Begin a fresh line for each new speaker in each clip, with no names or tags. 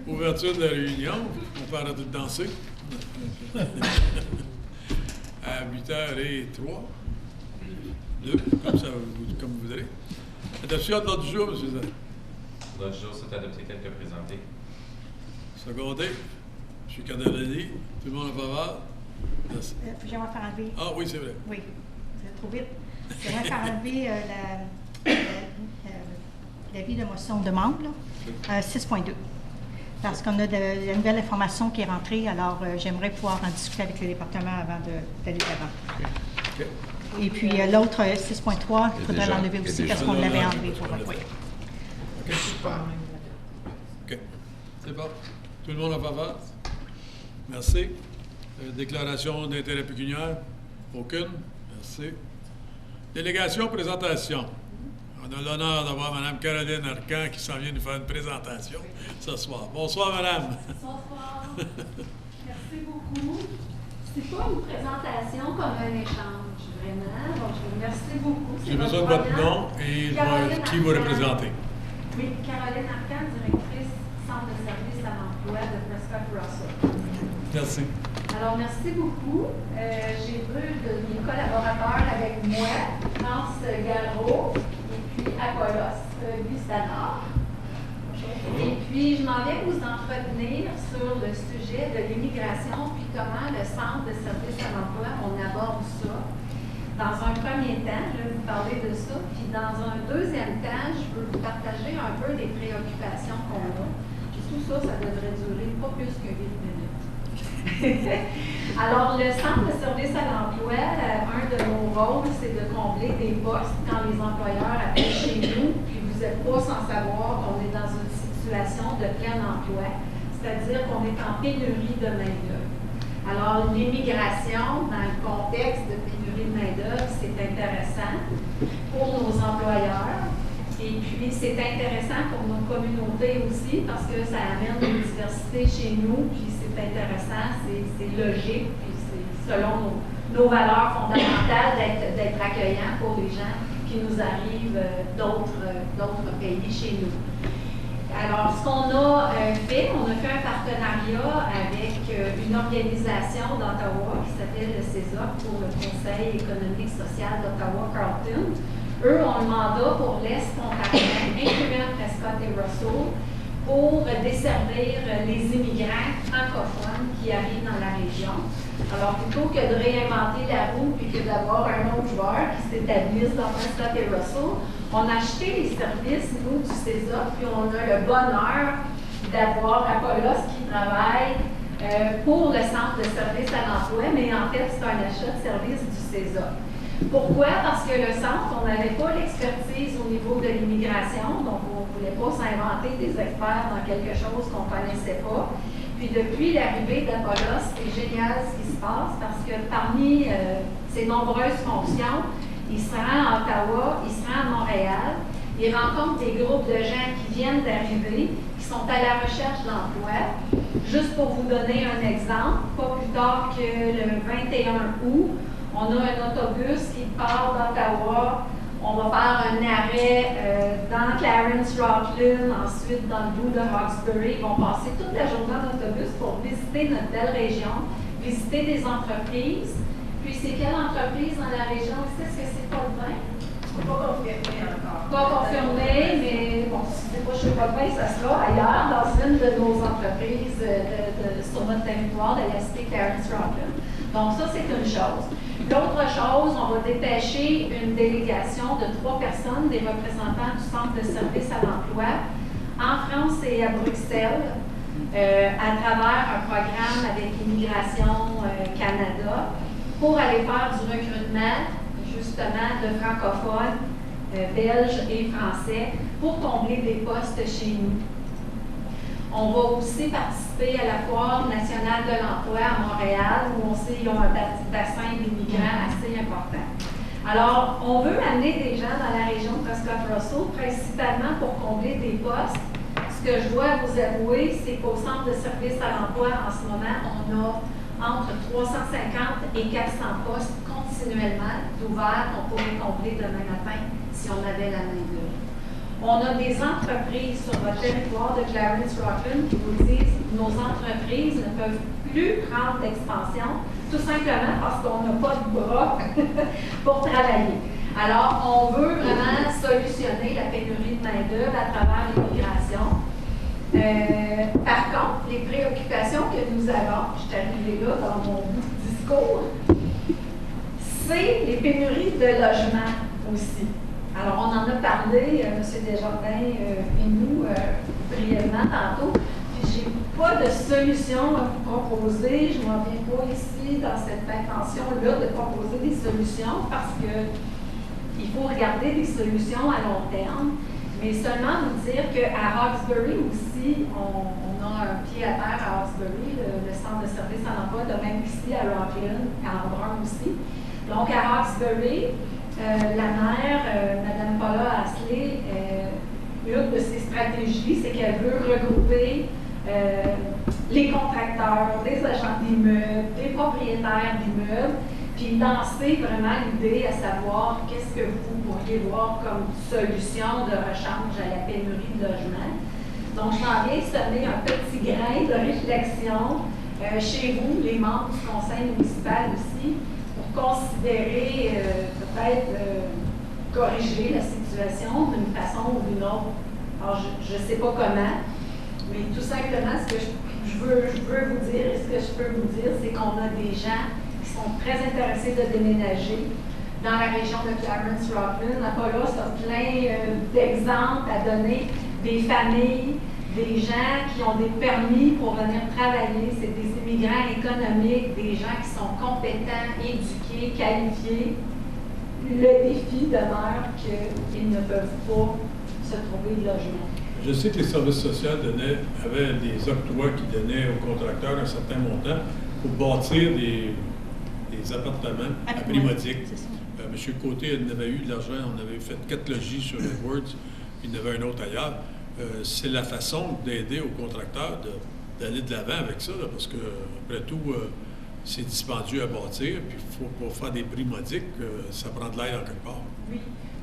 Ouverture de la réunion. On peut arrêter de danser. À 8h03. 2, comme vous voudrez. Adoption de l'ordre du jour, M. Zan.
L'ordre du jour, c'est adopté tel que présenté.
Secondé. M. Cardellini. Tout le monde en faveur?
J'aimerais faire enlever.
Ah oui, c'est vrai.
Oui, c'est trop vite. J'aimerais faire enlever l'avis de motion de membre, 6.2. Parce qu'on a de la nouvelle information qui est rentrée, alors j'aimerais pouvoir en discuter avec le département avant d'aller de l'avant.
OK.
Et puis l'autre, 6.3, il faudrait l'enlever aussi parce qu'on l'avait enlevé. Oui.
OK. OK. C'est bon. Tout le monde en faveur? Merci. Déclaration d'intérêt pécuniaire? Aucune. Merci. Délégation, présentation. On a l'honneur d'avoir Mme Caroline Arcan qui s'en vient nous faire une présentation ce soir. Bonsoir, Madame.
Bonsoir. Merci beaucoup. C'est pas une présentation comme un échange, vraiment. Donc, je vous remercie beaucoup.
J'ai besoin de votre nom et qui vous représentez.
Oui, Caroline Arcan, directrice Centre de service à l'emploi de Prescott Russell.
Merci.
Alors, merci beaucoup. J'ai deux de mes collaborateurs avec moi, France Garreau et puis Apollos Gustanard. Et puis, je m'en viens vous entretenir sur le sujet de l'immigration, puis comment le Centre de service à l'emploi, on aborde ça. Dans un premier temps, je vais vous parler de ça, puis dans un deuxième temps, je veux vous partager un peu des préoccupations qu'on a. Puis tout ça, ça devrait durer pas plus que 8 minutes. Alors, le Centre de service à l'emploi, un de nos rôles, c'est de combler des postes quand les employeurs appellent chez nous, puis vous n'êtes pas sans savoir qu'on est dans une situation de plein emploi, c'est-à-dire qu'on est en pénurie de main-d'œuvre. Alors, l'immigration, dans le contexte de pénurie de main-d'œuvre, c'est intéressant pour nos employeurs. Et puis, c'est intéressant pour nos communautés aussi parce que ça amène une diversité chez nous, puis c'est intéressant, c'est logique, puis c'est selon nos valeurs fondamentales d'être accueillants pour les gens qui nous arrivent d'autres pays chez nous. Alors, ce qu'on a fait, on a fait un partenariat avec une organisation d'Ottawa qui s'appelle le CESOC pour le Conseil économique social d'Ottawa-Carleton. Eux ont le mandat pour l'Est ontarien, incluant Prescott et Russell, pour desservir les immigrants francophones qui arrivent dans la région. Alors, plutôt que de réinventer la roue puis que d'avoir un autre joueur qui s'établisse dans Prescott et Russell, on a acheté les services, nous, du CESA, puis on a le bonheur d'avoir Apollos qui travaille pour le Centre de service à l'emploi, mais en fait, c'est un achat de services du CESA. Pourquoi? Parce que le centre, on n'avait pas l'expertise au niveau de l'immigration, donc on ne voulait pas s'inventer des experts dans quelque chose qu'on ne connaissait pas. Puis depuis l'arrivée d'Apollos, c'est génial ce qui se passe parce que parmi ses nombreuses fonctions, il se rend à Ottawa, il se rend à Montréal, il rencontre des groupes de gens qui viennent d'arriver, qui sont à la recherche d'emploi. Juste pour vous donner un exemple, pas plus tard que le 21 août, on a un autobus qui part d'Ottawa. On va faire un arrêt dans Clarence-Rocklin, ensuite dans le bout de Hawkesbury. Ils vont passer toute la journée en autobus pour visiter notre belle région, visiter des entreprises. Puis c'est quelle entreprise dans la région? Est-ce que c'est pas le vin?
Pas confirmé encore.
Pas confirmé, mais bon, si c'est pas chez Pas le vin, ça sera ailleurs, dans une de nos entreprises sur notre territoire de la cité Clarence-Rocklin. Donc ça, c'est une chose. L'autre chose, on va dépêcher une délégation de 3 personnes, des représentants du Centre de service à l'emploi, en France et à Bruxelles, à travers un programme avec Immigration Canada, pour aller faire du recrutement, justement, de francophones, belges et français, pour combler des postes chez nous. On va aussi participer à la Foire nationale de l'emploi à Montréal, où on sait qu'ils ont un bassin d'immigrants assez important. Alors, on veut amener des gens dans la région de Prescott-Russell, principalement pour combler des postes. Ce que je dois vous avouer, c'est qu'au Centre de service à l'emploi, en ce moment, on a entre 350 et 400 postes continuellement d'ouverts qu'on pourrait combler demain matin si on avait la main-d'œuvre. On a des entreprises sur votre territoire de Clarence-Rockland qui vous disent nos entreprises ne peuvent plus prendre d'expansion, tout simplement parce qu'on n'a pas de bras pour travailler. Alors, on veut vraiment solutionner la pénurie de main-d'œuvre à travers l'immigration. Par contre, les préoccupations que nous avons, je suis arrivée là dans mon discours, c'est les pénuries de logement aussi. Alors, on en a parlé, M. Desjardins et nous, brièvement tantôt. Puis, j'ai pas de solution à vous proposer. Je ne m'en viens pas ici, dans cette intention-là, de proposer des solutions parce que il faut regarder des solutions à long terme. Mais seulement vous dire qu'à Hawkesbury aussi, on a un pied à terre à Hawkesbury, le centre de service à l'emploi, de même qu'ici à Rockland, à Brun aussi. Donc, à Hawkesbury, la maire, Mme Paula Hasley, une de ses stratégies, c'est qu'elle veut regrouper les contracteurs, des agents d'immeubles, des propriétaires d'immeubles, puis lancer vraiment l'idée à savoir qu'est-ce que vous pourriez voir comme solution de rechange à la pénurie de logement. Donc, je m'en viens semer un petit grain de réflexion chez vous, les membres du conseil municipal aussi, pour considérer peut-être corriger la situation d'une façon ou d'une autre. Alors, je ne sais pas comment, mais tout simplement, ce que je veux vous dire et ce que je peux vous dire, c'est qu'on a des gens qui sont très intéressés de déménager dans la région de Clarence-Rockland. Apollos a plein d'exemples à donner, des familles, des gens qui ont des permis pour venir travailler. C'est des immigrants économiques, des gens qui sont compétents, éduqués, qualifiés. Le défi demeure qu'ils ne peuvent pas se trouver de logement.
Je sais que les services sociaux avaient des octrois qui donnaient aux contracteurs un certain montant pour bâtir des appartements à prix modique. M. Côté en avait eu de l'argent, on avait fait 4 logis sur Edwards, puis il y en avait un autre ailleurs. C'est la façon d'aider aux contracteurs d'aller de l'avant avec ça, là, parce que, après tout, c'est dispendieux à bâtir, puis il faut pour faire des prix modiques, ça prend de l'aide en quelque part.
Oui.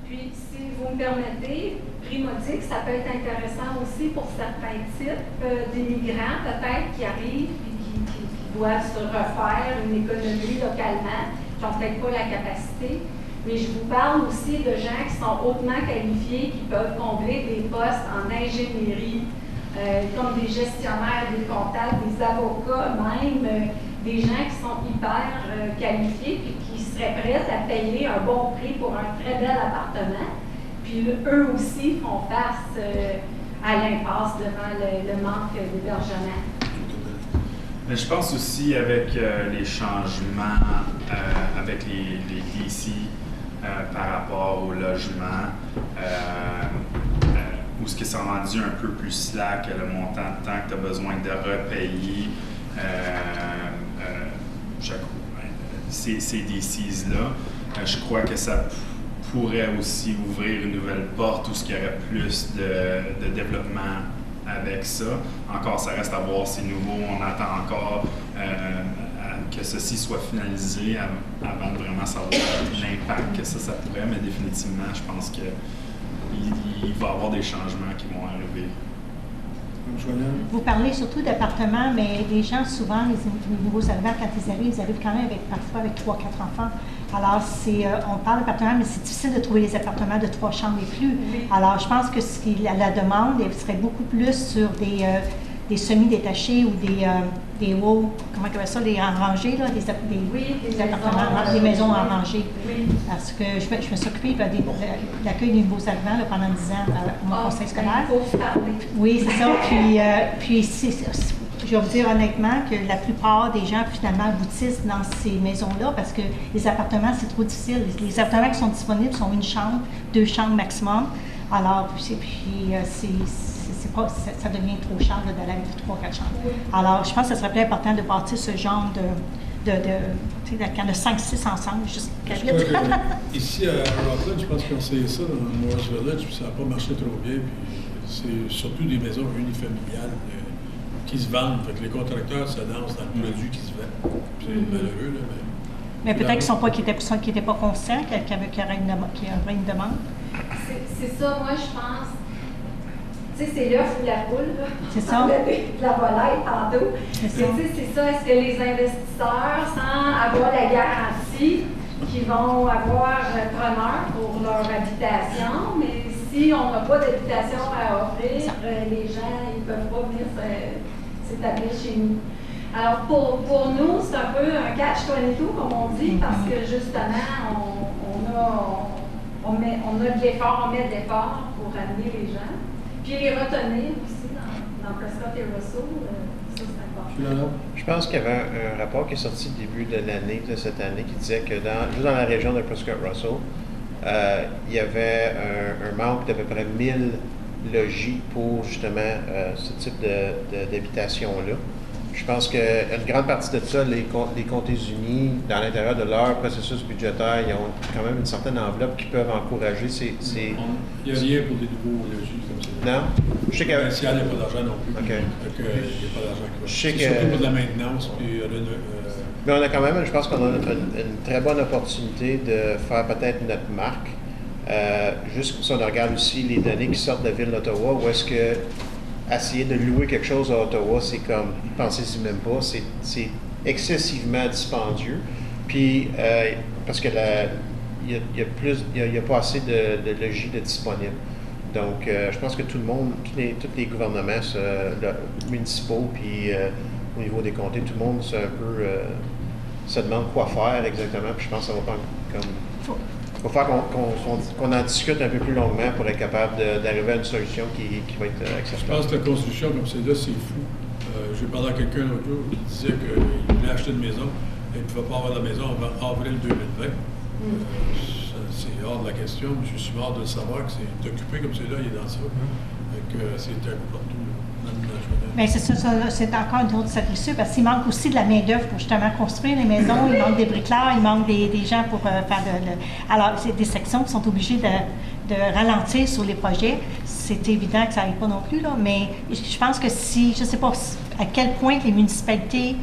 Puis, si vous me permettez, prix modique, ça peut être intéressant aussi pour certains types d'immigrants, peut-être, qui arrivent et qui doivent se refaire une économie localement, qui n'ont peut-être pas la capacité. Mais je vous parle aussi de gens qui sont hautement qualifiés, qui peuvent combler des postes en ingénierie, comme des gestionnaires, des comptables, des avocats même, des gens qui sont hyper qualifiés et qui seraient prêts à payer un bon prix pour un très bel appartement. Puis eux aussi font face à l'impasse devant le manque d'hébergement.
Mais je pense aussi avec les changements, avec les DC par rapport au logement, où ce qui s'est rendu un peu plus slack, le montant de temps que tu as besoin de repayer ces DCs-là, je crois que ça pourrait aussi ouvrir une nouvelle porte où il y aurait plus de développement avec ça. Encore, ça reste à voir, c'est nouveau, on attend encore que ceci soit finalisé avant de vraiment savoir l'impact que ça pourrait, mais définitivement, je pense qu'il va y avoir des changements qui vont arriver.
Vous parlez surtout d'appartements, mais les gens, souvent, les nouveaux arrivants, quand ils arrivent quand même parfois avec 3-4 enfants. Alors, on parle d'appartements, mais c'est difficile de trouver les appartements de 3 chambres et plus. Oui. Alors, je pense que la demande serait beaucoup plus sur des semi-détachés ou des hauts, comment on appelle ça, les en rangées, là, des appartements, des maisons en rangées. Oui. Parce que je me suis occupée de l'accueil des nouveaux arrivants là, pendant 10 ans à mon conseil scolaire. Oui, c'est ça. Puis je vais vous dire honnêtement que la plupart des gens, finalement, aboutissent dans ces maisons-là parce que les appartements, c'est trop difficile. Les appartements qui sont disponibles sont 1 chambre, 2 chambres maximum. Alors, ça devient trop cher d'aller avec 3-4 chambres. Oui. Alors, je pense que ce serait plus important de bâtir ce genre de 5-6 ensemble, juste
ici, à Rockland, je pense qu'on sait ça dans le Morris Village, puis ça n'a pas marché trop bien. Puis c'est surtout des maisons unifamiliales qui se vendent. Fait que les contracteurs se lancent dans le produit qui se vend. C'est malheureux, là,
mais peut-être qu'ils n'étaient pas conscients qu'il y aurait une demande.
C'est ça, moi, je pense. Tu sais, c'est l'œuf ou la poule, là.
C'est ça.
La volaille, tantôt.
C'est ça.
Mais tu sais, c'est ça. Est-ce que les investisseurs, sans avoir la garantie qu'ils vont avoir preneur pour leur habitation, mais si on n'a pas d'habitation à offrir, les gens, ils ne peuvent pas venir s'établir chez nous. Alors, pour nous, c'est un peu un catch-22, comme on dit, parce que justement, on met de l'effort pour amener les gens, puis les retenir aussi dans Prescott et Russell, ça c'est important.
Je pense qu'il y avait un rapport qui est sorti au début de l'année, de cette année, qui disait que juste dans la région de Prescott-Russell, il y avait un manque d'à peu près 1000 logis pour justement ce type d'habitation-là. Je pense qu'une grande partie de ça, les comtés unis, dans l'intérieur de leur processus budgétaire, ils ont quand même une certaine enveloppe qui peuvent encourager ces...
Il n'y a rien pour des nouveaux logis comme ça.
Non? Je sais
il n'y a pas d'argent non plus.
OK.
Donc, il n'y a pas d'argent qui va.
C'est
surtout pour de la maintenance. Puis,
mais on a quand même, je pense qu'on a une très bonne opportunité de faire peut-être notre marque. Juste si on regarde aussi les données qui sortent de la ville d'Ottawa, où est-ce que essayer de louer quelque chose à Ottawa, c'est comme, pensez-y même pas, c'est excessivement dispendieux. Puis, parce que il y a pas assez de logis de disponibles. Donc, je pense que tout le monde, tous les gouvernements municipaux, puis au niveau des comtés, tout le monde c'est un peu se demande quoi faire exactement. Puis je pense que ça va prendre comme... Il faut faire qu'on en discute un peu plus longuement pour être capable d'arriver à une solution qui va être acceptable.
Je pense que la construction comme celle-là, c'est fou. J'ai parlé à quelqu'un l'autre jour qui disait qu'il voulait acheter une maison et il ne pouvait pas avoir la maison avant avril 2020. C'est hors de la question, mais je suis mort de le savoir que c'est occupé comme celui-là, il est dans ça. C'est un peu partout.
Bien, c'est ça, c'est encore une autre satisfaction parce qu'il manque aussi de la main-d'œuvre pour justement construire les maisons. Il manque des bricoleurs, il manque des gens pour faire Alors, c'est des sections qui sont obligées de ralentir sur les projets. C'est évident que ça n'arrive pas non plus, là, mais je pense que je ne sais pas à quel point les municipalités,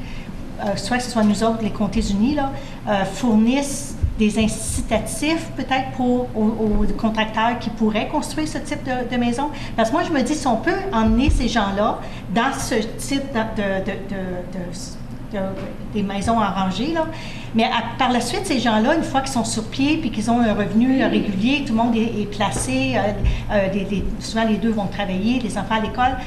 soit que ce soit nous autres, les comtés unis, là, fournissent des incitatifs peut-être aux contracteurs qui pourraient construire ce type de maison. Parce que moi, je me dis, si on peut emmener ces gens-là dans ce type des maisons en rangée, là, mais par la suite, ces gens-là, une fois qu'ils sont sur pied puis qu'ils ont un revenu régulier, tout le monde est placé, souvent les deux vont travailler, les enfants à l'école,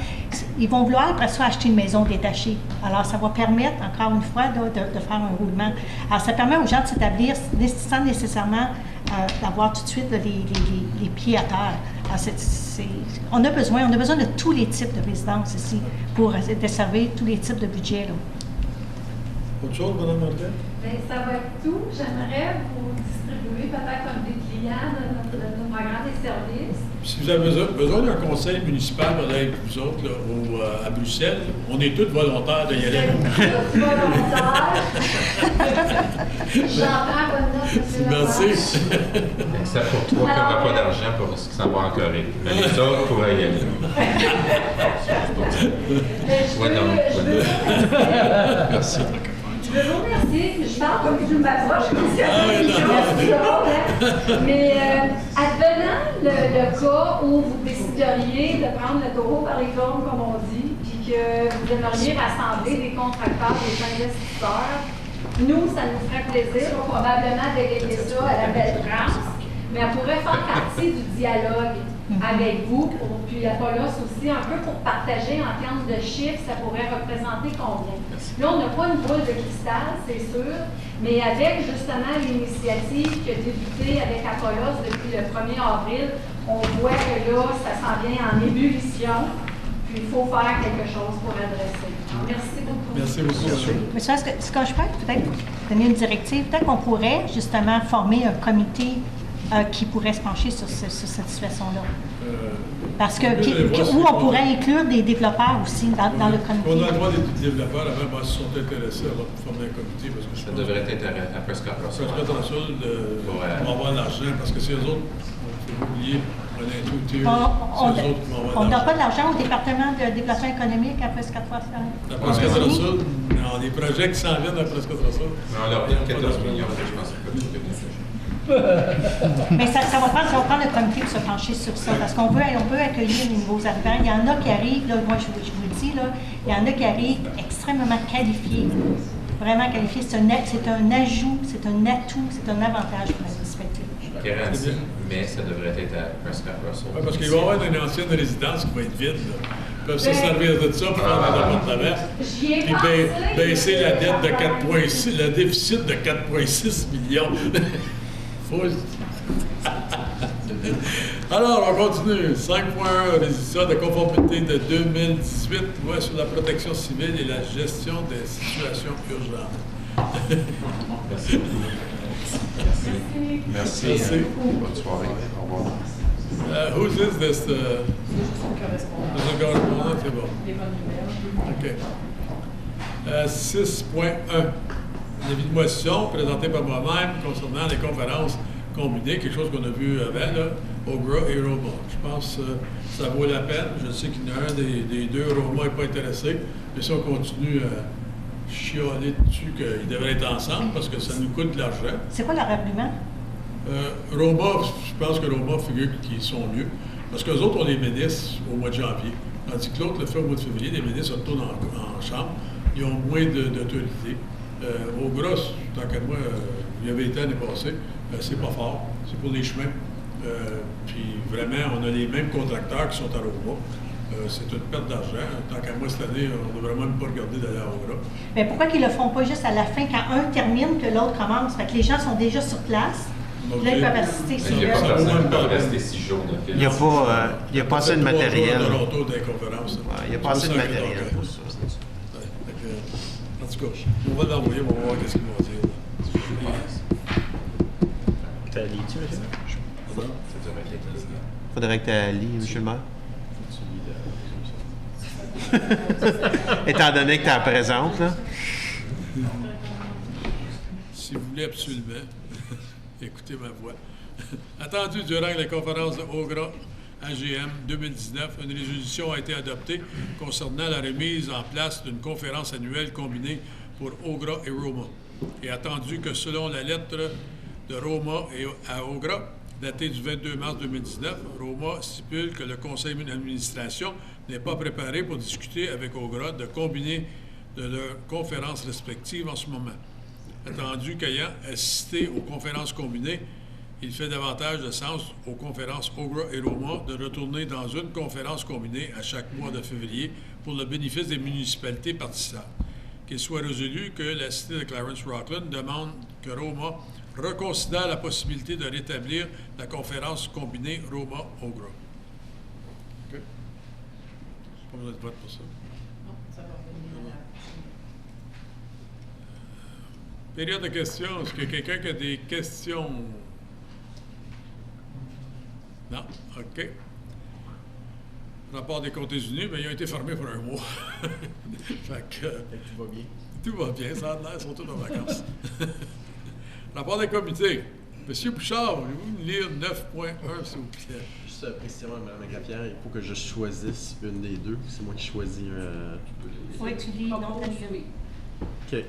ils vont vouloir après ça acheter une maison détachée. Alors, ça va permettre, encore une fois, de faire un roulement. Alors, ça permet aux gens de s'établir sans nécessairement d'avoir tout de suite les pieds à terre. Alors, on a besoin de tous les types de résidences ici pour desservir tous les types de budgets.
Autre chose, Mme Martin?
Bien, ça va être tout. J'aimerais vous distribuer peut-être comme des clients de notre programme des services.
Si vous avez besoin d'un conseil municipal, peut-être vous autres, là, à Bruxelles, on est tous volontaires de y aller.
Tous volontaires. J'entends bonne note, M.
Merci.
C'est pour toi qui n'aura pas d'argent pour ce qui s'en va en Corée. Mais les autres pourraient y aller.
Merci.
Je veux vous remercier. Je parle comme je m'approche. Mais advenant le cas où vous décideriez de prendre le taureau par les cornes, comme on dit, puis que vous aimeriez rassembler des contracteurs, des investisseurs, nous, ça nous ferait plaisir probablement d'égayer ça à la Belle-France, mais on pourrait faire partie du dialogue avec vous, puis Apollos aussi, un peu pour partager en termes de chiffres, ça pourrait représenter combien. Là, on n'a pas une boule de cristal, c'est sûr, mais avec justement l'initiative qui a débuté avec Apollos depuis le 1er avril, on voit que là, ça s'en vient en ébullition, puis il faut faire quelque chose pour adresser. Alors, merci beaucoup.
Merci beaucoup.
Mais ce que je peux peut-être donner une directive, peut-être qu'on pourrait justement former un comité qui pourrait se pencher sur cette situation-là. Parce que, où on pourrait inclure des développeurs aussi dans le comité.
On a le droit des développeurs avant, s'ils sont intéressés à former un comité. Parce que
Ça devrait être à Prescott Russell.
Prescott Russell pour avoir l'argent, parce que c'est eux autres, il faut oublier,
on n'a pas de l'argent au département de développement économique à Prescott Russell.
À Prescott Russell, non, les projets qui s'en viennent à Prescott Russell.
On leur donne 14 millions, je pense.
Mais ça va prendre le comité de se pencher sur ça, parce qu'on peut accueillir les nouveaux arrivants. Il y en a qui arrivent, là, moi je vous le dis, là, il y en a qui arrivent extrêmement qualifiés, vraiment qualifiés. C'est un ajout, c'est un atout, c'est un avantage pour la municipalité.
Garanti, mais ça devrait être à Prescott Russell.
Oui, parce qu'il va y avoir une ancienne résidence qui va être vide. Là. Ils peuvent se servir de ça pour faire un appartement. Puis baisser la dette de 4,6, le déficit de 4,6 millions. Alors, on continue. 5.1, résultat de conformité de 2018 sur la protection civile et la gestion des situations urgentes.
Merci. Merci. Bonne soirée. Au revoir.
Whose is this? C'est correspondant, c'est bon. OK. 6.1. L'avis de motion présenté par moi-même concernant les conférences combinées, quelque chose qu'on a vu avant, là, OGRA et Roma. Je pense que ça vaut la peine. Je sais qu'il y en a un des deux, Roma n'est pas intéressé, mais si on continue à chialer dessus qu'ils devraient être ensemble parce que ça nous coûte de l'argent.
C'est quoi leur argument?
Roma, je pense que Roma figure qu'ils sont mieux, parce qu'eux autres, on les ministres au mois de janvier, tandis que l'autre le fait au mois de février, les ministres retournent en chambre, ils ont moins d'autorité. Au gras, tant qu'à moi, il y avait été l'année passée, c'est pas fort, c'est pour les chemins. Puis vraiment, on a les mêmes contracteurs qui sont à Roma. C'est une perte d'argent. Tant qu'à moi, cette année, on ne devrait même pas regarder d'aller à Roma.
Mais pourquoi qu'ils ne le font pas juste à la fin, quand un termine, que l'autre commence? Fait que les gens sont déjà sur place.
Okay.
Là, ils peuvent assister.
Il n'y a pas personne qui peut rester 6 jours de film.
Il n'y a pas assez de matériel.
Il
n'y a pas assez de matériel pour ça.
En tout cas, on va l'envoyer, on va voir qu'est-ce qu'ils vont dire.
T'as lu, tu monsieur? Faudrait que tu lis, monsieur le maire. Étant donné que tu es présente, là.
Si vous voulez absolument, écoutez ma voix. Attendu durant la conférence de OGRA AGM 2019, une résolution a été adoptée concernant la remise en place d'une conférence annuelle combinée pour OGRA et Roma. Et attendu que selon la lettre de Roma et à OGRA, datée du 22 mars 2019, Roma stipule que le conseil d'administration n'est pas préparé pour discuter avec OGRA de combiner de leurs conférences respectives en ce moment. Attendu qu'ayant assisté aux conférences combinées, il fait davantage de sens aux conférences OGRA et Roma de retourner dans une conférence combinée à chaque mois de février pour le bénéfice des municipalités participantes. Qu'il soit résolu que la cité de Clarence-Rockland demande que Roma reconsidère la possibilité de rétablir la conférence combinée Roma-OGRA. OK? Pas besoin de vote pour ça.
Non, ça va revenir à la
Période de questions. Est-ce qu'il y a quelqu'un qui a des questions? Non? OK. Rapport des comptes unis, bien, ils ont été fermés pour un mois. Fait que tout va bien. Tout va bien, ça a l'air, ils sont tous en vacances. Rapport des comités. Monsieur Bouchard, voulez-vous nous lire 9.1, s'il vous plaît?
Juste précisément, Mme Grappière, il faut que je choisisse une des deux. C'est moi qui choisis un.
Oui, tu lis, non, t'as lu.
OK.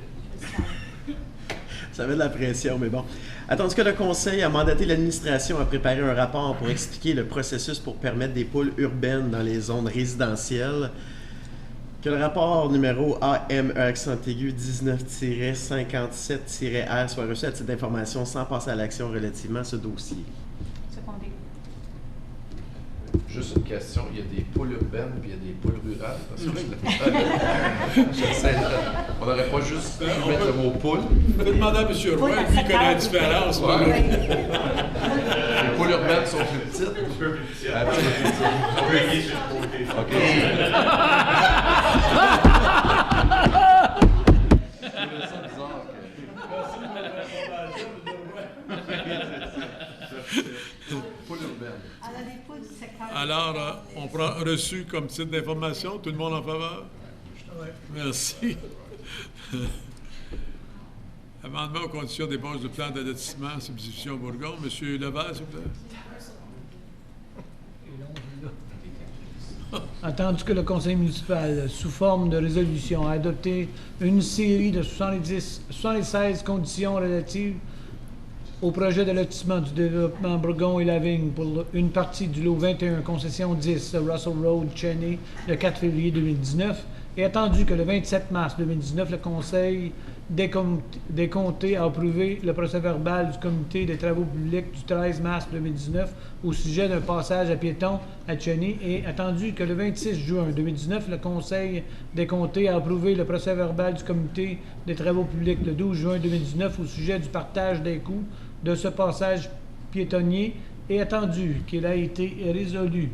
Ça met de la pression, mais bon. Attendu que le Conseil a mandaté l'administration à préparer un rapport pour expliquer le processus pour permettre des poules urbaines dans les zones résidentielles, que le rapport numéro AME-19-57-R soit reçu à titre d'information sans passer à l'action relativement à ce dossier.
Secondé.
Juste une question, il y a des poules urbaines puis il y a des poules rurales. Parce que on n'aurait pas juste pu mettre le mot poule.
Vous pouvez demander à M. Roy, lui, il connaît la différence.
Ouais. Les poules urbaines sont plus petites. Un peu plus petites. Un peu plus petites. OK. Poule urbaine.
Alors, on prend reçu comme titre d'information. Tout le monde en faveur? Merci. Amendement aux conditions des bases de plan de lotissement, substitution Bourgogne. Monsieur Leval, s'il vous plaît.
Attendu que le conseil municipal, sous forme de résolution, a adopté une série de 76 conditions relatives au projet de lotissement du développement Bourgon et la Vigne pour une partie du lot 21, concession 10, Russell Road, Cheney, le 4 février 2019, et attendu que le 27 mars 2019, le Conseil des comtés a approuvé le procès-verbal du Comité des travaux publics du 13 mars 2019 au sujet d'un passage à piétons à Cheney, et attendu que le 26 juin 2019, le Conseil des comtés a approuvé le procès-verbal du Comité des travaux publics le 12 juin 2019 au sujet du partage des coûts de ce passage piétonnier, et attendu qu'il a été résolu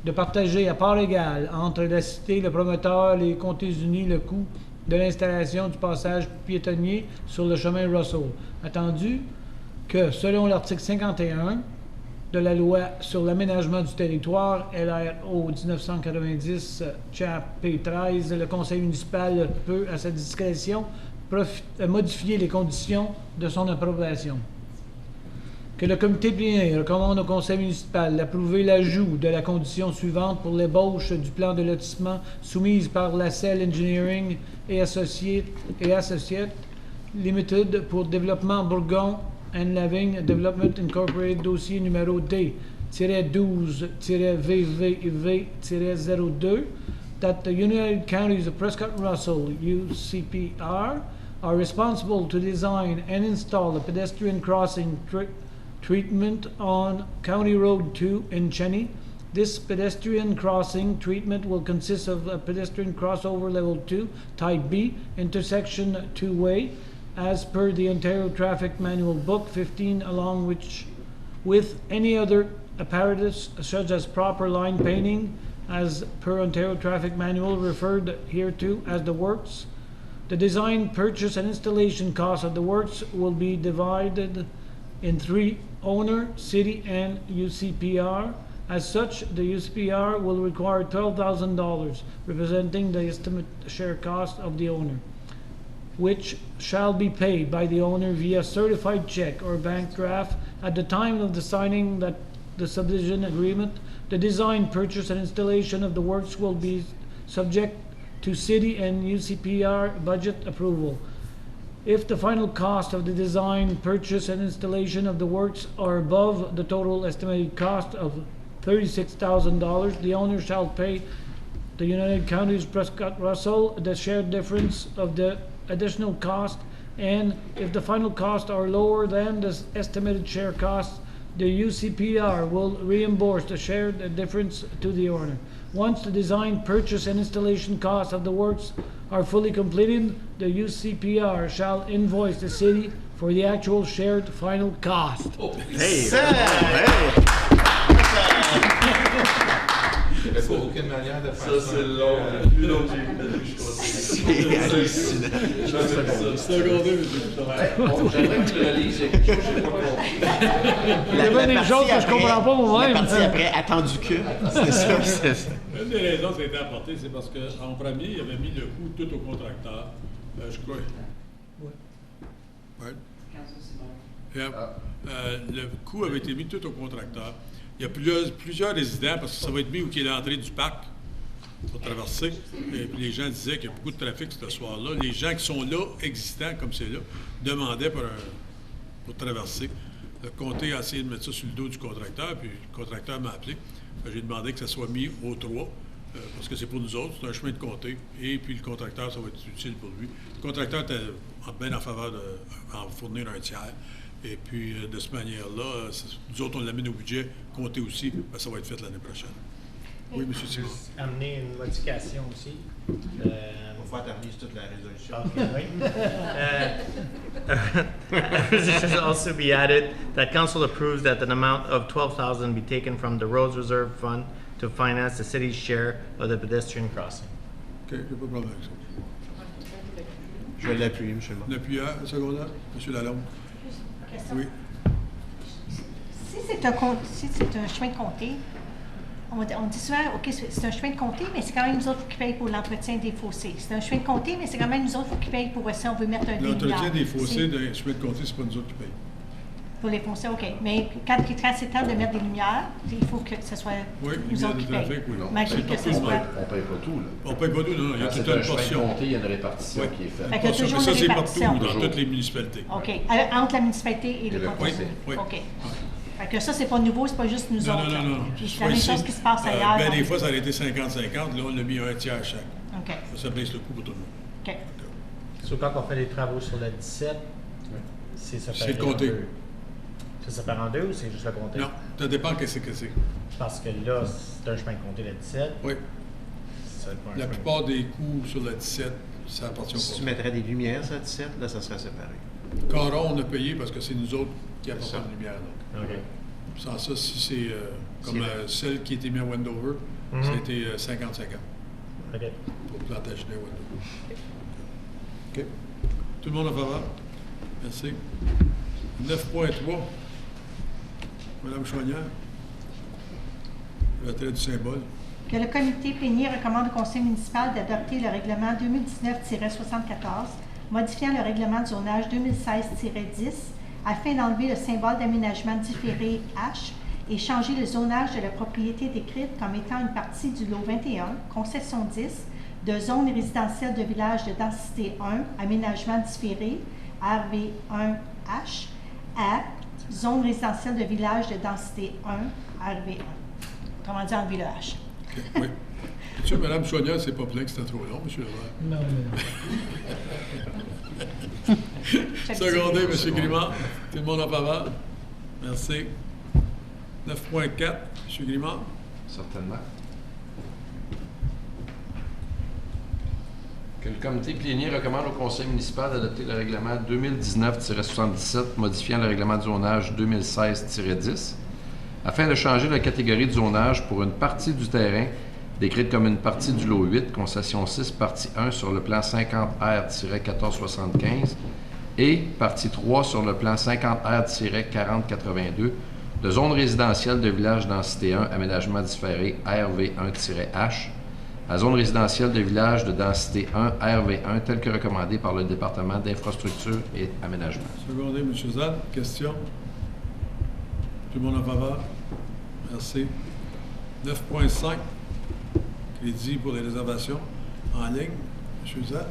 de partager à part égale entre la cité, le promoteur, les comtés unis, le coût de l'installation du passage piétonnier sur le chemin Russell. Attendu que, selon l'article 51 de la loi sur l'aménagement du territoire, LRO 1990, Chap P13, le conseil municipal peut, à sa discrétion, modifier les conditions de son approbation. Que le comité plénier recommande au conseil municipal d'approuver l'ajout de la condition suivante pour l'ébauche du plan de lotissement soumise par la Cell Engineering et Associates Limited pour développement Bourgon and Lavigne Development Incorporated, dossier numéro D-12-VVV-02, that the United Counties of Prescott-Russell, UCPR, are responsible to design and install a pedestrian crossing treatment on County Road 2 in Cheney. This pedestrian crossing treatment will consist of a pedestrian crossover level 2, type B, intersection two-way, as per the Ontario Traffic Manual Book 15, along with any other apparatus such as proper line painting, as per Ontario Traffic Manual, referred hereto as the works. The design, purchase, and installation costs of the works will be divided in three: owner, city, and UCPR. As such, the UCPR will require $12,000, representing the estimate share cost of the owner, which shall be paid by the owner via certified check or bank draft at the time of the signing that the subdivision agreement. The design, purchase, and installation of the works will be subject to city and UCPR budget approval. If the final cost of the design, purchase, and installation of the works are above the total estimated cost of $36,000, the owner shall pay the United Counties Prescott-Russell the shared difference of the additional cost, and if the final costs are lower than the estimated share costs, the UCPR will reimburse the shared difference to the owner. Once the design, purchase, and installation costs of the works are fully completed, the UCPR shall invoice the city for the actual shared final cost.
Il n'y a aucune manière de faire ça.
Ça, c'est long. Plus long que j'ai vu depuis que je suis
C'est hallucinant.
J'aimerais que tu le lises, il y a quelque chose que je n'ai pas compris.
Il y avait des choses que je comprends pas moi-même.
La partie après, attendu que. C'est ça.
Une des raisons que ça a été apporté, c'est parce qu'en premier, il avait mis le coût tout au contracteur. Je crois. Oui. Ouais. Le coût avait été mis tout au contracteur. Il y a plusieurs résidents, parce que ça va être mis où il y a l'entrée du parc pour traverser. Et puis les gens disaient qu'il y a beaucoup de trafic ce soir-là. Les gens qui sont là, existants comme c'est là, demandaient pour traverser. Le comté a essayé de mettre ça sur le dos du contracteur, puis le contracteur m'a appelé. J'ai demandé que ça soit mis au 3, parce que c'est pour nous autres, c'est un chemin de comté. Et puis le contracteur, ça va être utile pour lui. Le contracteur était bien en faveur d'en fournir un tiers. Et puis, de cette manière-là, nous autres, on l'amène au budget, compter aussi, ben, ça va être fait l'année prochaine. Oui, M. Simon.
Amener une modification aussi.
On va faire terminer toute la résolution.
Okay, should also be added that council approves that an amount of $12,000 be taken from the roads reserve fund to finance the city's share of the pedestrian crossing.
OK, il n'y a pas de problème avec ça.
Je vais l'appuyer, M. le maire.
L'appuyeur, secondaire, M. Lalonde. Oui.
Si c'est un chemin de comté, on dit souvent, OK, c'est un chemin de comté, mais c'est quand même nous autres qui payent pour l'entretien des fossés. C'est un chemin de comté, mais c'est quand même nous autres qui payent pour si on veut mettre un débit.
L'entretien des fossés d'un chemin de comté, c'est pas nous autres qui payent.
Pour les fonciers, OK. Mais quand c'est temps de mettre des lumières, il faut que ce soit nous autres qui payent. Malgré que ce soit...
On ne paye pas tout, là.
On ne paye pas tout, non. Il y a toute une portion.
Compté, il y a une répartition qui est faite.
Fait que toujours
mais ça,
une
c'est
répartition.
partout, dans toutes les municipalités.
OK. Entre la municipalité et les conseils.
Oui.
OK. Fait que ça, c'est pas nouveau, c'est pas juste nous autres.
Non.
C'est la même chose qui se passe ailleurs.
Des fois, ça a été 50-50. Là, on a mis un tiers chaque.
OK.
Ça baisse le coût pour tout le monde.
OK.
So, quand on fait les travaux sur le 17, c'est séparé
C'est compté.
en deux. C'est séparé en deux ou c'est juste le compté?
Non, ça dépend qu'est-ce que c'est.
Parce que là, c'est un chemin de compté le 17.
Oui.
C'est pas un
La
chemin.
plupart des coûts sur le 17, ça appartient au
Si tu
compte.
mettrais des lumières sur la 17, là, ça serait séparé.
Caron, on a payé parce que c'est nous autres qui apportons la lumière. Donc.
OK.
Sans ça, si c'est comme celle qui a été mise à Wendover, c'était 50-50
OK.
pour plantage de Wendover. OK. Tout le monde en faveur? Merci. 9.3. Madame Chouanière. Le trait du symbole.
Que le comité plénier recommande au conseil municipal d'adopter le règlement 2019-74, modifiant le règlement de zonage 2016-10, afin d'enlever le symbole d'aménagement différé H et changer le zonage de la propriété décrite comme étant une partie du lot 21, concession 10, de zone résidentielle de village de densité 1, aménagement différé, RV1H, à zone résidentielle de village de densité 1, RV1. Autrement dit, enlever le H.
Okay, oui. Monsieur, Madame Chouanière, c'est pas plein que c'était trop long, Monsieur Levert.
Non.
Secondé, M. Grimard. Tout le monde en faveur? Merci. 9.4, M. Grimard.
Certainement. Que le comité plénier recommande au conseil municipal d'adopter le règlement 2019-77 modifiant le règlement de zonage 2016-10 afin de changer la catégorie de zonage pour une partie du terrain décrite comme une partie du lot 8, concession 6, partie 1 sur le plan 50R-1475 et partie 3 sur le plan 50R-4082 de zone résidentielle de village densité 1, aménagement différé RV1-H à zone résidentielle de village de densité 1, RV1, tel que recommandé par le département d'infrastructure et aménagement.
Secondé, M. Zad. Question? Tout le monde en faveur? Merci. 9.5, crédit pour les réservations en ligne. M. Zad.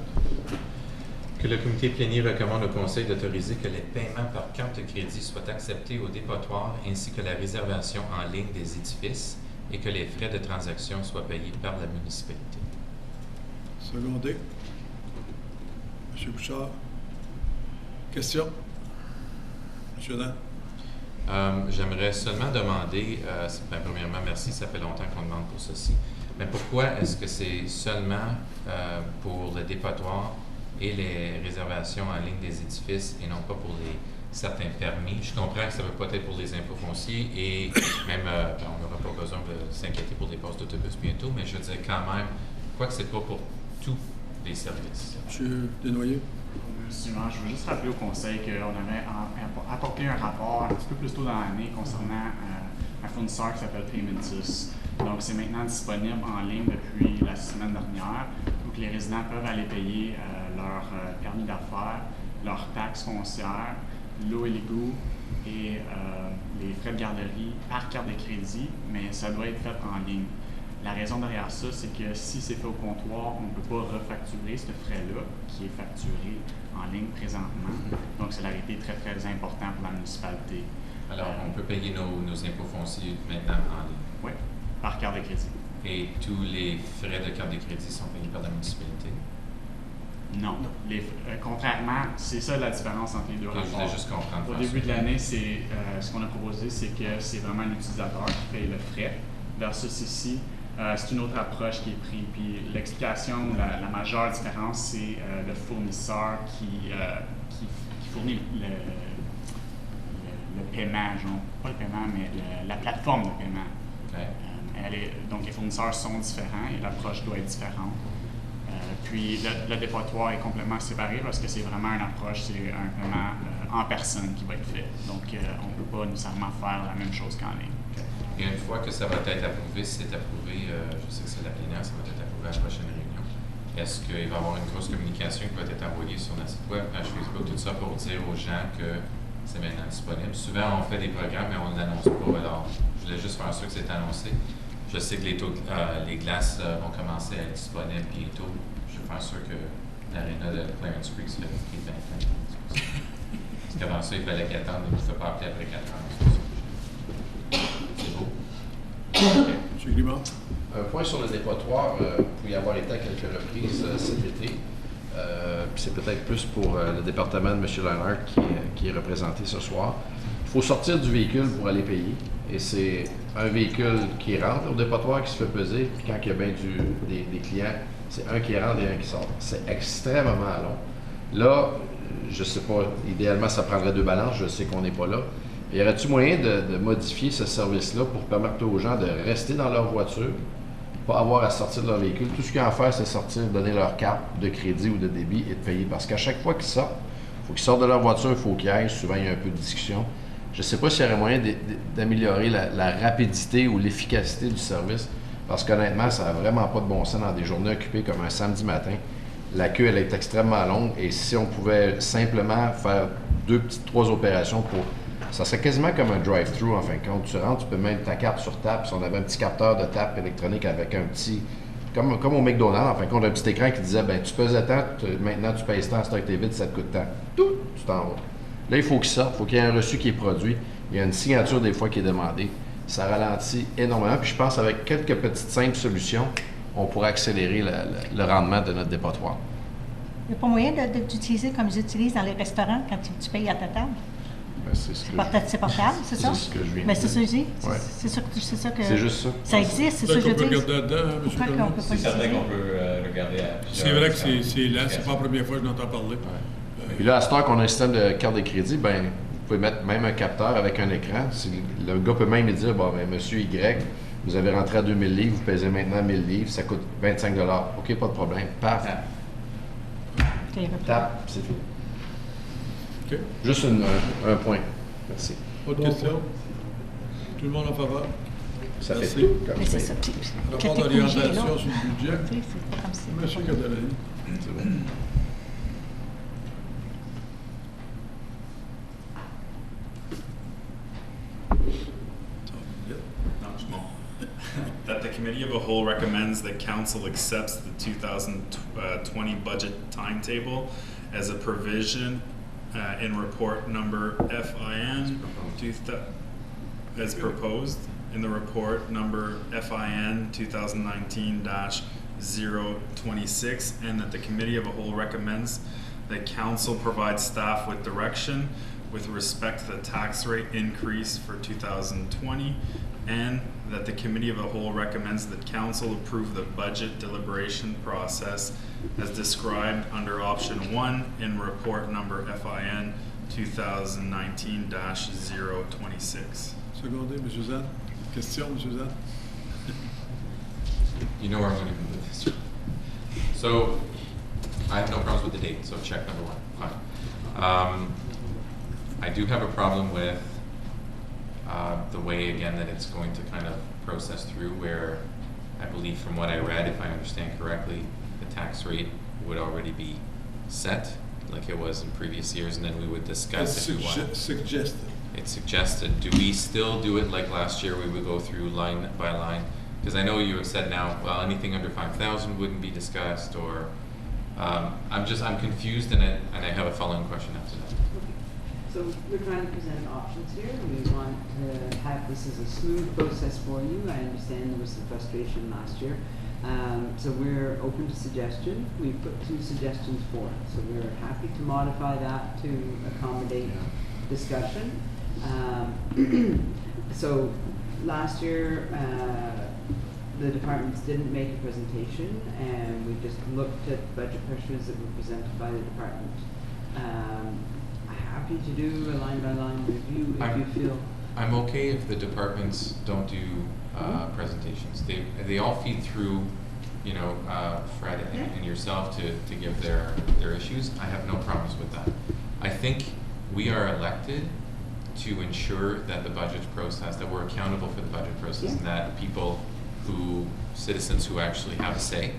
Que le comité plénier recommande au conseil d'autoriser que les paiements par carte de crédit soient acceptés au dépotoir ainsi que la réservation en ligne des édifices et que les frais de transaction soient payés par la municipalité.
Secondé. M. Bouchard. Question? M. Dan.
J'aimerais seulement demander, premièrement, merci, ça fait longtemps qu'on demande pour ceci, mais pourquoi est-ce que c'est seulement pour le dépotoir et les réservations en ligne des édifices et non pas pour certains permis? Je comprends que ça ne veut pas être pour les impôts fonciers et même, on n'aura pas besoin de s'inquiéter pour des postes d'autobus bientôt, mais je veux dire quand même, pourquoi que c'est pas pour tous les services?
M. Desnoyers.
Je veux juste rappeler au conseil qu'on avait apporté un rapport un petit peu plus tôt dans l'année concernant un fournisseur qui s'appelle Paymentus. Donc, c'est maintenant disponible en ligne depuis la semaine dernière. Donc, les résidents peuvent aller payer leur permis d'affaires, leurs taxes foncières, l'eau et l'égout et les frais de garderie par carte de crédit, mais ça doit être fait en ligne. La raison derrière ça, c'est que si c'est fait au comptoir, on ne peut pas refacturer ce frais-là qui est facturé en ligne présentement. Donc, c'est la réalité très, très important pour la municipalité.
Alors, on peut payer nos impôts fonciers maintenant en ligne?
Oui, par carte de crédit.
Et tous les frais de carte de crédit sont payés par la municipalité?
Non. Contrairement, c'est ça la différence entre les deux rapports.
Je voulais juste comprendre.
Au début de l'année, ce qu'on a proposé, c'est que c'est vraiment l'utilisateur qui paye le frais. Versus ici, c'est une autre approche qui est prise. Puis l'explication, la majeure différence, c'est le fournisseur qui fournit le paiement, pas le paiement, mais la plateforme de paiement.
Okay.
Donc les fournisseurs sont différents et l'approche doit être différente. Puis le dépotoir est complètement séparé parce que c'est vraiment une approche, c'est un paiement en personne qui va être fait. Donc on ne peut pas nécessairement faire la même chose qu'en ligne.
Okay. Et une fois que ça va être approuvé, si c'est approuvé, je sais que c'est la plénière, ça va être approuvé à la prochaine réunion. Est-ce qu'il va y avoir une grosse communication qui va être envoyée sur notre site web, page Facebook, tout ça pour dire aux gens que c'est maintenant disponible. Souvent, on fait des programmes, mais on ne l'annonce pas. Alors, je voulais juste faire sûr que c'est annoncé. Je sais que les glaces vont commencer à être disponibles bientôt. Je vais faire sûr que l'aréna de Clarence Creek soit bien plein. Parce qu'avant ça, il fallait qu'attendre, mais il ne faut pas appeler après 4 ans. C'est beau.
M. Grimard.
Un point sur le dépotoir, pour y avoir été à quelques reprises cet été. Puis c'est peut-être plus pour le département de M. Leonard qui est représenté ce soir. Il faut sortir du véhicule pour aller payer. Et c'est un véhicule qui rentre au dépotoir qui se fait peser. Puis quand il y a bien des clients, c'est un qui rentre et un qui sort. C'est extrêmement long. Là, je ne sais pas, idéalement, ça prendrait 2 balances. Je sais qu'on n'est pas là. Y aurait-il moyen de modifier ce service-là pour permettre aux gens de rester dans leur voiture, pas avoir à sortir de leur véhicule? Tout ce qu'ils ont à faire, c'est sortir, donner leur carte de crédit ou de débit et de payer. Parce qu'à chaque fois qu'ils sortent, il faut qu'ils sortent de leur voiture, il faut qu'ils aillent. Souvent, il y a un peu de discussion. Je ne sais pas s'il y aurait moyen d'améliorer la rapidité ou l'efficacité du service. Parce qu'honnêtement, ça n'a vraiment pas de bon sens dans des journées occupées comme un samedi matin. La queue, elle est extrêmement longue. Et si on pouvait simplement faire 3 opérations pour... Ça serait quasiment comme un drive-thru, en fin de compte. Tu rentres, tu peux mettre ta carte sur tape. Si on avait un petit capteur de tape électronique avec un petit... Comme au McDonald's, en fin de compte, un petit écran qui disait, ben tu pesais tant, maintenant tu pèses tant, stock tes vite, ça te coûte tant. Tout, tu t'en vas. Là, il faut qu'il sorte, il faut qu'il y ait un reçu qui est produit. Il y a une signature des fois qui est demandée. Ça ralentit énormément. Puis je pense qu'avec quelques petites simples solutions, on pourrait accélérer le rendement de notre dépotoir.
Il n'y a pas moyen d'utiliser comme ils utilisent dans les restaurants quand tu payes à ta table?
Ben, c'est
portable, c'est ça?
C'est ce que je viens
de dire.
C'est
ça que je dis.
Ouais.
C'est ça que...
C'est juste ça.
Ça existe, c'est ça que je
On peut
dis.
regarder là-dedans, M. Colombo.
C'est certain qu'on peut regarder à...
C'est vrai que c'est là, c'est pas la première fois que je n'entends parler.
Puis là, à ce temps qu'on a un système de carte de crédit, ben vous pouvez mettre même un capteur avec un écran. Le gars peut même dire, bon, ben, monsieur Y, vous avez rentré à 2000 livres, vous pèsez maintenant 1000 livres, ça coûte 25 $. OK, pas de problème. Paf. Tape, c'est tout.
OK.
Juste un point. Merci.
Autre question? Tout le monde en faveur?
Ça
Merci.
fait tout.
Mais c'est ça.
Rapport d'orientation sur le budget.
C'est pas comme ça.
Monsieur Cardellani.
C'est bon.
That the Committee of the Whole recommends that Council accepts the 2020 budget timetable as a provision in report number FIN as proposed in the report number FIN 2019-026, and that the Committee of the Whole recommends that Council provide staff with direction with respect to the tax rate increase for 2020, and that the Committee of the Whole recommends that Council approve the budget deliberation process as described under option 1 in report number FIN 2019-026.
Secondé, M. Zad. Question, M. Zad?
You know where I'm going to go with this. So, I have no problems with the date, so check number 1. Fine. I do have a problem with the way, again, that it's going to kind of process through, where I believe from what I read, if I understand correctly, the tax rate would already be set, like it was in previous years, and then we would discuss if we want.
Suggested.
It's suggested. Do we still do it like last year, we would go through line by line? Because I know you have said now, well, anything under 5,000 wouldn't be discussed, or I'm confused, and I have a following question after that.
So we're trying to present options here. We want to have this as a smooth process for you. I understand there was some frustration last year. So we're open to suggestion. We put 2 suggestions forward. So we're happy to modify that to accommodate discussion. So last year, the departments didn't make a presentation, and we just looked at budget pressures that were presented by the department. Happy to do a line-by-line review if you feel.
I'm okay if the departments don't do presentations. They all feed through, you know, Fred and yourself to give their issues. I have no problems with that. I think we are elected to ensure that the budget process, that we're accountable for the budget process, and that citizens who actually have a say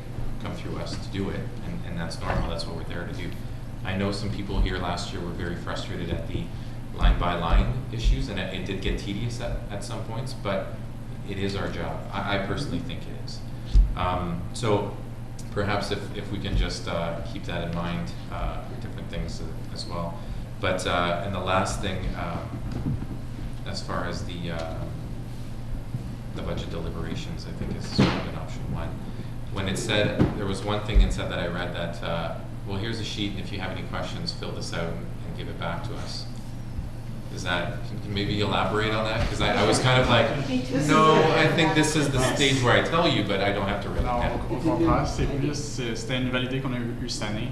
come through us to do it, and that's normal. That's what we're there to do. I know some people here last year were very frustrated at the line-by-line issues, and it did get tedious at some points, but it is our job. I personally think it is. So perhaps if we can just keep that in mind, different things as well. But and the last thing, as far as the budget deliberations, I think is sort of an option one. When it said, there was one thing it said that I read that, well, here's a sheet, and if you have any questions, fill this out and give it back to us. Is that, can you maybe elaborate on that? Because I was kind of like, no, I think this is the stage where I tell you, but I don't have to really
Non,
tell.
au contraire, c'était une nouvelle idée qu'on a eue cette année.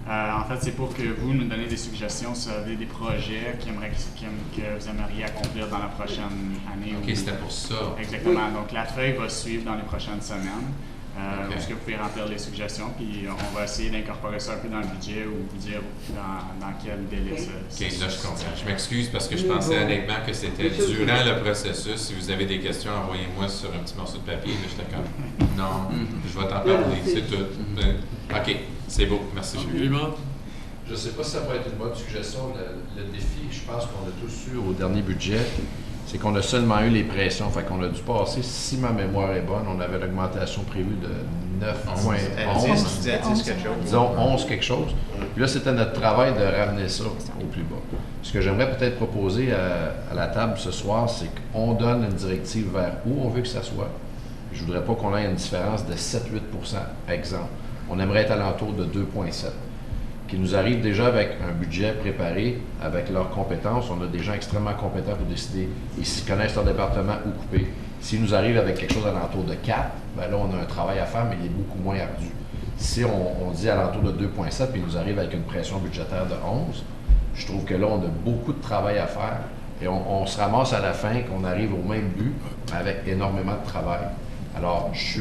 En fait, c'est pour que vous nous donnez des suggestions si vous avez des projets que vous aimeriez accomplir dans la prochaine année.
Ok, c'était pour ça.
Exactement. Donc, la feuille va suivre dans les prochaines semaines. Où est-ce que vous pouvez remplir les suggestions, puis on va essayer d'incorporer ça un peu dans le budget ou vous dire dans quel délai ça.
Ok, là je comprends. Je m'excuse parce que je pensais honnêtement que c'était durant le processus. Si vous avez des questions, envoyez-moi sur un petit morceau de papier. Mais j'étais comme, non, je vais t'en parler, c'est tout. Ok, c'est beau, merci.
Je ne sais pas si ça pourrait être une bonne suggestion. Le défi, je pense qu'on a tous eu au dernier budget, c'est qu'on a seulement eu les pressions. Fait qu'on a dû passer, si ma mémoire est bonne, on avait l'augmentation prévue de 9,11. Disons 11 quelque chose. Puis là, c'était notre travail de ramener ça au plus bas. Ce que j'aimerais peut-être proposer à la table ce soir, c'est qu'on donne une directive vers où on veut que ça soit. Je ne voudrais pas qu'on ait une différence de 7-8 %, exemple. On aimerait être alentour de 2,7 qui nous arrivent déjà avec un budget préparé, avec leurs compétences. On a des gens extrêmement compétents pour décider, et s'ils connaissent leur département, où couper. S'ils nous arrivent avec quelque chose alentour de 4, bien là, on a un travail à faire, mais il est beaucoup moins ardu. Si on dit alentour de 2,7, puis ils nous arrivent avec une pression budgétaire de 11, je trouve que là, on a beaucoup de travail à faire, et on se ramasse à la fin qu'on arrive au même but, mais avec énormément de travail. Alors, je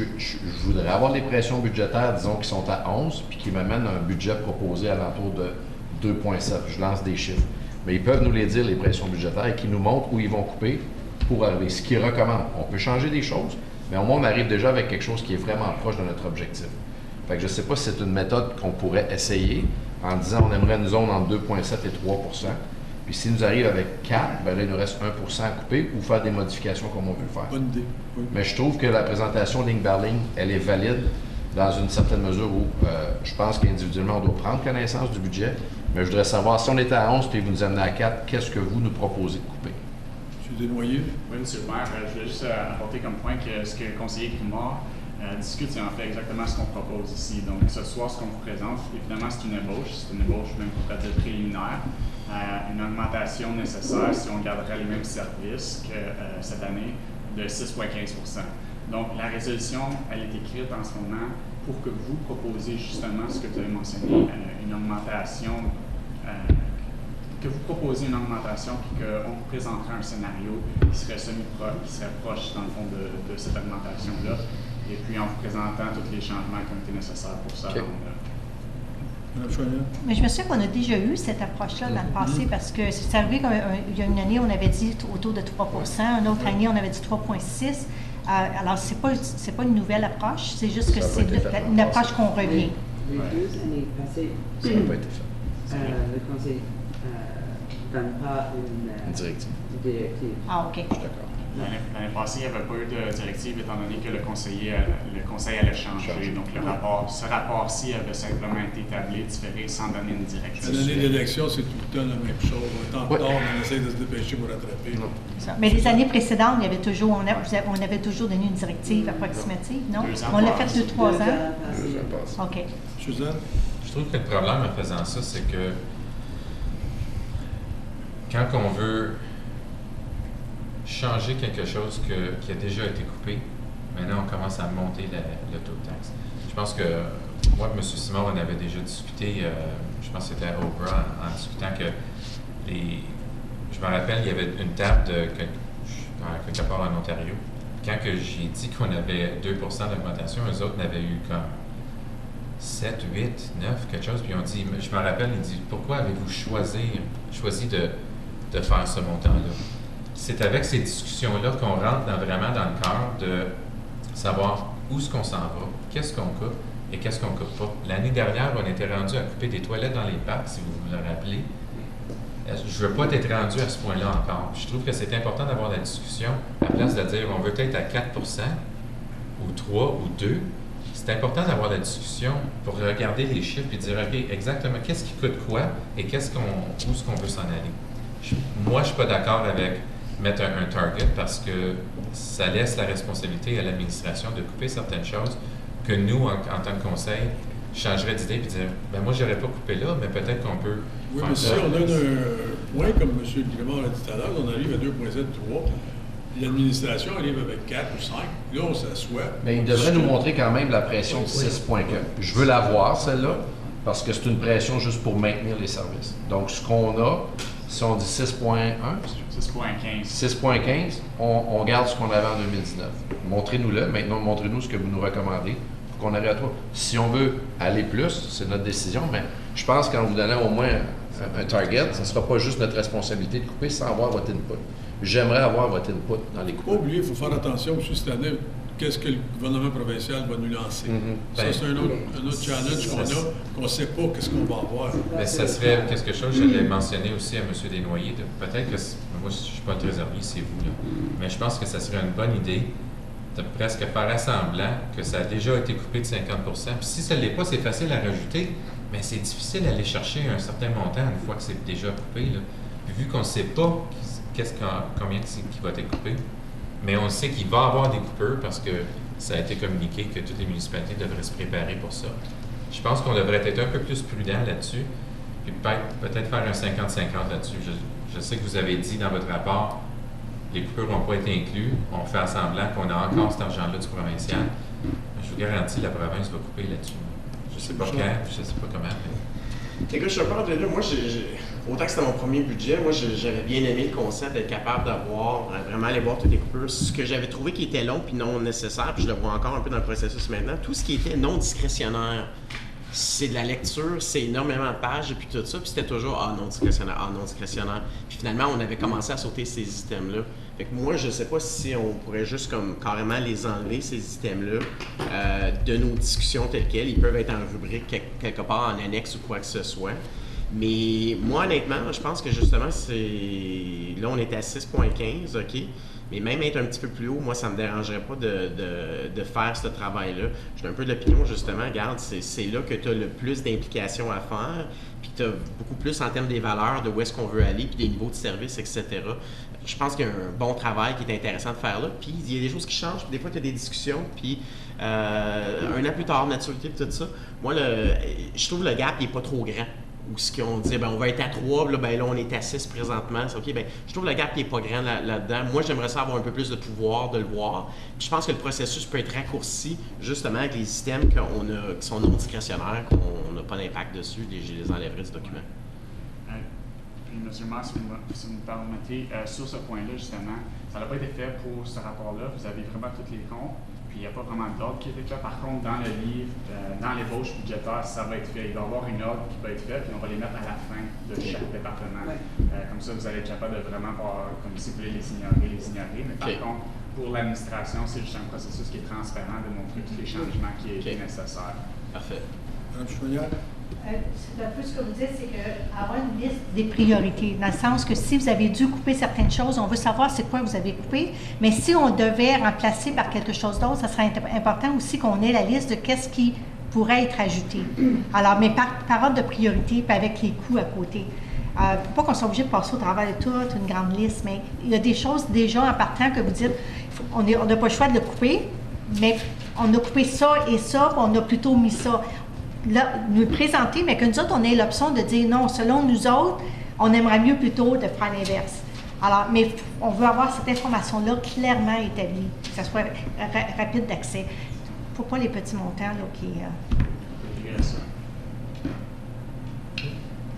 voudrais avoir des pressions budgétaires, disons, qui sont à 11, puis qui m'amènent un budget proposé à l'entour de 2,7. Je lance des chiffres. Mais ils peuvent nous les dire, les pressions budgétaires, et qui nous montrent où ils vont couper pour arriver. Ce qu'ils recommandent. On peut changer des choses, mais au moins, on arrive déjà avec quelque chose qui est vraiment proche de notre objectif. Fait que je ne sais pas si c'est une méthode qu'on pourrait essayer en disant on aimerait une zone entre 2,7 et 3 %. Puis s'il nous arrive avec 4, bien là, il nous reste 1 % à couper ou faire des modifications comme on veut le faire.
Bonne idée. Oui.
Mais je trouve que la présentation ligne par ligne, elle est valide dans une certaine mesure où je pense qu'individuellement, on doit prendre connaissance du budget. Mais je voudrais savoir, si on était à 11 et vous nous amenez à 4, qu'est-ce que vous nous proposez de couper?
M. Desnoyers.
Oui, M. le maire, je voulais juste apporter comme point que ce que le conseiller Grimard discute, c'est en fait exactement ce qu'on propose ici. Donc, ce soir, ce qu'on vous présente, évidemment, c'est une ébauche même pour dire préliminaire. Une augmentation nécessaire si on garderait les mêmes services que cette année de 6,15 %. Donc, la résolution, elle est écrite en ce moment pour que vous proposiez justement ce que vous avez mentionné, une augmentation, que vous proposiez une augmentation puis qu'on vous présenterait un scénario qui serait qui serait proche, dans le fond, de cette augmentation-là. Et puis, en vous présentant tous les changements qui ont été nécessaires pour ça.
Okay.
Mais je me souviens qu'on a déjà eu cette approche-là dans le passé parce que c'est arrivé qu'il y a une année, on avait dit autour de 3 %, une autre année, on avait dit 3,6 %. Alors, c'est pas une nouvelle approche, c'est juste que c'est une approche qu'on revient.
Les 2 années passées,
ça n'a pas été fait.
le Conseil ne donne pas une directive.
Ah, OK.
Je suis d'accord.
L'année passée, il n'y avait pas eu de directive étant donné que le Conseil allait changer. Donc, ce rapport-ci avait simplement été établi, différé, sans donner une directive.
L'année d'élection, c'est tout le temps la même chose. On est en retard, on essaie de se dépêcher pour rattraper.
Mais les années précédentes, il y avait toujours, on avait toujours donné une directive approximative, non? On l'a fait 2-3 ans. OK.
Suzanne?
Je trouve que le problème en faisant ça, c'est que quand on veut changer quelque chose qui a déjà été coupé, maintenant on commence à monter le taux de taxe. Je pense que moi et M. Simon, on avait déjà discuté, je pense que c'était à Oprah, en discutant que je me rappelle, il y avait une table quelque part en Ontario. Quand que j'ai dit qu'on avait 2 % d'augmentation, eux autres n'avaient eu comme 7, 8, 9, quelque chose. Puis on dit, je me rappelle, il dit, pourquoi avez-vous choisi de faire ce montant-là? C'est avec ces discussions-là qu'on rentre vraiment dans le cœur de savoir où est-ce qu'on s'en va, qu'est-ce qu'on coupe et qu'est-ce qu'on coupe pas. L'année dernière, on était rendu à couper des toilettes dans les parcs, si vous vous le rappelez. je ne veux pas être rendu à ce point-là encore. Je trouve que c'est important d'avoir la discussion, à la place de dire on veut être à 4 ou 3 ou 2. C'est important d'avoir la discussion pour regarder les chiffres et dire, OK, exactement, qu'est-ce qui coûte quoi et où est-ce qu'on veut s'en aller. Moi, je ne suis pas d'accord avec mettre un target parce que ça laisse la responsabilité à l'administration de couper certaines choses que nous, en tant que conseil, changerait d'idée et dire, ben moi, je n'aurais pas coupé là, mais peut-être qu'on peut.
Oui, mais si on donne un point, comme M. Grémard l'a dit tout à l'heure, on arrive à 2,73. L'administration arrive avec 4 ou 5. Là, on s'assoit.
Mais il devrait nous montrer quand même la pression de 6,4. Je veux la voir, celle-là, parce que c'est une pression juste pour maintenir les services. Donc, ce qu'on a, si on dit 6,1, 6,15, on garde ce qu'on avait en 2019. Montrez-nous-le. Maintenant, montrez-nous ce que vous nous recommandez pour qu'on arrive à 3. Si on veut aller plus, c'est notre décision, mais je pense qu'en vous donnant au moins un target, ce ne sera pas juste notre responsabilité de couper sans avoir votre input. J'aimerais avoir votre input dans les coupes.
Pas oublier, il faut faire attention aussi cette année, qu'est-ce que le gouvernement provincial va nous lancer. Ça, c'est un autre challenge qu'on a, qu'on ne sait pas qu'est-ce qu'on va avoir.
Mais ça serait quelque chose, je l'ai mentionné aussi à M. Desnoyers, peut-être que, moi je ne suis pas le trésorier, c'est vous, là, mais je pense que ça serait une bonne idée de presque faire semblant que ça a déjà été coupé de 50 %. Puis si ça ne l'est pas, c'est facile à rajouter, mais c'est difficile d'aller chercher un certain montant une fois que c'est déjà coupé. Là. Puis vu qu'on ne sait pas combien qui va être coupé, mais on sait qu'il va y avoir des coupures parce que ça a été communiqué que toutes les municipalités devraient se préparer pour ça. Je pense qu'on devrait être un peu plus prudent là-dessus, puis peut-être faire un 50-50 là-dessus. Je sais que vous avez dit dans votre rapport, les coupures n'ont pas été incluses, on fait semblant qu'on a encore cet argent-là du provincial. Je vous garantis, la province va couper là-dessus. Je ne sais pas quand, je ne sais pas comment. Mais...
Écoute, je te parle de là. Moi, autant que c'était mon premier budget, moi, j'avais bien aimé le concept d'être capable d'avoir, vraiment aller voir toutes les coupures. Ce que j'avais trouvé qui était long puis non nécessaire, puis je le vois encore un peu dans le processus maintenant, tout ce qui était non discrétionnaire. C'est de la lecture, c'est énormément de pages et puis tout ça, puis c'était toujours « Ah, non discrétionnaire, ah, non discrétionnaire ». Puis finalement, on avait commencé à sauter ces items-là. Fait que moi, je sais pas si on pourrait juste comme carrément les enlever, ces items-là, de nos discussions telles quelles. Ils peuvent être en rubrique quelque part, en annexe ou quoi que ce soit. Mais moi, honnêtement, je pense que justement, là, on est à 6,15, OK? Mais même être un petit peu plus haut, moi, ça ne me dérangerait pas de faire ce travail-là. J'ai un peu de l'opinion, justement, regarde, c'est là que tu as le plus d'implications à faire, puis tu as beaucoup plus en termes des valeurs, de où est-ce qu'on veut aller, puis des niveaux de service, etc. Je pense qu'il y a un bon travail qui est intéressant de faire là, puis il y a des choses qui changent, puis des fois, tu as des discussions, puis un an plus tard, maturité, puis tout ça. Moi, je trouve le gap, il n'est pas trop grand. Ou ce qu'on dit, ben, on va être à 3, là, ben, là on est à 6 présentement. C'est OK, ben, je trouve le gap qui n'est pas grand là-dedans. Moi, j'aimerais ça avoir un peu plus de pouvoir de le voir. Puis je pense que le processus peut être raccourci justement avec les systèmes qui sont non discrétionnaires, qu'on n'a pas d'impact dessus. Je les enlèverai du document.
Puis, M. le maire, si vous me permettez, sur ce point-là, justement, ça n'a pas été fait pour ce rapport-là. Vous avez vraiment tous les comptes. Puis il n'y a pas vraiment d'ordre qui a été fait. Par contre, dans le livre, dans l'ébauche budgétaire, ça va être fait. Il va y avoir une ordre qui va être faite, puis on va les mettre à la fin de chaque département. Comme ça, vous allez être capable de vraiment voir, comme si vous voulez les ignorer. Mais par contre, pour l'administration, c'est juste un processus qui est transparent de montrer tous les changements qui est nécessaire.
Parfait.
Mme Chouinière?
C'est un peu ce que vous dites, c'est qu'avoir une liste des priorités, dans le sens que si vous avez dû couper certaines choses, on veut savoir c'est quoi vous avez coupé, mais si on devait remplacer par quelque chose d'autre, ça serait important aussi qu'on ait la liste de qu'est-ce qui pourrait être ajouté. Alors, mais par ordre de priorité, puis avec les coûts à côté. Pour pas qu'on soit obligé de passer au travers de toute une grande liste, mais il y a des choses déjà en partant que vous dites, on n'a pas le choix de le couper, mais on a coupé ça et ça, puis on a plutôt mis ça. Là, nous le présenter, mais que nous autres, on ait l'option de dire non, selon nous autres, on aimerait mieux plutôt de faire l'inverse. Alors, mais on veut avoir cette information-là clairement établie, que ça soit rapide d'accès. Il ne faut pas les petits montants là, qui...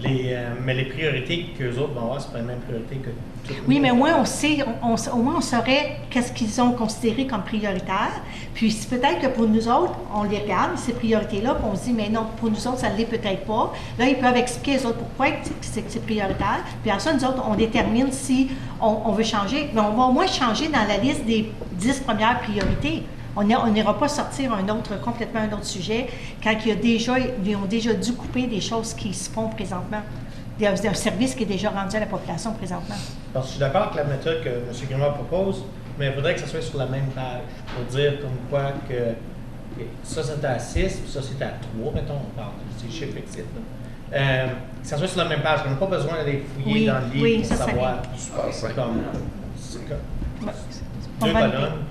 Mais les priorités qu'eux autres vont avoir, c'est pas les mêmes priorités que tout le monde.
Oui, mais au moins on sait, au moins on saurait qu'est-ce qu'ils ont considéré comme prioritaire. Puis peut-être que pour nous autres, on les regarde, ces priorités-là, puis on se dit, mais non, pour nous autres, ça ne l'est peut-être pas. Là, ils peuvent expliquer aux autres pourquoi c'est prioritaire. Puis après ça, nous autres, on détermine si on veut changer. Mais on va au moins changer dans la liste des 10 premières priorités. On n'ira pas sortir complètement un autre sujet quand ils ont déjà dû couper des choses qui se font présentement. d'un service qui est déjà rendu à la population présentement.
Alors, je suis d'accord avec la méthode que M. Grimard propose, mais il faudrait que ça soit sur la même page pour dire comme quoi que ça c'est à 6, puis ça c'est à 3, mettons, on parle de chiffres fictifs. Que ça soit sur la même page, qu'on n'a pas besoin d'aller fouiller dans le livre pour savoir. C'est comme deux colonnes.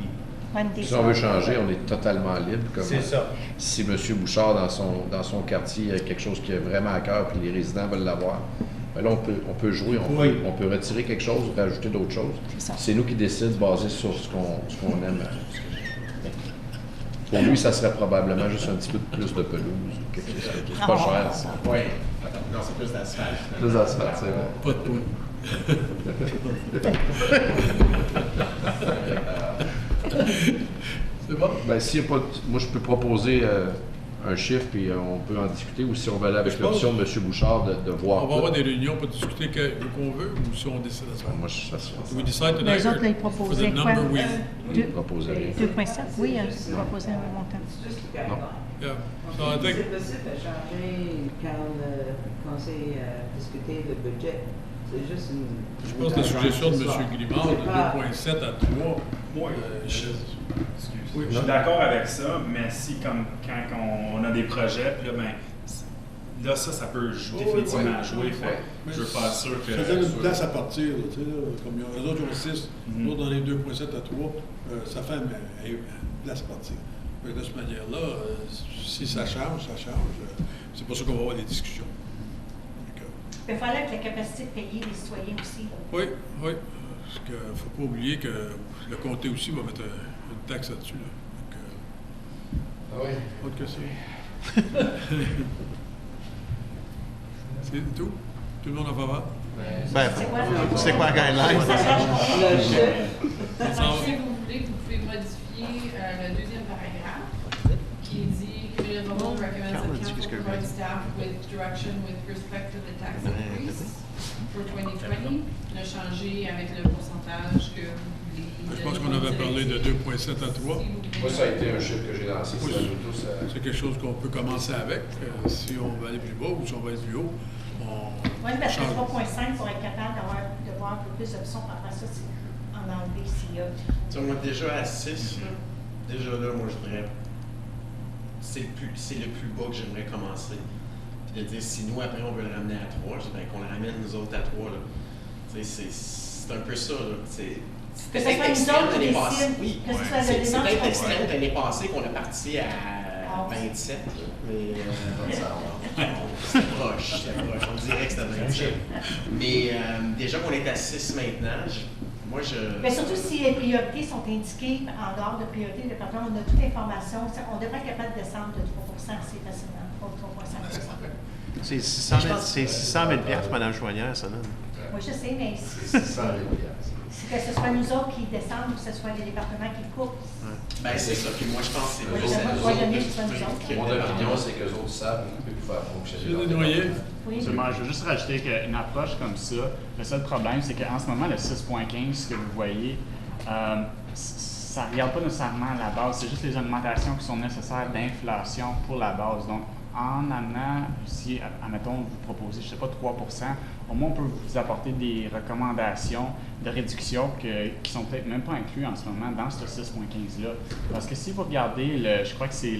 Si on veut changer, on est totalement libre.
C'est ça.
Si M. Bouchard, dans son quartier, a quelque chose qui est vraiment à cœur et les résidents veulent l'avoir, ben là, on peut jouer, on peut retirer quelque chose, rajouter d'autres choses. C'est nous qui décidons basé sur ce qu'on aime. Pour lui, ça serait probablement juste un petit peu plus de pelouse. Quelque chose. C'est pas cher, ça.
Oui. Non, c'est plus d'asphalte.
Plus d'asphalte, c'est vrai.
Pas de poule. C'est bon?
Ben, s'il y a pas moi, je peux proposer un chiffre, puis on peut en discuter, ou si on va aller avec l'option de M. Bouchard de voir.
On va avoir des réunions pour discuter qu'on veut, ou si on décide à ça.
Moi, ça se fait.
We decide tonight.
Les autres, là, ils proposaient quoi? 2,7? Oui, ils proposaient un montant.
Non.
Yeah. So I think,
C'est possible de changer quand le Conseil a discuté le budget. C'est juste une.
je pense que la suggestion de M. Grimard de 2,7 à 3,
Oui, je suis d'accord avec ça, mais si comme quand on a des projets, puis là, là, ça peut définitivement jouer. Fait, je veux faire sûr que.
ça donne une place à partir, tu sais, comme les autres ont 6, nous dans les 2,7 à 3, ça fait une place à partir. Fait que de cette manière-là, si ça change, ça change. C'est pour ça qu'on va avoir des discussions.
Il fallait que la capacité de payer les citoyens aussi.
Oui. Parce qu'il ne faut pas oublier que le comté aussi va mettre une taxe là-dessus.
Ah oui.
Autre question. C'est tout? Tout le monde en faveur?
Ben, c'est quoi la guideline?
Si vous voulez, vous pouvez modifier le deuxième paragraphe qui dit Community of the Whole recommends that council provide staff with direction with respect to the tax increase for 2020. Le changer avec le pourcentage que vous voulez.
Je pense qu'on avait parlé de 2,7 à 3.
Moi, ça a été un chiffre que j'ai lancé.
C'est quelque chose qu'on peut commencer avec. Si on va aller plus bas ou si on va aller plus haut,
Moi, je mettrais 3,5 pour être capable de voir un peu plus d'options. Après ça, c'est en enlever s'il y a.
Tu vois, moi, déjà à 6, déjà là, moi, je dirais, c'est le plus bas que j'aimerais commencer. Puis de dire, si nous, après, on veut le ramener à 3, je dis, ben, qu'on le ramène nous autres à 3. Là. C'est un peu ça. Là.
Que ce soit nous autres qui décident.
Oui,
que ce soit
c'est
le
peut-être extrême l'année passée qu'on est parti à 27. Là, mais c'est proche. On dirait que c'était 27. Mais déjà qu'on est à 6 maintenant, moi,
mais surtout si les priorités sont indiquées en dehors de priorités du département, on a toute l'information. On devrait être capable de descendre de 3 assez facilement, pas 3,5
C'est 600 000 piastres, Mme Chouanière, ça donne.
Oui, je sais, mais
600 000
que ce soit nous autres qui descendent ou que ce soit les départements qui coupent.
Ben, c'est ça. Puis moi, je pense que c'est
Mon
opinion, c'est que les autres savent faire fonctionner.
Je veux juste rajouter qu'une approche comme ça, le seul problème, c'est qu'en ce moment, le 6,15, ce que vous voyez, ça ne regarde pas nécessairement la base, c'est juste les augmentations qui sont nécessaires d'inflation pour la base. Donc, en amenant, si, admettons, vous proposez, je ne sais pas, 3 au moins, on peut vous apporter des recommandations de réduction qui sont peut-être même pas incluses en ce moment dans ce 6,15-là. Parce que si vous regardez, je crois que c'est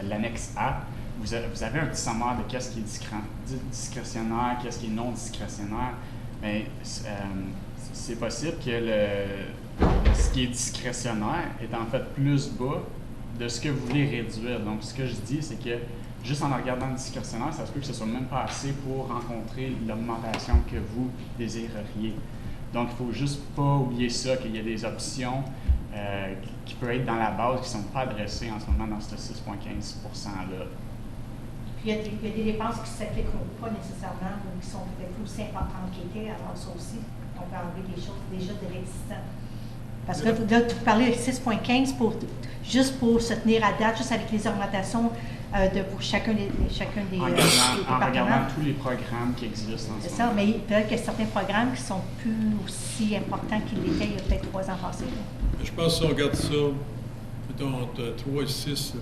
l'annexe A, vous avez un petit sommaire de qu'est-ce qui est discrétionnaire, qu'est-ce qui est non discrétionnaire. Mais c'est possible que ce qui est discrétionnaire est en fait plus bas de ce que vous voulez réduire. Donc, ce que je dis, c'est que juste en regardant le discrétionnaire, ça se peut que ce soit même pas assez pour rencontrer l'augmentation que vous désireriez. Donc, il ne faut juste pas oublier ça, qu'il y a des options qui peuvent être dans la base qui ne sont pas adressées en ce moment dans ce 6,15%-là.
Puis il y a des dépenses qui ne s'appliqueront pas nécessairement ou qui sont peut-être plus aussi importantes qu'étaient. Alors, ça aussi, on peut enlever des choses déjà de l'existant. Parce que là, tu parlais de 6,15 juste pour se tenir à date, juste avec les augmentations pour chacun des
en regardant tous les programmes qui existent en ce moment.
C'est ça, mais peut-être qu'il y a certains programmes qui sont plus aussi importants qu'ils l'étaient il y a peut-être 3 ans passés.
Je pense que si on regarde ça, mettons, entre 3 et 6,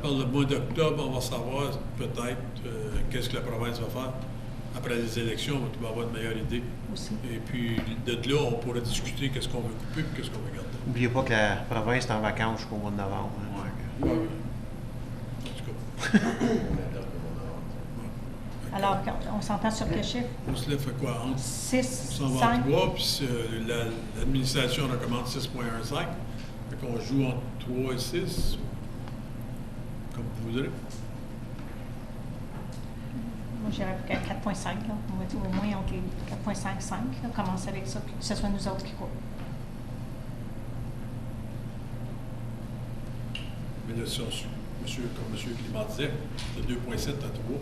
par le mois d'octobre, on va savoir peut-être qu'est-ce que la province va faire. après les élections, tu vas avoir une meilleure idée.
Aussi.
Et puis, de là, on pourrait discuter qu'est-ce qu'on veut couper et qu'est-ce qu'on veut garder.
N'oubliez pas que la province est en vacances jusqu'au mois de novembre.
Ouais. En tout cas.
Alors, on s'entend sur quel chiffre?
On se lève fait quoi? Entre
6, 5?
123, puis l'administration recommande 6,15. Fait qu'on joue entre 3 et 6, comme vous voudrez.
Moi, j'irais pour 4,5. On va dire au moins entre 4,5 5. Commencer avec ça, puis que ce soit nous autres qui courent.
Mais là, si comme M. Clément disait, de 2,7 à 3,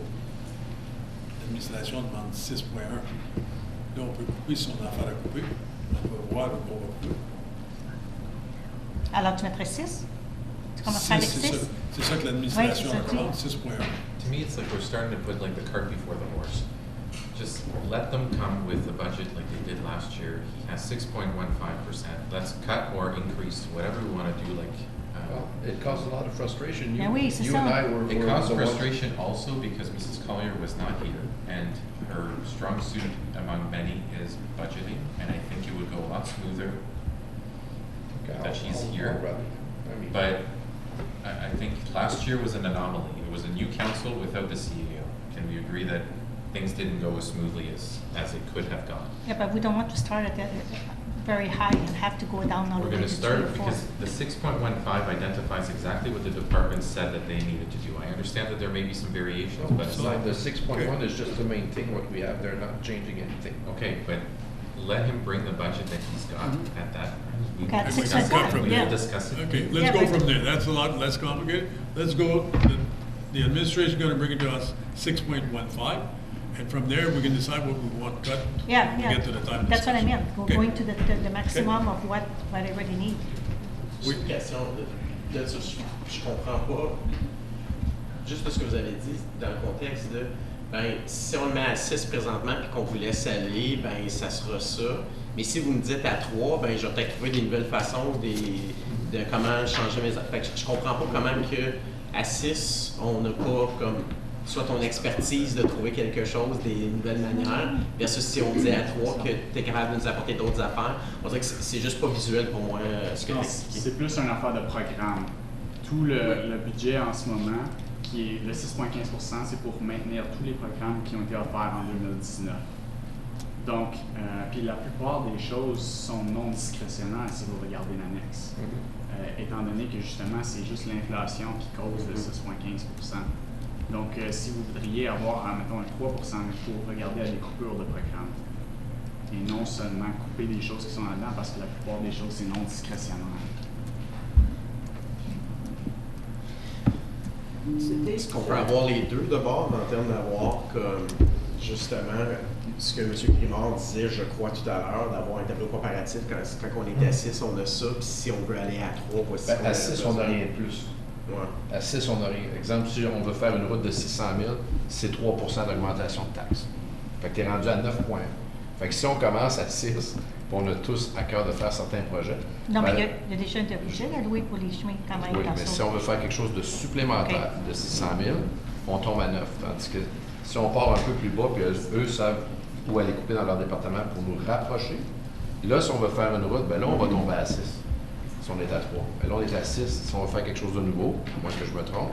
l'administration demande 6,1. Là, on peut couper si on a affaire à couper. On va voir qu'on va couper.
Alors, tu mettrais 6? Tu commencerais avec 6?
C'est ça que l'administration recommande, 6,1.
To me, it's like we're starting to put like the cart before the horse. Just let them come with the budget like they did last year. He has 6.15%. Let's cut or increase whatever we want to do. Like
well, it caused a lot of frustration. You,
oui,
you and I were.
It caused frustration also because Mrs. Collier was not here, and her strong suit among many is budgeting, and I think it would go a lot smoother that she's here. But I think last year was an anomaly. It was a new council without the CEO. Can we agree that things didn't go as smoothly as it could have gone?
Yeah, but we don't want to start at very high and have to go down all the
We're
way
going
to
to
3
start
or 4.
because the 6.15 identifies exactly what the department said that they needed to do. I understand that there may be some variations, but
It's like the 6.1 is just to maintain what we have. They're not changing anything.
okay, but let him bring the budget that he's got at that. We
Okay,
will
6.1,
discuss it. We
yeah.
will discuss it.
Okay, let's go from there. That's a lot less complicated. Let's go, the administration is going to bring it to us 6.15, and from there, we can decide what we want cut to get to the time.
That's what I meant. We're
Okay.
going to the maximum of whatever they need.
Oui. Une question de ça, je comprends pas. Juste ce que vous avez dit dans le contexte de, ben, si on le met à 6 présentement puis qu'on vous laisse aller, ben, ça sera ça. Mais si vous me dites à 3, ben, je vais peut-être trouver des nouvelles façons de comment changer mes affaires. Fait que je comprends pas comment que à 6, on n'a pas comme soit ton expertise de trouver quelque chose, des nouvelles manières, versus si on disait à 3 que tu es capable de nous apporter d'autres affaires. On dirait que c'est juste pas visuel pour moi ce que tu expliqué.
C'est plus une affaire de programme. Tout le budget en ce moment, qui est le 6,15 %, c'est pour maintenir tous les programmes qui ont été offerts en 2019. Donc, puis la plupart des choses sont non discrétionnaires si vous regardez l'annexe. Étant donné que justement, c'est juste l'inflation qui cause le 6,15 %. Donc, si vous voudriez avoir, mettons, un 3 %, il faut regarder à des coupures de programme. Et non seulement couper des choses qui sont là-dedans, parce que la plupart des choses, c'est non discrétionnaire.
Est-ce qu'on peut avoir les deux de bord en termes d'avoir comme justement ce que M. Grimard disait, je crois, tout à l'heure, d'avoir un tableau comparatif quand on est à 6, on a ça, puis si on veut aller à 3, voici
Ben, à 6, on n'a rien de plus.
Ouais.
À 6, on n'a rien. Exemple, si on veut faire une route de 600 000, c'est 3 % d'augmentation de taxes. Fait que tu es rendu à 9 points. Fait que si on commence à 6, puis on a tous à cœur de faire certains projets.
Non, mais
ben,
il y a déjà un budget alloué pour les chemins quand même.
oui,
dans
mais
ça.
si on veut faire quelque chose de supplémentaire de 600 000, on tombe à 9. Tandis que si on part un peu plus bas, puis eux savent où aller couper dans leur département pour nous rapprocher, là, si on veut faire une route, ben là, on va tomber à 6. Si on est à 3. Ben là, on est à 6 si on veut faire quelque chose de nouveau, à moins que je me trompe.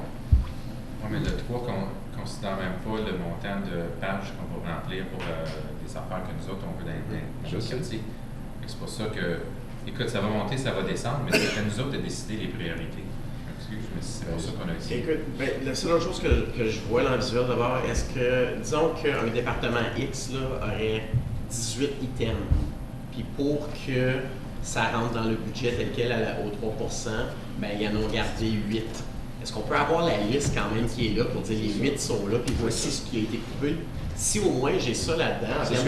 Oui, mais le 3 considère même pas le montant de pages qu'on va remplir pour des affaires que nous autres, on veut dans les quartiers. C'est pour ça que, écoute, ça va monter, ça va descendre, mais c'est à nous autres de décider les priorités. Excuse, mais c'est pour ça qu'on a dit.
Écoute, ben, la seule chose que je vois dans le visuel d'abord, est-ce que, disons qu'un département X là, aurait 18 items, puis pour que ça rentre dans le budget tel quel au 3 %, ben, ils en ont gardé 8. Est-ce qu'on peut avoir la liste quand même qui est là pour dire les 8 sont là, puis voici ce qui a été coupé? Si au moins j'ai ça là-dedans...
C'est ce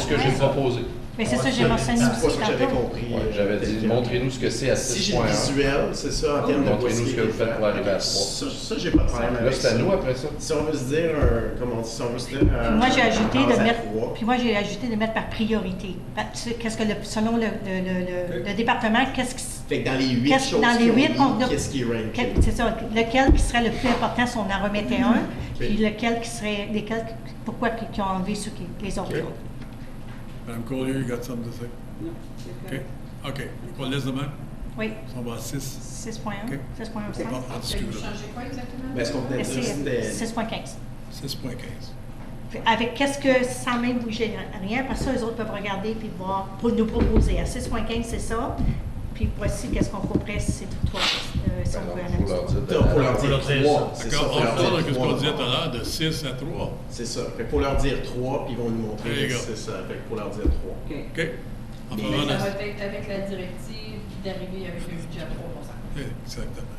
que j'ai proposé.
Mais c'est ça que j'ai mentionné aussi.
C'est pas ce que j'avais compris.
Ouais, j'avais dit, montrez-nous ce que c'est à 6.1.
Si j'ai le visuel, c'est ça, en termes de
montrez-nous ce que vous faites pour arriver à 3.
Ça, j'ai pas de problème avec
là, c'est à nous après ça.
Si on veut se dire, comment on dit, si on veut se dire...
moi, j'ai ajouté de mettre par priorité. Qu'est-ce que selon le département, qu'est-ce qui...
Fait que dans les 8 choses
dans les 8,
qu'est-ce qui rank?
C'est ça, lequel qui serait le plus important si on en remettait un, Puis lesquels pourquoi qui ont enlevé ceux les autres.
Mme Collier, you got something to say?
No,
OK. OK. Qu'on laisse de même?
Oui.
On va à 6.
6.1.
OK.
6.1.
En discuter.
Vous changez quoi exactement?
Ben, ce qu'on venait de dire, c'était
6.15.
6.15.
Avec qu'est-ce que, sans même bouger rien, parce que ça, les autres peuvent regarder puis voir, pour nous proposer. À 6.15, c'est ça. Puis voici qu'est-ce qu'on couperait si c'est toi. Si on pouvait
pour leur dire 3. C'est ça.
On retourne à ce qu'on disait tout à l'heure, de 6 à 3.
C'est ça. Fait que pour leur dire 3, puis ils vont nous montrer
There you go.
c'est ça. Fait que pour leur dire 3.
OK. En faveur
Ça
de...
va être avec la directive puis d'arriver avec un budget à 3%.
Exactement.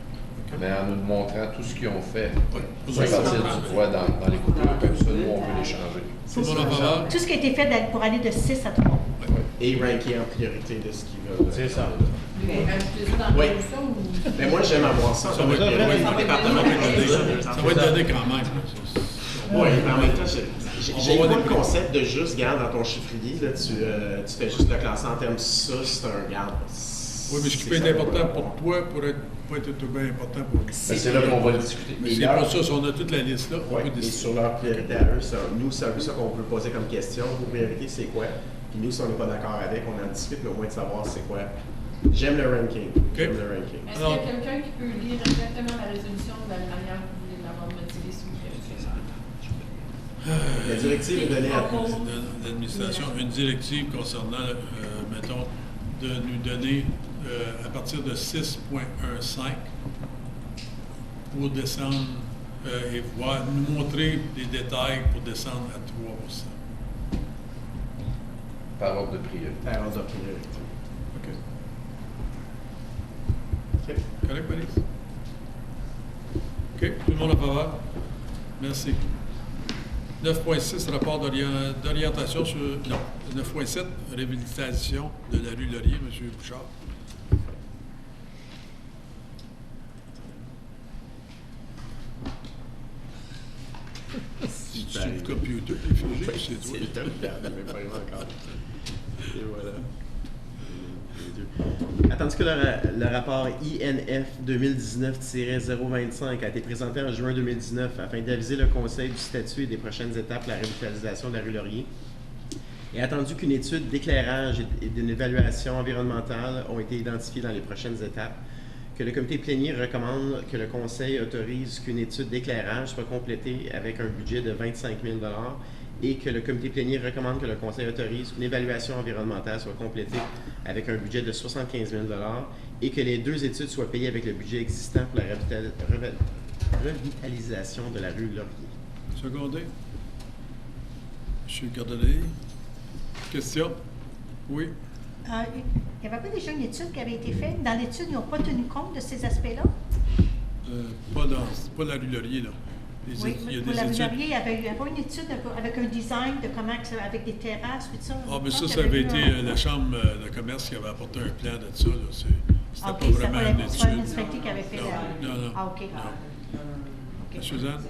Mais en nous montrant tout ce qu'ils ont fait,
Oui.
à partir du poids dans les coupures, comme ça, nous, on veut les changer.
Tout le monde en faveur?
Tout ce qui a été fait pour aller de 6 à 3.
Et ranker en priorité de ce qu'ils veulent.
C'est ça.
Mais rajouter ça dans
Oui.
le ça ou...
Mais moi, j'aime avoir ça.
Ça va être donné quand même.
Oui, mais en même temps, j'ai pas le concept de juste, garde dans ton chiffrier, là, tu fais juste le classer en termes ça, c'est un garde.
Oui, mais ce qui peut être important pour toi pourrait pas être tout bien important pour nous.
C'est là qu'on va le discuter.
Mais c'est pas ça, si on a toute la liste là, on
Oui,
peut
et
décider.
sur leur priorité à eux, nous, c'est un peu ça qu'on peut poser comme question. Vos priorités, c'est quoi? Puis nous, si on n'est pas d'accord avec, on en discute, mais au moins de savoir c'est quoi. J'aime le ranking. J'aime le ranking.
Est-ce qu'il y a quelqu'un qui peut lire exactement la résolution de la manière que vous voulez l'avoir motivée, s'il vous plaît?
La directive est donnée à
l'administration, une directive concernant, mettons, de nous donner à partir de 6.15 pour descendre et voir, nous montrer les détails pour descendre à 3%.
Par ordre de priorité.
Par ordre de priorité.
OK. Correct, Maurice? OK. Tout le monde en faveur? Merci. 9.6, rapport d'orientation sur... Non, 9.7, réhabilitation de la rue Laurier, M. Bouchard. C'est le computer, les fusées, c'est toi.
C'est le temps, mais pas encore. Et voilà. Tandis que le rapport INF 2019-025 a été présenté en juin 2019 afin d'aviser le Conseil du statut et des prochaines étapes de la revitalisation de la rue Laurier, et attendu qu'une étude d'éclairage et d'une évaluation environnementale ont été identifiées dans les prochaines étapes, que le comité plénier recommande que le Conseil autorise qu'une étude d'éclairage soit complétée avec un budget de 25 000 et que le comité plénier recommande que le Conseil autorise qu'une évaluation environnementale soit complétée avec un budget de 75 000 et que les deux études soient payées avec le budget existant pour la revitalisation de la rue Laurier.
Secondé. M. Cardonnet. Question? Oui.
Il n'y avait pas déjà une étude qui avait été faite. Dans l'étude, ils n'ont pas tenu compte de ces aspects-là?
Pas la rue Laurier, là.
Oui, pour la rue Laurier, il y avait une étude avec un design de comment, avec des terrasses, tout ça.
Ah, mais ça avait été la Chambre de commerce qui avait apporté un plan de ça, là. C'était pas vraiment une étude.
C'est pas l'inspecteur qui avait fait
non.
Ah, OK.
Non. Suzanne?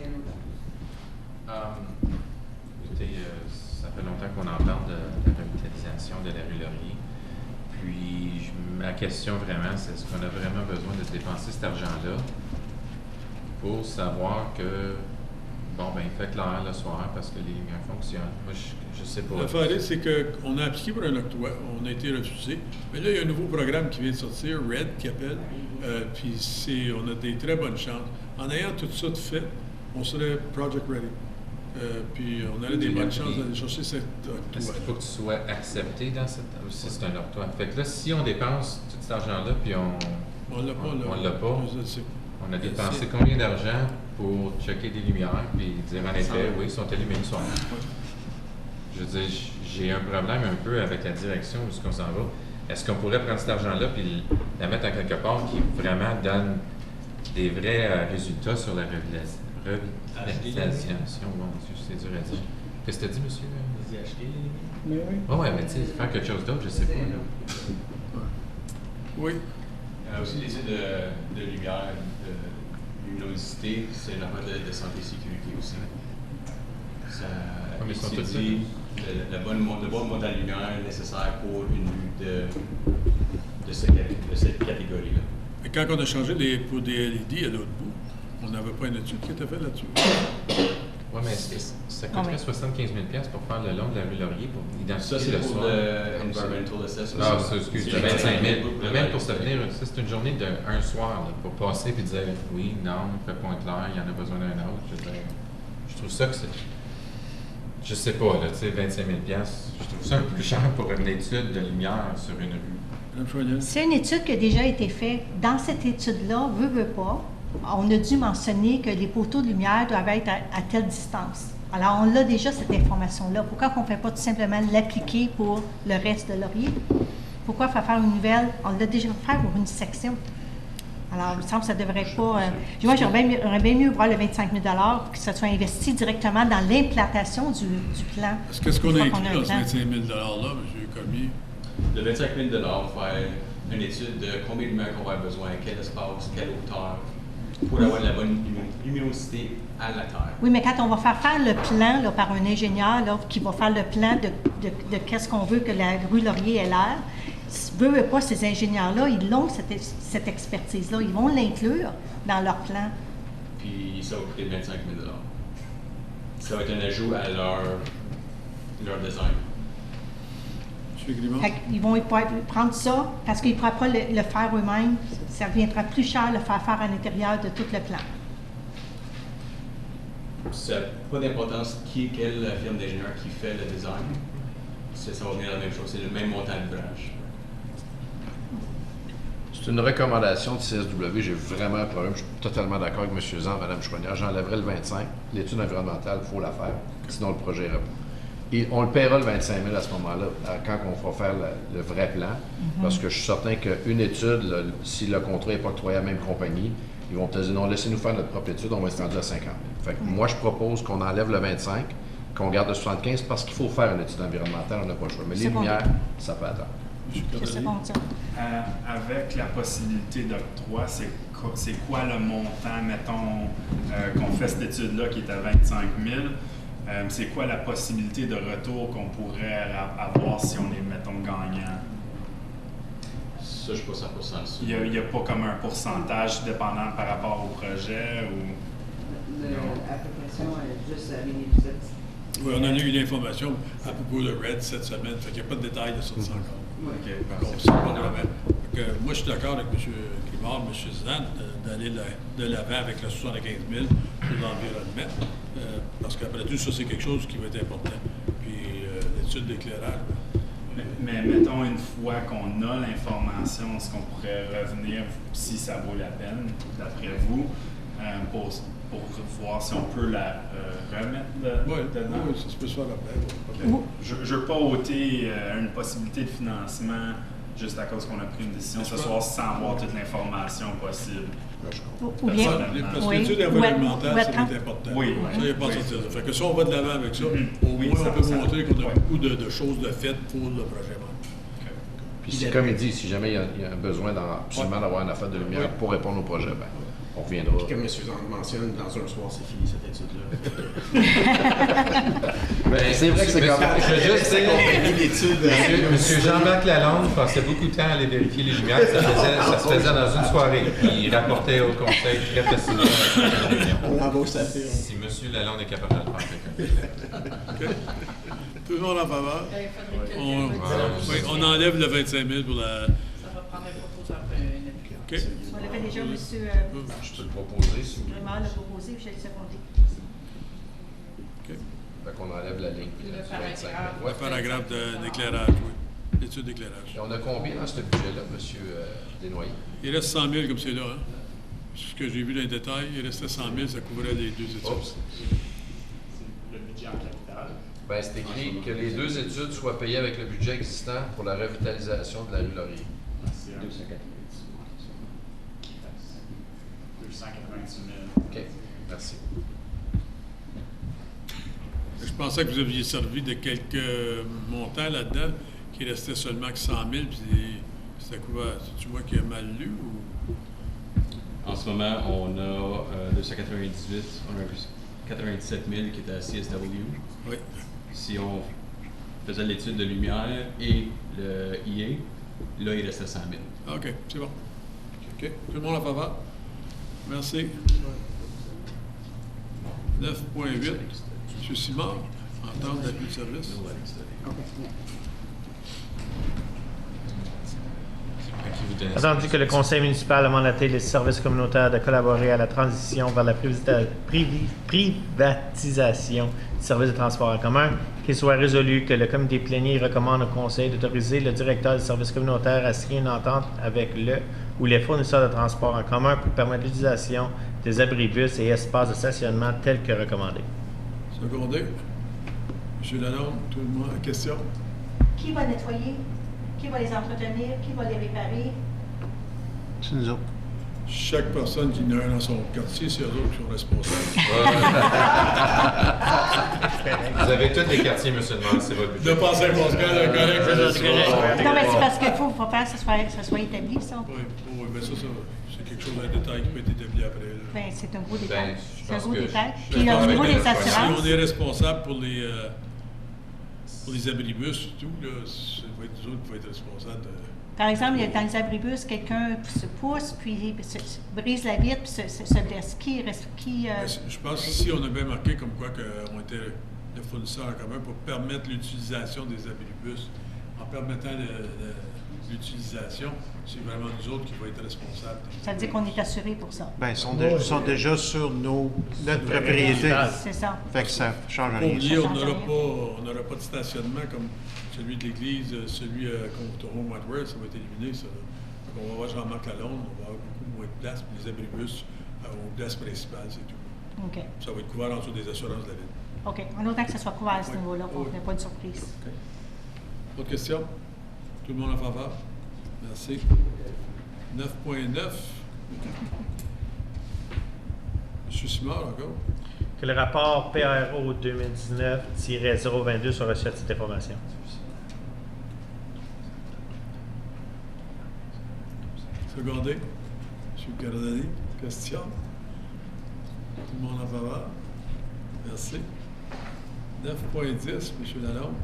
Écoutez, ça fait longtemps qu'on en parle de la revitalisation de la rue Laurier. Puis, ma question vraiment, c'est est-ce qu'on a vraiment besoin de dépenser cet argent-là pour savoir que, bon, ben, il fait clair le soir parce que les lumières fonctionnent. Moi, je sais pas.
L'affaire, c'est qu'on a appliqué pour un octroi, on a été refusé. Mais là, il y a un nouveau programme qui vient de sortir, RED, qui appelle. Puis, on a des très bonnes chances. En ayant tout ça de fait, on serait project ready. Puis, on aurait des bonnes chances d'aller chercher cet octroi.
Est-ce qu'il faut que tu sois accepté dans cette... Si c'est un octroi. Fait que là, si on dépense tout cet argent-là, puis on
l'a pas, là.
On l'a pas.
Je sais.
On a dépensé combien d'argent pour checker des lumières, puis dire en effet, oui, ils sont allumés le soir. Je veux dire, j'ai un problème un peu avec la direction où on s'en va. Est-ce qu'on pourrait prendre cet argent-là puis la mettre en quelque part qui vraiment donne des vrais résultats sur la revitalisation? Bon, c'est dur à dire. Qu'est-ce que tu as dit, monsieur?
Vous acheter
Mais oui.
Ouais, mais tu sais, faire quelque chose d'autre, je sais pas. Là.
Oui.
Aussi, l'étude de lumière, de luminosité, c'est une affaire de santé et sécurité aussi. Ça étudie le bon montant de lumière nécessaire pour une rue de cette catégorie-là.
Et quand on a changé pour des LED à l'autre bout, On n'avait pas une étude qui était faite là-dessus.
Oui, mais ça coûterait 75 000 pour faire le long de la rue Laurier pour identifier
ça, c'est
le
pour
soir.
l'environmental assessment.
Ah, excuse, de 25 000. Même pour se tenir, ça, c'est une journée d'un soir, là, pour passer et dire oui, non, fait point clair, il y en a besoin d'un autre. Je trouve ça que c'est. Je sais pas, là, tu sais, 25 000 je trouve ça un peu cher pour une étude de lumière sur une rue.
C'est une étude qui a déjà été faite. Dans cette étude-là, veut pas, on a dû mentionner que les poteaux de lumière doivent être à telle distance. Alors, on a déjà cette information-là. Pourquoi on ne fait pas tout simplement l'appliquer pour le reste de Laurier? Pourquoi faire une nouvelle? On l'a déjà fait pour une section. Alors, il me semble que ça ne devrait pas... moi, j'aurais bien mieux voir le 25 000 que ça soit investi directement dans l'implantation du plan.
Qu'est-ce qu'on a inclus dans ce 25 000 $-là, M. Cormier?
Le 25 000 $, faire une étude de combien de lumière qu'on va avoir besoin, quel espace, quelle hauteur, pour avoir de la bonne luminosité à la Terre.
Oui, mais quand on va faire le plan là, par un ingénieur là, qui va faire le plan de qu'est-ce qu'on veut que la rue Laurier ait l'air, veut pas ces ingénieurs-là, ils ont cette expertise-là, ils vont l'inclure dans leur plan.
Puis ça va coûter 25 000 $. Ça va être un ajout à leur design.
Ils vont prendre ça parce qu'ils ne pourraient pas le faire eux-mêmes. Ça reviendra plus cher de le faire à l'intérieur de tout le plan.
Ça n'a pas d'importance quelle firme d'ingénieur qui fait le design. Ça va venir la même chose, c'est le même montant d'ouvrage.
C'est une recommandation de CSW. J'ai vraiment un problème. Je suis totalement d'accord avec M. Zan, Mme Chouanière. J'enlèverais le 25. L'étude environnementale, il faut la faire. Sinon, le projet ira pas. Et on le paiera le 25 000 à ce moment-là, quand on fera faire le vrai plan. Parce que je suis certain qu'une étude, là, si le contrat n'est pas octroyé à la même compagnie, ils vont te dire non, laissez-nous faire notre propre étude, on va être rendu à 50 000. Fait que moi, je propose qu'on enlève le 25, qu'on garde le 75 parce qu'il faut faire une étude environnementale, on n'a pas le choix. Mais les lumières, ça peut attendre.
C'est bon, ça.
Avec la possibilité d'octroi, c'est quoi le montant, mettons, qu'on fait cette étude-là qui est à 25 000? C'est quoi la possibilité de retour qu'on pourrait avoir si on est, mettons, gagnant?
Ça, je ne suis pas 100% dessus.
Il n'y a pas comme un pourcentage dépendant par rapport au projet ou...
L'application est juste...
Oui, on en a eu l'information à propos de Red cette semaine, fait qu'il n'y a pas de détails de ça encore. Moi, je suis d'accord avec M. Climard, M. Zan, d'aller de l'avant avec le 75 000 pour l'environnement, parce qu'après tout, ça, c'est quelque chose qui va être important. Puis, l'étude d'éclairage.
Mais mettons, une fois qu'on a l'information, est-ce qu'on pourrait revenir, si ça vaut la peine, d'après vous, pour voir si on peut la remettre dedans?
Oui, ça se peut se faire après.
Okay. Je ne veux pas ôter une possibilité de financement juste à cause qu'on a pris une décision ce soir sans avoir toute l'information possible.
Ou bien,
parce que l'étude environnementale, c'est important.
Oui.
Ça, il n'y a pas à sortir ça. Fait que si on va de l'avant avec ça, au moins on peut montrer qu'on a beaucoup de choses de faites pour le projet.
Puis comme il dit, si jamais il y a un besoin absolument d'avoir une affaire de lumière pour répondre au projet, ben, on reviendra.
Puis comme M. Zand mentionne, dans un soir, c'est fini cette étude-là.
C'est vrai que c'est quand même...
Je veux juste dire, M. Jean-Marc Lalonde passait beaucoup de temps à aller vérifier les lumières. Ça se faisait dans une soirée. Il rapportait au conseil très précisément.
On en va au saphir.
Si M. Lalonde est capable de le faire, quelqu'un.
Tout le monde en faveur? On enlève le 25 000 pour la...
Ça va prendre un proposeur après une application.
On l'avait déjà, M.
Je peux le proposer si vous voulez.
Vraiment le proposer, puis je vais le seconder.
Fait qu'on enlève la ligne.
Le paragraphe.
Le paragraphe d'éclairage, oui. L'étude d'éclairage.
Et on a combien dans ce budget-là, M. Desnoyers?
Il reste 100 000 comme c'est là. Hein? Ce que j'ai vu dans les détails, il restait 100 000, ça couvrait les deux études.
Le budget en capital.
Bien, c'est écrit que les deux études soient payées avec le budget existant pour la revitalisation de la rue Laurier.
C'est 290 000.
OK, merci.
Je pensais que vous aviez servi de quelques montants là-dedans, qui restait seulement que 100 000, puis c'était couvert. C'est-tu moi qui ai mal lu ou...
En ce moment, on a 298, on a 97 000 qui est à CSW.
Oui.
Si on faisait l'étude de lumière et le IA, là, il restait 100 000.
OK, c'est bon. OK. Tout le monde en faveur? Merci. 9.8, M. Simard, entente d'appui de service.
Attendu que le conseil municipal a mandaté les services communautaires de collaborer à la transition vers la privatisation du service de transport en commun, qu'il soit résolu que le comité plénier recommande au conseil d'autoriser le directeur du service communautaire à signer une entente avec le ou les fournisseurs de transport en commun pour permettre l'utilisation des abribus et espaces de stationnement tels que recommandés.
Secondé. M. Lalonde, tout le monde, question?
Qui va nettoyer? Qui va les entretenir? Qui va les réparer?
C'est nous autres.
Chaque personne qui en a un dans son quartier, c'est eux autres qui sont responsables.
Vous avez tous les quartiers, M. le maire, c'est votre budget.
De penser à Pascal, correct.
Non, mais c'est parce qu'il faut faire que ça soit établi, ça.
Oui, mais ça, c'est quelque chose d'un détail qui peut être établi après. Là.
Ben, c'est un gros détail.
je
C'est un
pense
gros
que
détail.
je
Puis
pense
au niveau
que
des
si
assurances.
Si on est responsable pour les abribus, surtout, là, ça va être nous autres qui vont être responsables de...
Par exemple, dans les abribus, quelqu'un se pousse, puis se brise la vitre, puis se blesse. Qui
Je pense qu'ici, on a bien marqué comme quoi qu'on était le fournisseur en commun pour permettre l'utilisation des abribus. En permettant l'utilisation, c'est vraiment nous autres qui vont être responsables.
Ça veut dire qu'on est assuré pour ça.
Ben, ils sont déjà sur notre propriété.
C'est ça.
Fait que ça change
Pour
rien.
oublier, on n'aura pas de stationnement comme celui de l'église, celui contre Home Hardware, ça va être éliminé, ça. Donc, on va voir Jean-Marc Lalonde, on va avoir beaucoup moins de place, puis les abribus aux places principales, c'est tout.
OK.
Ça va être couvert en dessous des assurances de la ville.
OK. En autant que ça soit couvert à ce niveau-là, pour qu'il n'y ait pas de surprise.
OK. Autre question? Tout le monde en faveur? Merci. 9.9. M. Simard, encore?
Que le rapport PRO 2019-022 soit reçu à cette information.
Secondé. M. Cardani, question? Tout le monde en faveur? Merci. 9.10, M. Lalonde.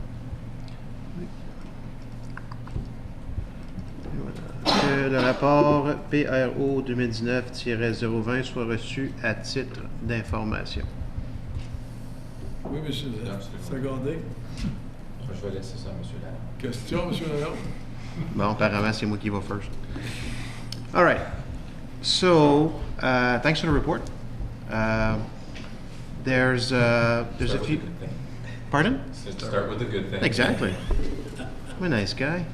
Que le rapport PRO 2019-020 soit reçu à titre d'information.
Oui, monsieur. Secondé.
Je vais laisser ça à M. Lalonde.
Question, M. Lalonde?
Bon, apparemment, c'est moi qui va first. All right. So, thanks for the report. There's a few. Pardon?
Start with a good thing.
Exactly. I'm a nice guy.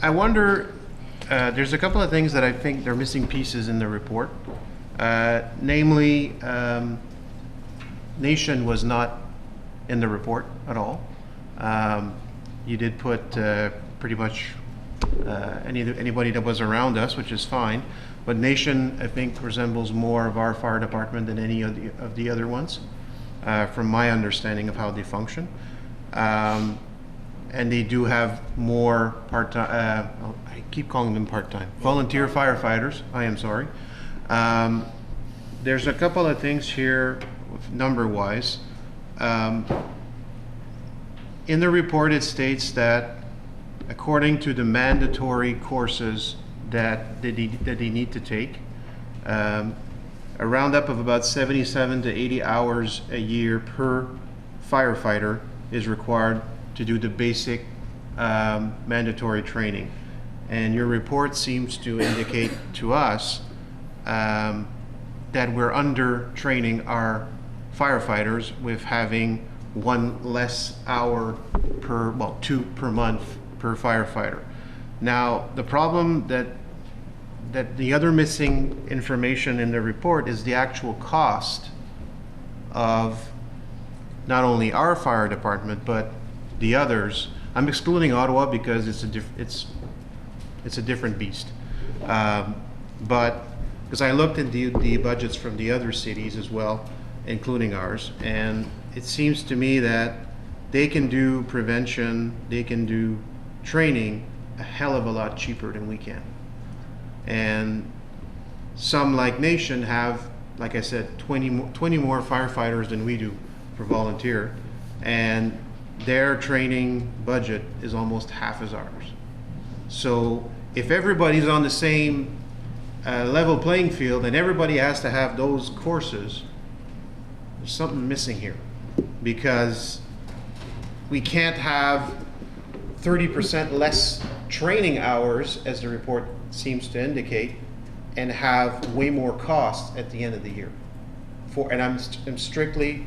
I wonder, there's a couple of things that I think they're missing pieces in the report. Namely, Nation was not in the report at all. You did put pretty much anybody that was around us, which is fine. But Nation, I think, resembles more of our fire department than any of the other ones, from my understanding of how they function. And they do have more part-time, I keep calling them part-time, volunteer firefighters, I am sorry. There's a couple of things here, number-wise. In the report, it states that according to the mandatory courses that they need to take, a roundup of about 77 to 80 hours a year per firefighter is required to do the basic mandatory training. And your report seems to indicate to us that we're under training our firefighters with having one less hour per, well, 2 per month per firefighter. Now, the problem that the other missing information in the report is the actual cost of not only our fire department, but the others. I'm excluding Ottawa because it's a different beast. But because I looked at the budgets from the other cities as well, including ours, and it seems to me that they can do prevention, they can do training a hell of a lot cheaper than we can. And some, like Nation, have, like I said, 20 more firefighters than we do for volunteer, and their training budget is almost half as ours. So if everybody's on the same a level playing field and everybody has to have those courses, there's something missing here, because we can't have 30% less training hours, as the report seems to indicate, and have way more costs at the end of the year. And I'm strictly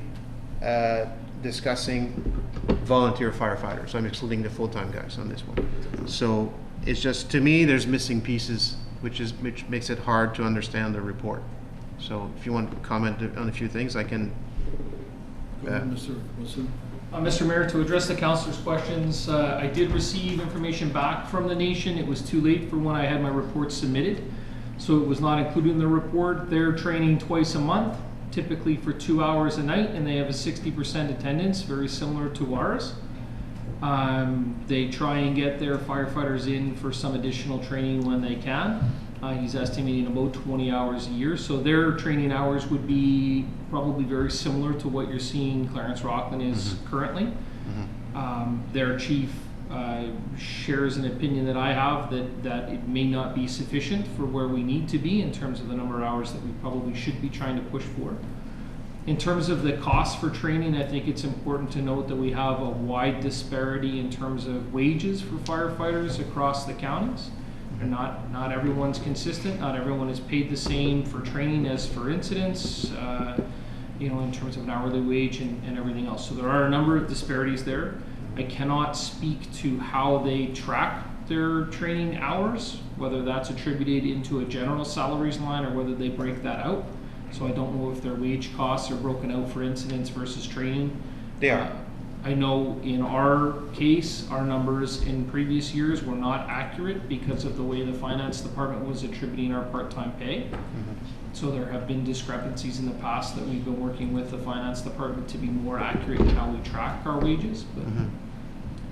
discussing volunteer firefighters. I'm excluding the full-time guys on this one. So it's just, to me, there's missing pieces, which makes it hard to understand the report. So if you want to comment on a few things, I can.
Go ahead, Mr. Wilson.
Mr. Mayor, to address the councillor's questions, I did receive information back from the Nation. It was too late for when I had my report submitted, so it was not included in the report. They're training twice a month, typically for 2 hours a night, and they have a 60% attendance, very similar to ours. They try and get their firefighters in for some additional training when they can. He's estimating about 20 hours a year, so their training hours would be probably very similar to what you're seeing Clarence Rockland is currently. Their chief shares an opinion that I have that it may not be sufficient for where we need to be in terms of the number of hours that we probably should be trying to push for. In terms of the cost for training, I think it's important to note that we have a wide disparity in terms of wages for firefighters across the counties. And not everyone's consistent. Not everyone is paid the same for training as for incidents, in terms of an hourly wage and everything else. So there are a number of disparities there. I cannot speak to how they track their training hours, whether that's attributed into a general salaries line or whether they break that out. So I don't know if their wage costs are broken out for incidents versus training.
They are.
I know in our case, our numbers in previous years were not accurate because of the way the finance department was attributing our part-time pay. So there have been discrepancies in the past that we've been working with the finance department to be more accurate in how we track our wages.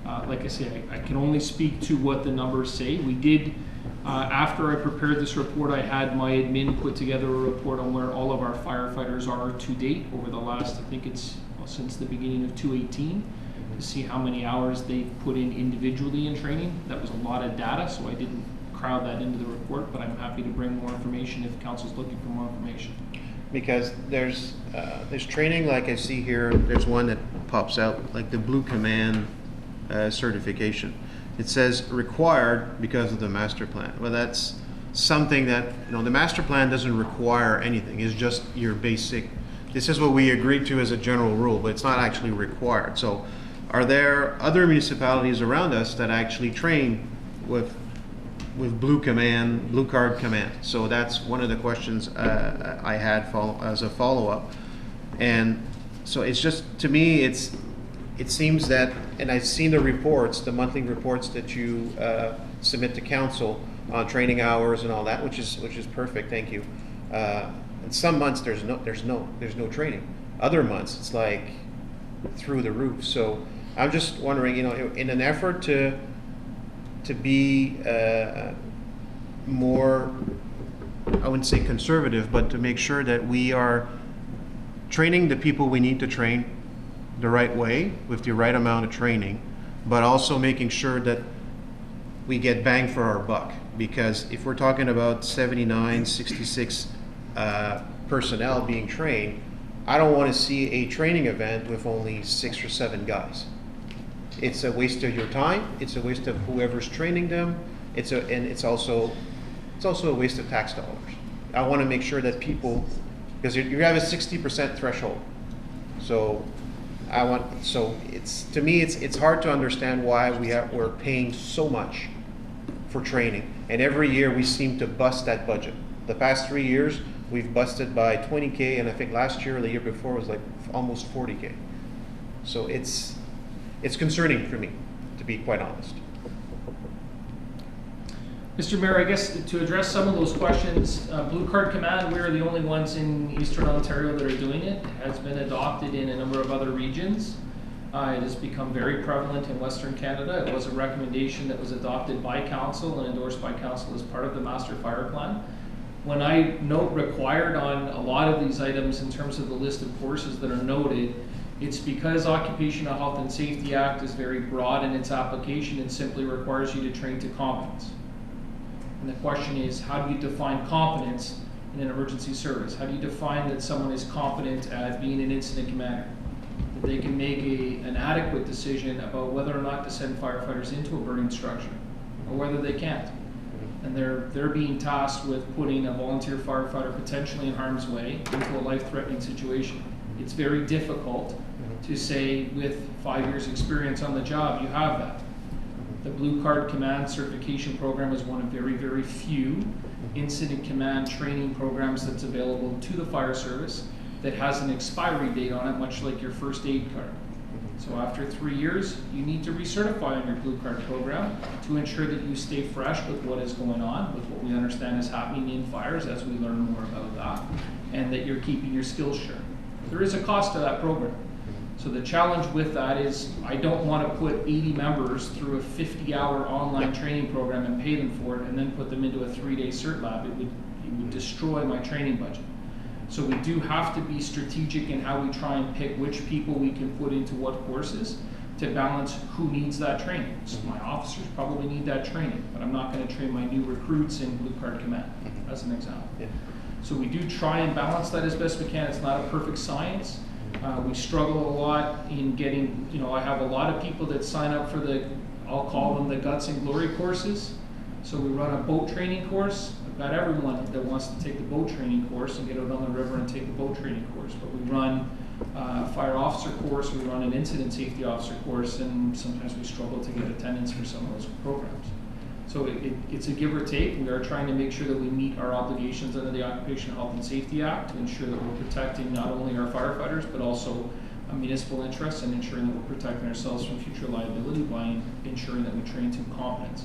But like I say, I can only speak to what the numbers say. We did, after I prepared this report, I had my admin put together a report on where all of our firefighters are to date over the last, I think it's since the beginning of 2018, to see how many hours they've put in individually in training. That was a lot of data, so I didn't crowd that into the report, but I'm happy to bring more information if council's looking for more information.
Because there's training, like I see here, there's one that pops out, like the Blue Command certification. It says required because of the master plan. Well, that's something that, the master plan doesn't require anything. It's just your basic, this is what we agreed to as a general rule, but it's not actually required. So are there other municipalities around us that actually train with Blue Card Command? So that's one of the questions I had as a follow-up. And so it's just, to me, it seems that, and I've seen the reports, the monthly reports that you submit to council on training hours and all that, which is perfect. Thank you. And some months there's no training. Other months it's like through the roof. So I'm just wondering, in an effort to be more, I wouldn't say conservative, but to make sure that we are training the people we need to train the right way with the right amount of training, but also making sure that we get bang for our buck. Because if we're talking about 79, 66 personnel being trained, I don't want to see a training event with only 6 or 7 guys. It's a waste of your time. It's a waste of whoever's training them. It's also a waste of tax dollars. I want to make sure that people, because you have a 60% threshold. So to me it's hard to understand why we're paying so much for training, and every year we seem to bust that budget. The past 3 years we've busted by 20K, and I think last year or the year before was like almost 40K. So it's concerning for me, to be quite honest.
Mr. Mayor, I guess to address some of those questions, Blue Card Command, we're the only ones in Eastern Ontario that are doing it. It has been adopted in a number of other regions. It has become very prevalent in Western Canada. It was a recommendation that was adopted by council and endorsed by council as part of the Master Fire Plan. When I note required on a lot of these items in terms of the list of courses that are noted, it's because Occupational Health and Safety Act is very broad in its application and simply requires you to train to competence. And the question is, how do you define competence in an emergency service? How do you define that someone is competent at being an incident commander? That they can make an adequate decision about whether or not to send firefighters into a burning structure, or whether they can't. And they're being tasked with putting a volunteer firefighter potentially in harm's way into a life-threatening situation. It's very difficult to say with 5 years experience on the job, you have that. The Blue Card Command certification program is one of very, very few incident command training programs that's available to the fire service that has an expiry date on it, much like your first aid card. So after 3 years, you need to recertify on your Blue Card program to ensure that you stay fresh with what is going on, with what we understand is happening in fires as we learn more about that, and that you're keeping your skills sharp. There is a cost to that program. So the challenge with that is I don't want to put 80 members through a 50-hour online training program and pay them for it and then put them into a 3-day cert lab. It would destroy my training budget. So we do have to be strategic in how we try and pick which people we can put into what courses to balance who needs that training. So my officers probably need that training, but I'm not going to train my new recruits in Blue Card Command, as an example. Yeah. So we do try and balance that as best we can. It's not a perfect science. We struggle a lot in getting, I have a lot of people that sign up for I'll call them the Guts and Glory courses. So we run a boat training course. I've got everyone that wants to take the boat training course and get out on the river and take the boat training course. But we run a fire officer course, we run an incident safety officer course, and sometimes we struggle to get attendance for some of those programs. So it's a give or take. We are trying to make sure that we meet our obligations under the Occupational Health and Safety Act to ensure that we're protecting not only our firefighters, but also municipal interests, and ensuring that we're protecting ourselves from future liability by ensuring that we train to competence.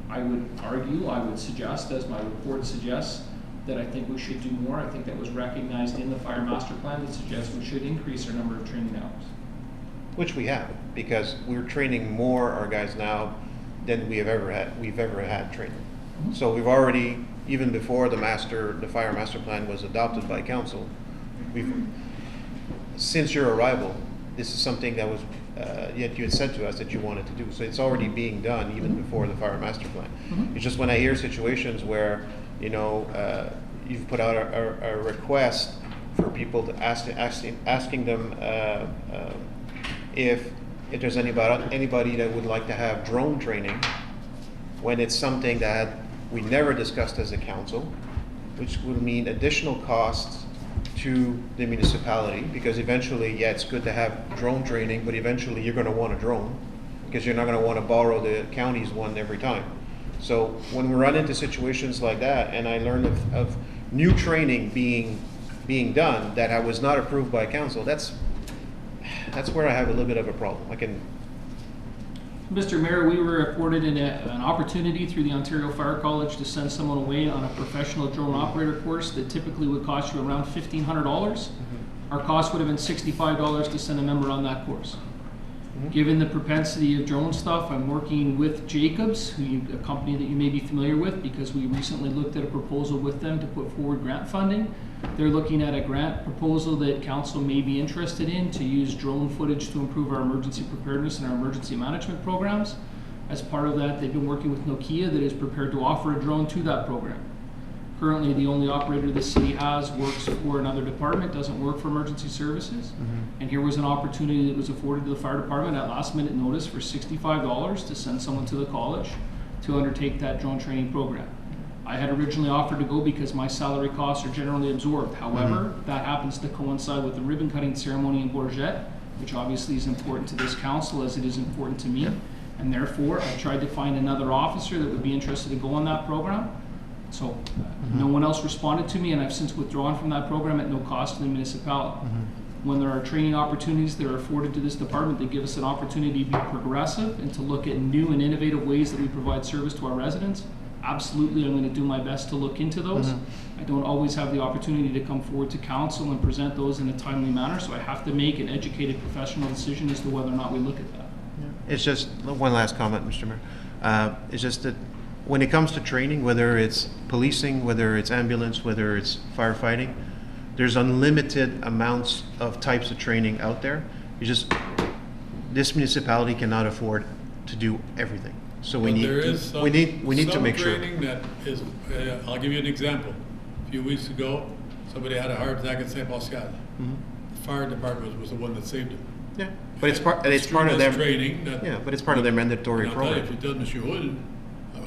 I would suggest, as my report suggests, that I think we should do more. I think that was recognized in the Fire Master Plan that suggests we should increase our number of training hours. Which we have, because we're training more our guys now than we've ever had training. Mm-hmm. So we've already, even before the Fire Master Plan was adopted by Council, since your arrival, this is something that was you had said to us that you wanted to do. So it's already being done even before the Fire Master Plan. Mm-hmm. It's just when I hear situations where, you've put out a request for people to asking them if there's anybody that would like to have drone training, when it's something that we never discussed as a council, which would mean additional costs to the municipality, because eventually, it's good to have drone training, but eventually you're going to want a drone because you're not going to want to borrow the county's one every time. So when we run into situations like that, and I learned of new training being done that was not approved by council, that's where I have a little bit of a problem. Mr. Mayor, we were afforded an opportunity through the Ontario Fire College to send someone away on a professional drone operator course that typically would cost you around $1,500. Mm-hmm. Our cost would have been $65 to send a member on that course. Mm-hmm. Given the propensity of drone stuff, I'm working with Jacobs, a company that you may be familiar with, because we recently looked at a proposal with them to put forward grant funding. They're looking at a grant proposal that council may be interested in to use drone footage to improve our emergency preparedness and our emergency management programs. As part of that, they've been working with Nokia that is prepared to offer a drone to that program. Currently, the only operator the city has works for another department, doesn't work for emergency services. Mm-hmm. And here was an opportunity that was afforded to the fire department at last minute notice for $65 to send someone to the college to undertake that drone training program. I had originally offered to go because my salary costs are generally absorbed. However, that happens to coincide with the ribbon cutting ceremony in Bourget, which obviously is important to this council as it is important to me. Yep. And therefore, I tried to find another officer that would be interested to go on that program. So no one else responded to me, and I've since withdrawn from that program at no cost to the municipality. Mm-hmm. When there are training opportunities that are afforded to this department, they give us an opportunity to be progressive and to look at new and innovative ways that we provide service to our residents. Absolutely, I'm going to do my best to look into those. Mm-hmm. I don't always have the opportunity to come forward to council and present those in a timely manner, so I have to make an educated professional decision as to whether or not we look at that. Yeah. It's just one last comment, Mr. Mayor. It's just that when it comes to training, whether it's policing, whether it's ambulance, whether it's firefighting, there's unlimited amounts of types of training out there. This municipality cannot afford to do everything.
So
But
we need
there
to,
is some,
we need to make sure.
some training that is, I'll give you an example. A few weeks ago, somebody had a heart attack at St. Pascal. The fire department was the one that saved him.
Yeah, but it's part of their
training. That,
yeah, but it's part of their mandatory
and I'll tell you,
program.
if you tell Monsieur Hull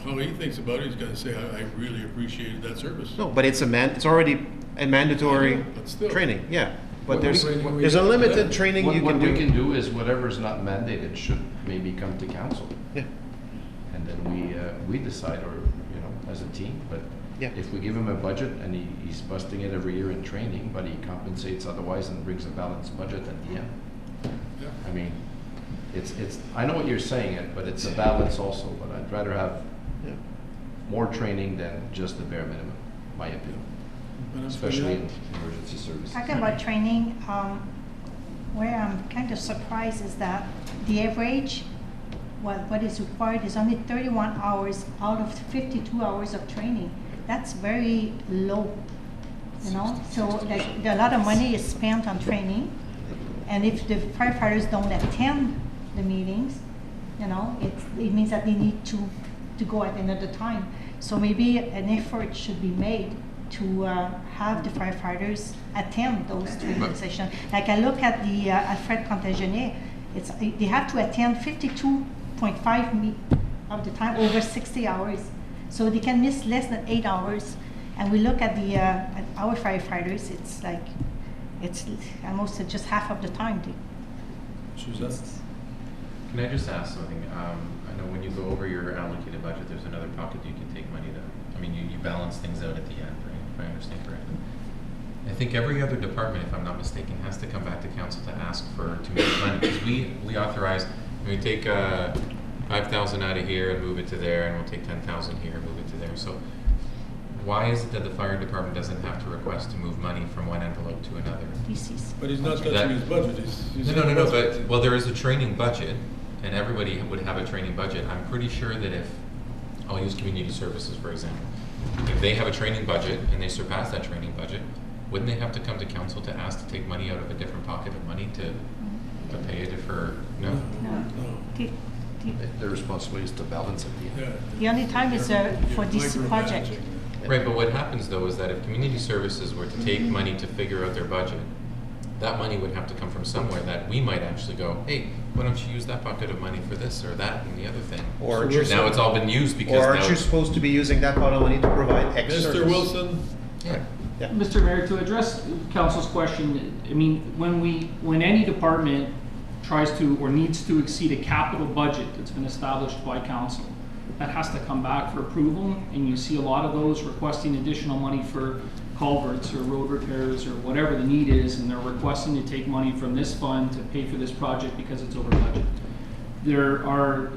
how he thinks about it, he's going to say, I really appreciated that service.
No, but it's already a mandatory
But still.
training. Yeah, but
What
there's
we-
a limited training you
What
can
we
do.
can do is whatever's not mandated should maybe come to council.
Yeah.
And then we decide, or, you know, as a team, but
Yeah.
if we give him a budget and he's busting it every year in training, but he compensates otherwise and brings a balanced budget at the end.
Yeah.
I mean, it's, I know what you're saying, but it's a balance also, but I'd rather have
Yeah.
more training than just the bare minimum, my opinion, especially in emergency services.
Talking about training, where I'm kind of surprised is that the average, what is required is only 31 hours out of 52 hours of training. That's very low, you know? So like, a lot of money is spent on training, and if the firefighters don't attend the meetings, you know, it means that they need to go at another time. So maybe an effort should be made to have the firefighters attend those training sessions. Like I look at the Alfred Contagionet, they have to attend 52.5 of the time over 60 hours. So they can miss less than 8 hours. And we look at at our firefighters, it's like, it's almost just half of the time.
Can I just ask something? I know when you go over your allocated budget, there's another pocket you can take money to. I mean, you balance things out at the end, right? If I understand correctly. I think every other department, if I'm not mistaken, has to come back to council to ask to move money, because we authorize, we take 5,000 out of here and move it to there, and we'll take 10,000 here and move it to there. So why is it that the fire department doesn't have to request to move money from one envelope to another?
But he's not touching his budget. He's
No. But well, there is a training budget, and everybody would have a training budget. I'm pretty sure that if I'll use community services for example, if they have a training budget and they surpass that training budget, wouldn't they have to come to council to ask to take money out of a different pocket of money to pay it for? No.
Their responsibility is to balance it.
The only time is for this project.
Right, but what happens though is that if community services were to take money to figure out their budget, that money would have to come from somewhere that we might actually go, hey, why don't you use that bucket of money for this or that and the other thing?
Or
now it's all been used because
or aren't
now
you supposed to be using that pot of money to provide extra
Mr.
service?
Wilson?
Yeah.
Yeah.
Mr. Mayor, to address Council's question, I mean, when any department tries to or needs to exceed a capital budget that's been established by council, that has to come back for approval, and you see a lot of those requesting additional money for culverts or road repairs or whatever the need is, and they're requesting to take money from this fund to pay for this project because it's over budget. There are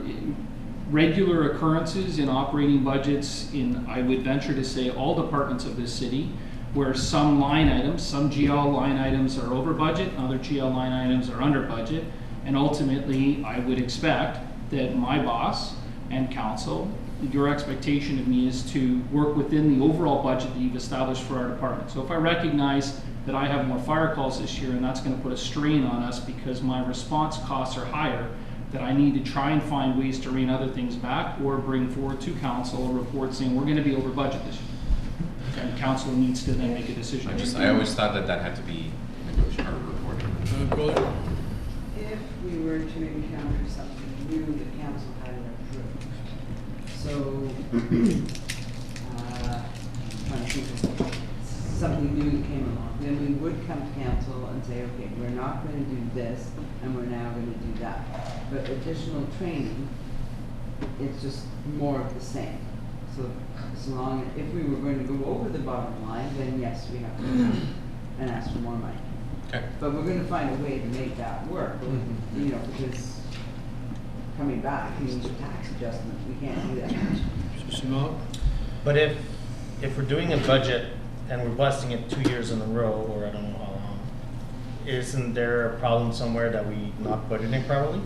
regular occurrences in operating budgets in, I would venture to say, all departments of this city, where some line items, some GL line items are over budget, other GL line items are under budget, and ultimately I would expect that my boss and council, your expectation of me is to work within the overall budget that you've established for our department. So if I recognize that I have more fire calls this year and that's going to put a strain on us because my response costs are higher, that I need to try and find ways to rein other things back or bring forward to council a report saying we're going to be over budget this year. And council needs to then make a decision.
I always thought that had to be negotiated or reported.
If we were to encounter something new that council hadn't approved, so trying to think of something new that came along, then we would come to council and say, okay, we're not going to do this, and we're now going to do that. But additional training, it's just more of the same. So long as if we were going to go over the bottom line, then yes, we have to come and ask for more money.
Okay.
But we're going to find a way to make that work, you know, because coming back, you need a tax adjustment. We can't do that.
But if we're doing a budget and we're busting it 2 years in a row, or I don't know how long, isn't there a problem somewhere that we not budgeting properly?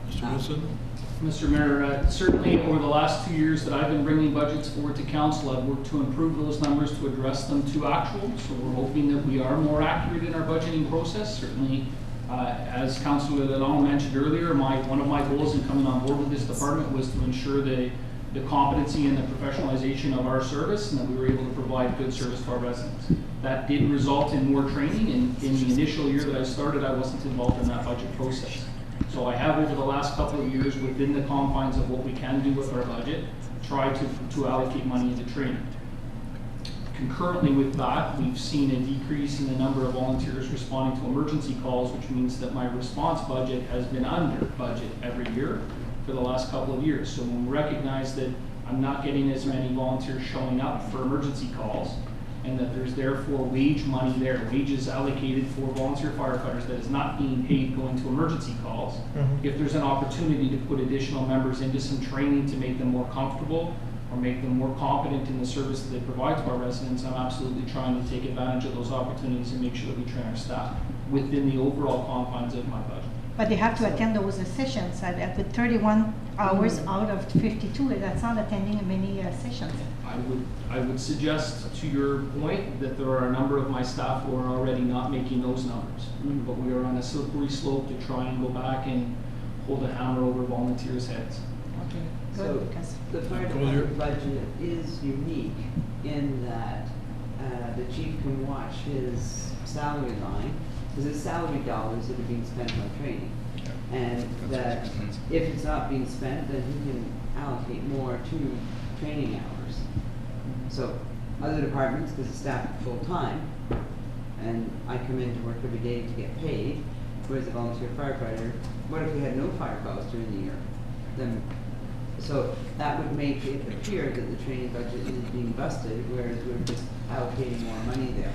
Mr. Wilson?
Mr. Mayor, certainly over the last 2 years that I've been bringing budgets forward to council, I've worked to improve those numbers to address them to actual. So we're hoping that we are more accurate in our budgeting process. Certainly As Councillor Lalonde mentioned earlier, one of my goals in coming on board with this department was to ensure the competency and the professionalization of our service, and that we were able to provide good service to our residents. That did result in more training, and in the initial year that I started, I wasn't involved in that budget process. So I have, over the last couple of years, within the confines of what we can do with our budget, tried to allocate money into training. Concurrently with that, we've seen a decrease in the number of volunteers responding to emergency calls, which means that my response budget has been under budget every year for the last couple of years. So when we recognize that I'm not getting as many volunteers showing up for emergency calls, and that there's therefore wage money there, wages allocated for volunteer firefighters that is not being paid going to emergency calls, if there's an opportunity to put additional members into some training to make them more comfortable or make them more competent in the service that they provide to our residents, I'm absolutely trying to take advantage of those opportunities and make sure that we train our staff within the overall confines of my budget.
But they have to attend those sessions. With 31 hours out of 52, that's not attending many sessions.
I would suggest, to your point, that there are a number of my staff who are already not making those numbers. But we are on a slippery slope to try and go back and hold a hammer over volunteers' heads.
Okay,
So
good. Because
the fire department budget is unique in that the chief can watch his salary line, because his salary dollars that are being spent on training. And that if it's not being spent, then he can allocate more to training hours. So other departments, because the staff are full-time, and I come in to work every day to get paid, whereas a volunteer firefighter, what if we had no fire calls during the year? Then, so that would make it appear that the training budget is being busted, whereas we're just allocating more money there.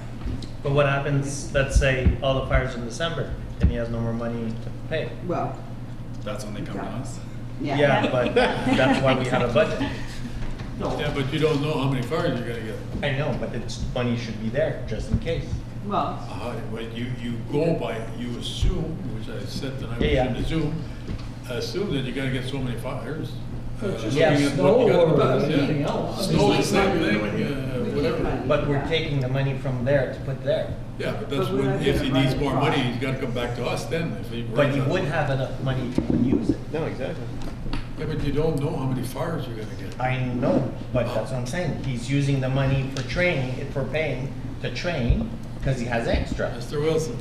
But what happens, let's say, all the fires in December, and he has no more money to pay?
Well,
That's when they come to us.
Yeah, but that's why we have a budget.
Yeah, but you don't know how many fires you're gonna get.
I know, but money should be there, just in case.
well,
When you go by, you assume, which I said tonight, we
Yeah,
shouldn't assume that you're gonna get so many fires.
Just
Yeah,
looking at
snow
what you got in the
or
past, yeah.
anything else.
Snow is the same thing, whatever.
But we're taking the money from there to put there.
Yeah, but that's
But we're
when,
not
if
gonna
he
run
needs
it
more
across.
money, he's gotta come back to us then, if he.
But he
runs out.
would have enough money to use it.
No, exactly.
Yeah, but you don't know how many fires you're gonna get.
I know, but that's what I'm saying. He's using the money for training, for paying to train, because he has extra.
Mr. Wilson,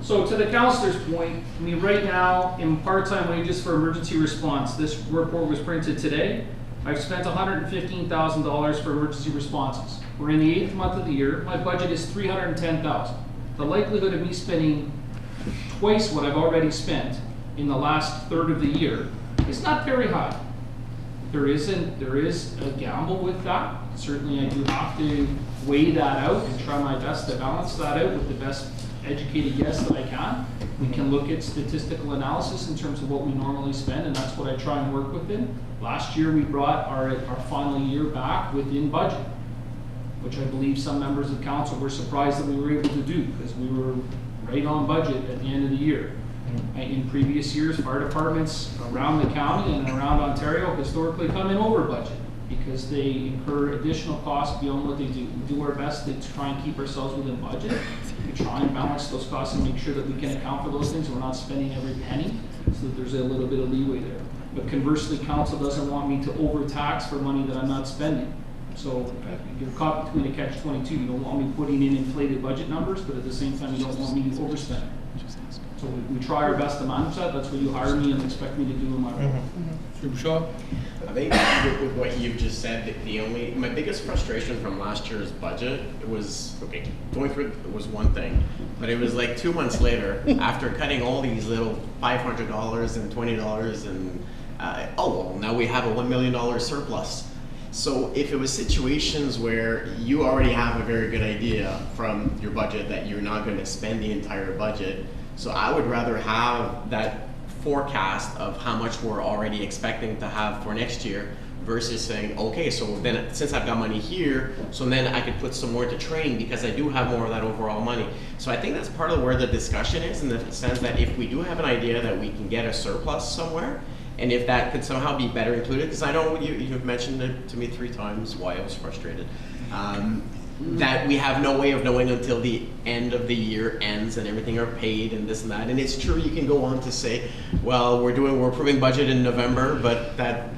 So to the councillor's point, I mean, right now, in part-time wages for emergency response, this report was printed today. I've spent $115,000 for emergency responses. We're in the 8th month of the year. My budget is $310,000. The likelihood of me spending twice what I've already spent in the last third of the year is not very high. There is a gamble with that. Certainly, I do have to weigh that out and try my best to balance that out with the best educated guess that I can. We can look at statistical analysis in terms of what we normally spend, and that's what I try and work within. Last year, we brought our final year back within budget, which I believe some members of council were surprised that we were able to do, because we were right on budget at the end of the year. In previous years, fire departments around the county and around Ontario historically come in over budget because they incur additional costs beyond what they do. We do our best to try and keep ourselves within budget. We try and balance those costs and make sure that we can account for those things and we're not spending every penny, so that there's a little bit of leeway there. But conversely, council doesn't want me to overtax for money that I'm not spending. So you're caught between a catch-22. You don't want me putting in inflated budget numbers, but at the same time, you don't want me overspending. So we try our best to manage that. That's what you hire me and expect me to do in my role.
Jim Shaw?
I think with what you've just said, my biggest frustration from last year's budget was, going through it was one thing, but it was like 2 months later, after cutting all these little $500 and $20 and, now we have a $1 million surplus. So if it was situations where you already have a very good idea from your budget that you're not going to spend the entire budget, so I would rather have that forecast of how much we're already expecting to have for next year versus saying, okay, so then since I've got money here, so then I could put some more to train because I do have more of that overall money. So I think that's part of where the discussion is, in the sense that if we do have an idea that we can get a surplus somewhere, and if that could somehow be better included, because I know you've mentioned it to me 3 times why I was frustrated. that we have no way of knowing until the end of the year ends and everything are paid and this and that. And it's true, you can go on to say, well, we're approving budget in November, but that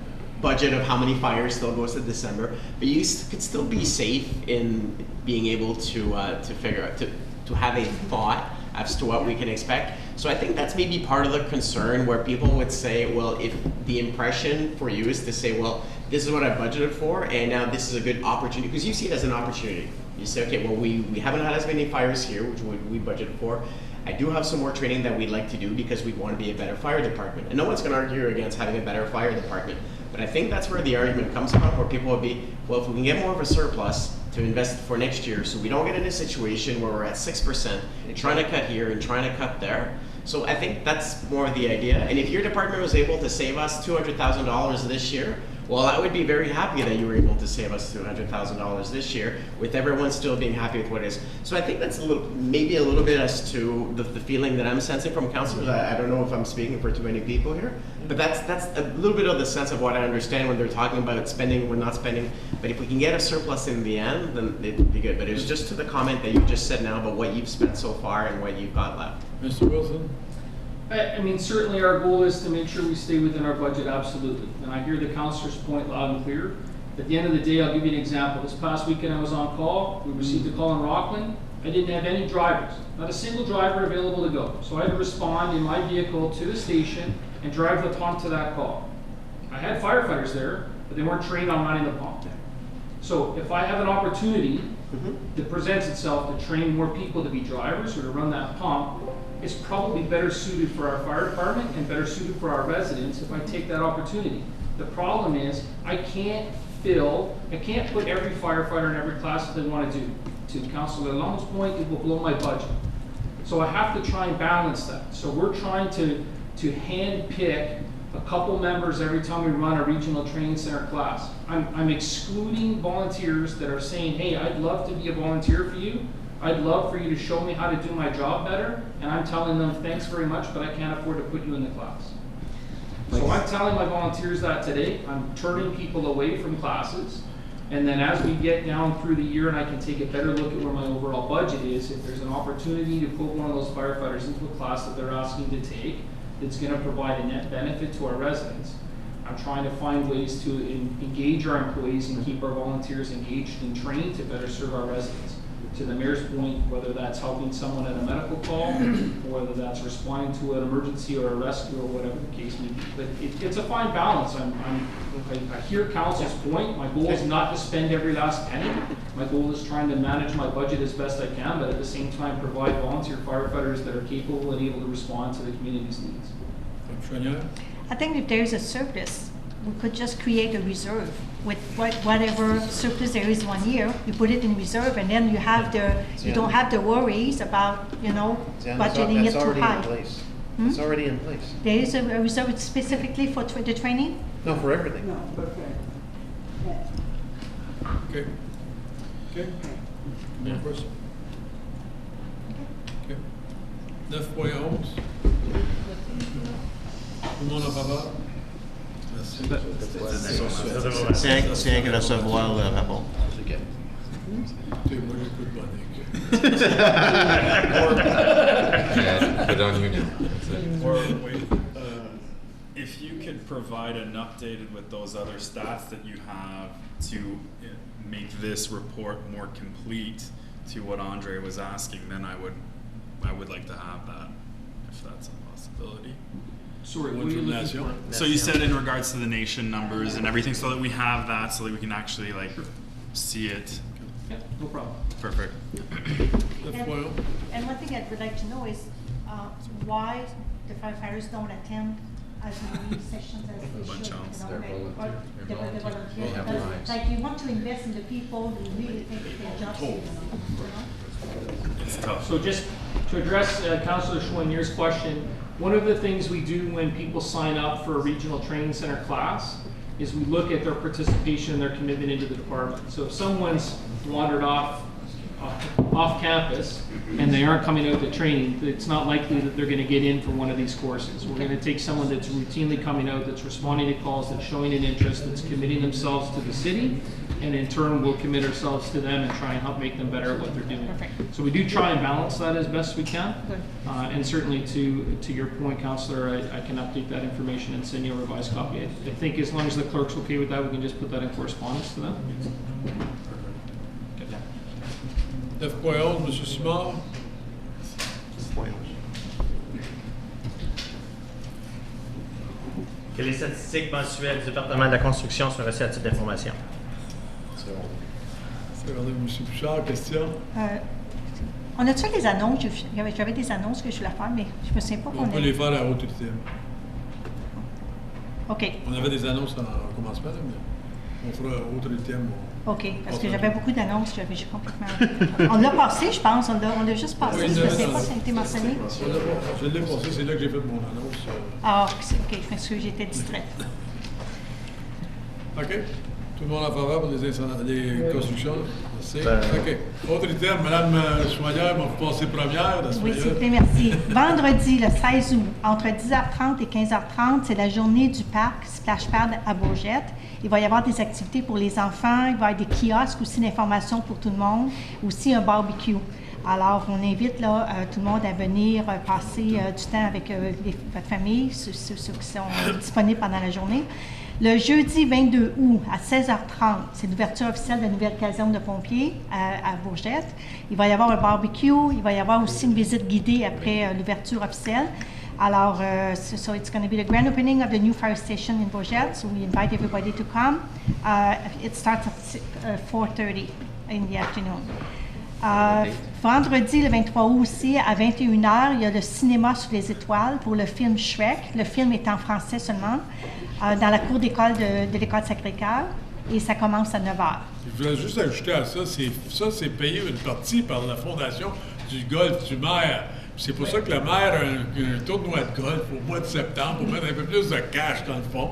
budget of how many fires still goes to December. But you could still be safe in being able to figure out, to have a thought as to what we can expect. So I think that's maybe part of the concern, where people would say, well, if the impression for you is to say, well, this is what I budgeted for, and now this is a good opportunity, because you see it as an opportunity. You say, okay, well, we haven't had as many fires here, which we budgeted for. I do have some more training that we'd like to do because we want to be a better fire department. And no one's going to argue against having a better fire department. But I think that's where the argument comes from, where people would be, well, if we can get more of a surplus to invest for next year, so we don't get in a situation where we're at 6% and trying to cut here and trying to cut there. So I think that's more the idea. And if your department was able to save us $200,000 this year, well, I would be very happy that you were able to save us $200,000 this year, with everyone still being happy with what it is. So I think that's maybe a little bit as to the feeling that I'm sensing from councilors. I don't know if I'm speaking for too many people here, but that's a little bit of the sense of what I understand when they're talking about spending, we're not spending. But if we can get a surplus in the end, then it'd be good. But it was just to the comment that you just said now about what you've spent so far and what you've got left.
Mr. Wilson?
I mean, certainly our goal is to make sure we stay within our budget, absolutely. And I hear the councilor's point loud and clear. At the end of the day, I'll give you an example. This past weekend I was on call. We received a call in Rockland. I didn't have any drivers, not a single driver available to go. So I had to respond in my vehicle to the station and drive the pump to that call. I had firefighters there, but they weren't trained on running the pump. So if I have an opportunity that presents itself to train more people to be drivers or to run that pump, it's probably better suited for our fire department and better suited for our residents if I take that opportunity. The problem is I can't put every firefighter in every class that they want to do. To Councilor Long's point, it will blow my budget. So I have to try and balance that. So we're trying to hand pick a couple members every time we run a regional training center class. I'm excluding volunteers that are saying, hey, I'd love to be a volunteer for you. I'd love for you to show me how to do my job better. And I'm telling them, thanks very much, but I can't afford to put you in the class. So I'm telling my volunteers that today. I'm turning people away from classes. And then as we get down through the year and I can take a better look at where my overall budget is, if there's an opportunity to put one of those firefighters into a class that they're asking to take, that's going to provide a net benefit to our residents, I'm trying to find ways to engage our employees and keep our volunteers engaged and trained to better serve our residents. To the mayor's point, whether that's helping someone at a medical call, or whether that's responding to an emergency or a rescue or whatever the case may be. But it's a fine balance. I hear council's point. My goal is not to spend every last penny. My goal is trying to manage my budget as best I can, but at the same time provide volunteer firefighters that are capable and able to respond to the community's needs.
I think if there is a surplus, we could just create a reserve with whatever surplus there is 1 year. You put it in reserve, and then you don't have the worries about budgeting it too high.
It's already in place.
There is a reserve specifically for the training?
No, for everything.
No, okay.
Okay. Okay. Any question? Okay. 9.11. Tout le monde en faveur?
C'est rien que recevoir le rapport.
Écoutez, moi, j'écoute pas Nick.
Put on you now.
Or wait, if you could provide an updated with those other stats that you have to make this report more complete to what Andre was asking, then I would like to have that, if that's a possibility.
Sorry, what are you looking for?
So you said in regards to the nation numbers and everything, so that we have that, so that we can actually see it.
Yeah, no problem.
Perfect.
And one thing I would like to know is why the firefighters don't attend as many sessions as they should. The volunteers. Because, like, you want to invest in the people who really take their jobs seriously.
It's tough.
So just to address Councilor Chouinier's question, one of the things we do when people sign up for a regional training center class is we look at their participation and their commitment into the department. So if someone's wandered off campus and they aren't coming out to training, it's not likely that they're going to get in for one of these courses. We're going to take someone that's routinely coming out, that's responding to calls, that's showing an interest, that's committing themselves to the city, and in turn we'll commit ourselves to them and try and help make them better at what they're doing.
Perfect.
So we do try and balance that as best we can. And certainly to your point, Councillor, I can update that information and send you a revised copy. I think as long as the clerk's okay with that, we can just put that in correspondence to them.
9.11, M. Simard.
Que les statistiques mensuelles du département de la construction sont reçues à titre d'information.
C'est bon. M. Bouchard, question?
On a-tu fait des annonces? J'avais des annonces que je voulais faire, mais je me souviens pas qu'on
On peut les faire à haute ultime.
OK.
On avait des annonces en commencement, mais on fera haute ultime.
OK, parce que j'avais beaucoup d'annonces, j'ai complètement... On l'a passé, je pense, on l'a juste passé,
Oui,
je ne sais pas si ça a été mentionné.
Je l'ai passé, c'est là que j'ai fait mon annonce.
Ah, OK, je pense que j'étais distraite.
OK. Tout le monde en faveur pour les constructions? Merci. OK. Autre item, Mme Soigneur m'a passé première.
Oui, s'il vous plaît, merci. Vendredi, le 16 août, entre 10h30 et 15h30, c'est la journée du parc Splash Pad à Bourgette. Il va y avoir des activités pour les enfants, il va y avoir des kiosques aussi d'information pour tout le monde, aussi un barbecue. Alors, on invite là, tout le monde à venir passer du temps avec votre famille, ceux qui sont disponibles pendant la journée. Le jeudi 22 août à 16h30, c'est l'ouverture officielle de la nouvelle caserne de pompiers à Bourgette. Il va y avoir un barbecue, il va y avoir aussi une visite guidée après l'ouverture officielle. Alors, so it's going to be the grand opening of the new fire station in Bourgette, so we invite everybody to come. It starts at 4:30 in the afternoon. Vendredi, le 23 août aussi, à 21h, il y a le cinéma sous les étoiles pour le film Shrek. Le film est en français seulement, dans la cour d'école de l'école Sacré-Cœur, et ça commence à 9h.
Je voulais juste ajouter à ça, c'est payé une partie par la Fondation du golf du maire. C'est pour ça que le maire a un tournoi de golf au mois de septembre pour mettre un peu plus de cash dans le fond,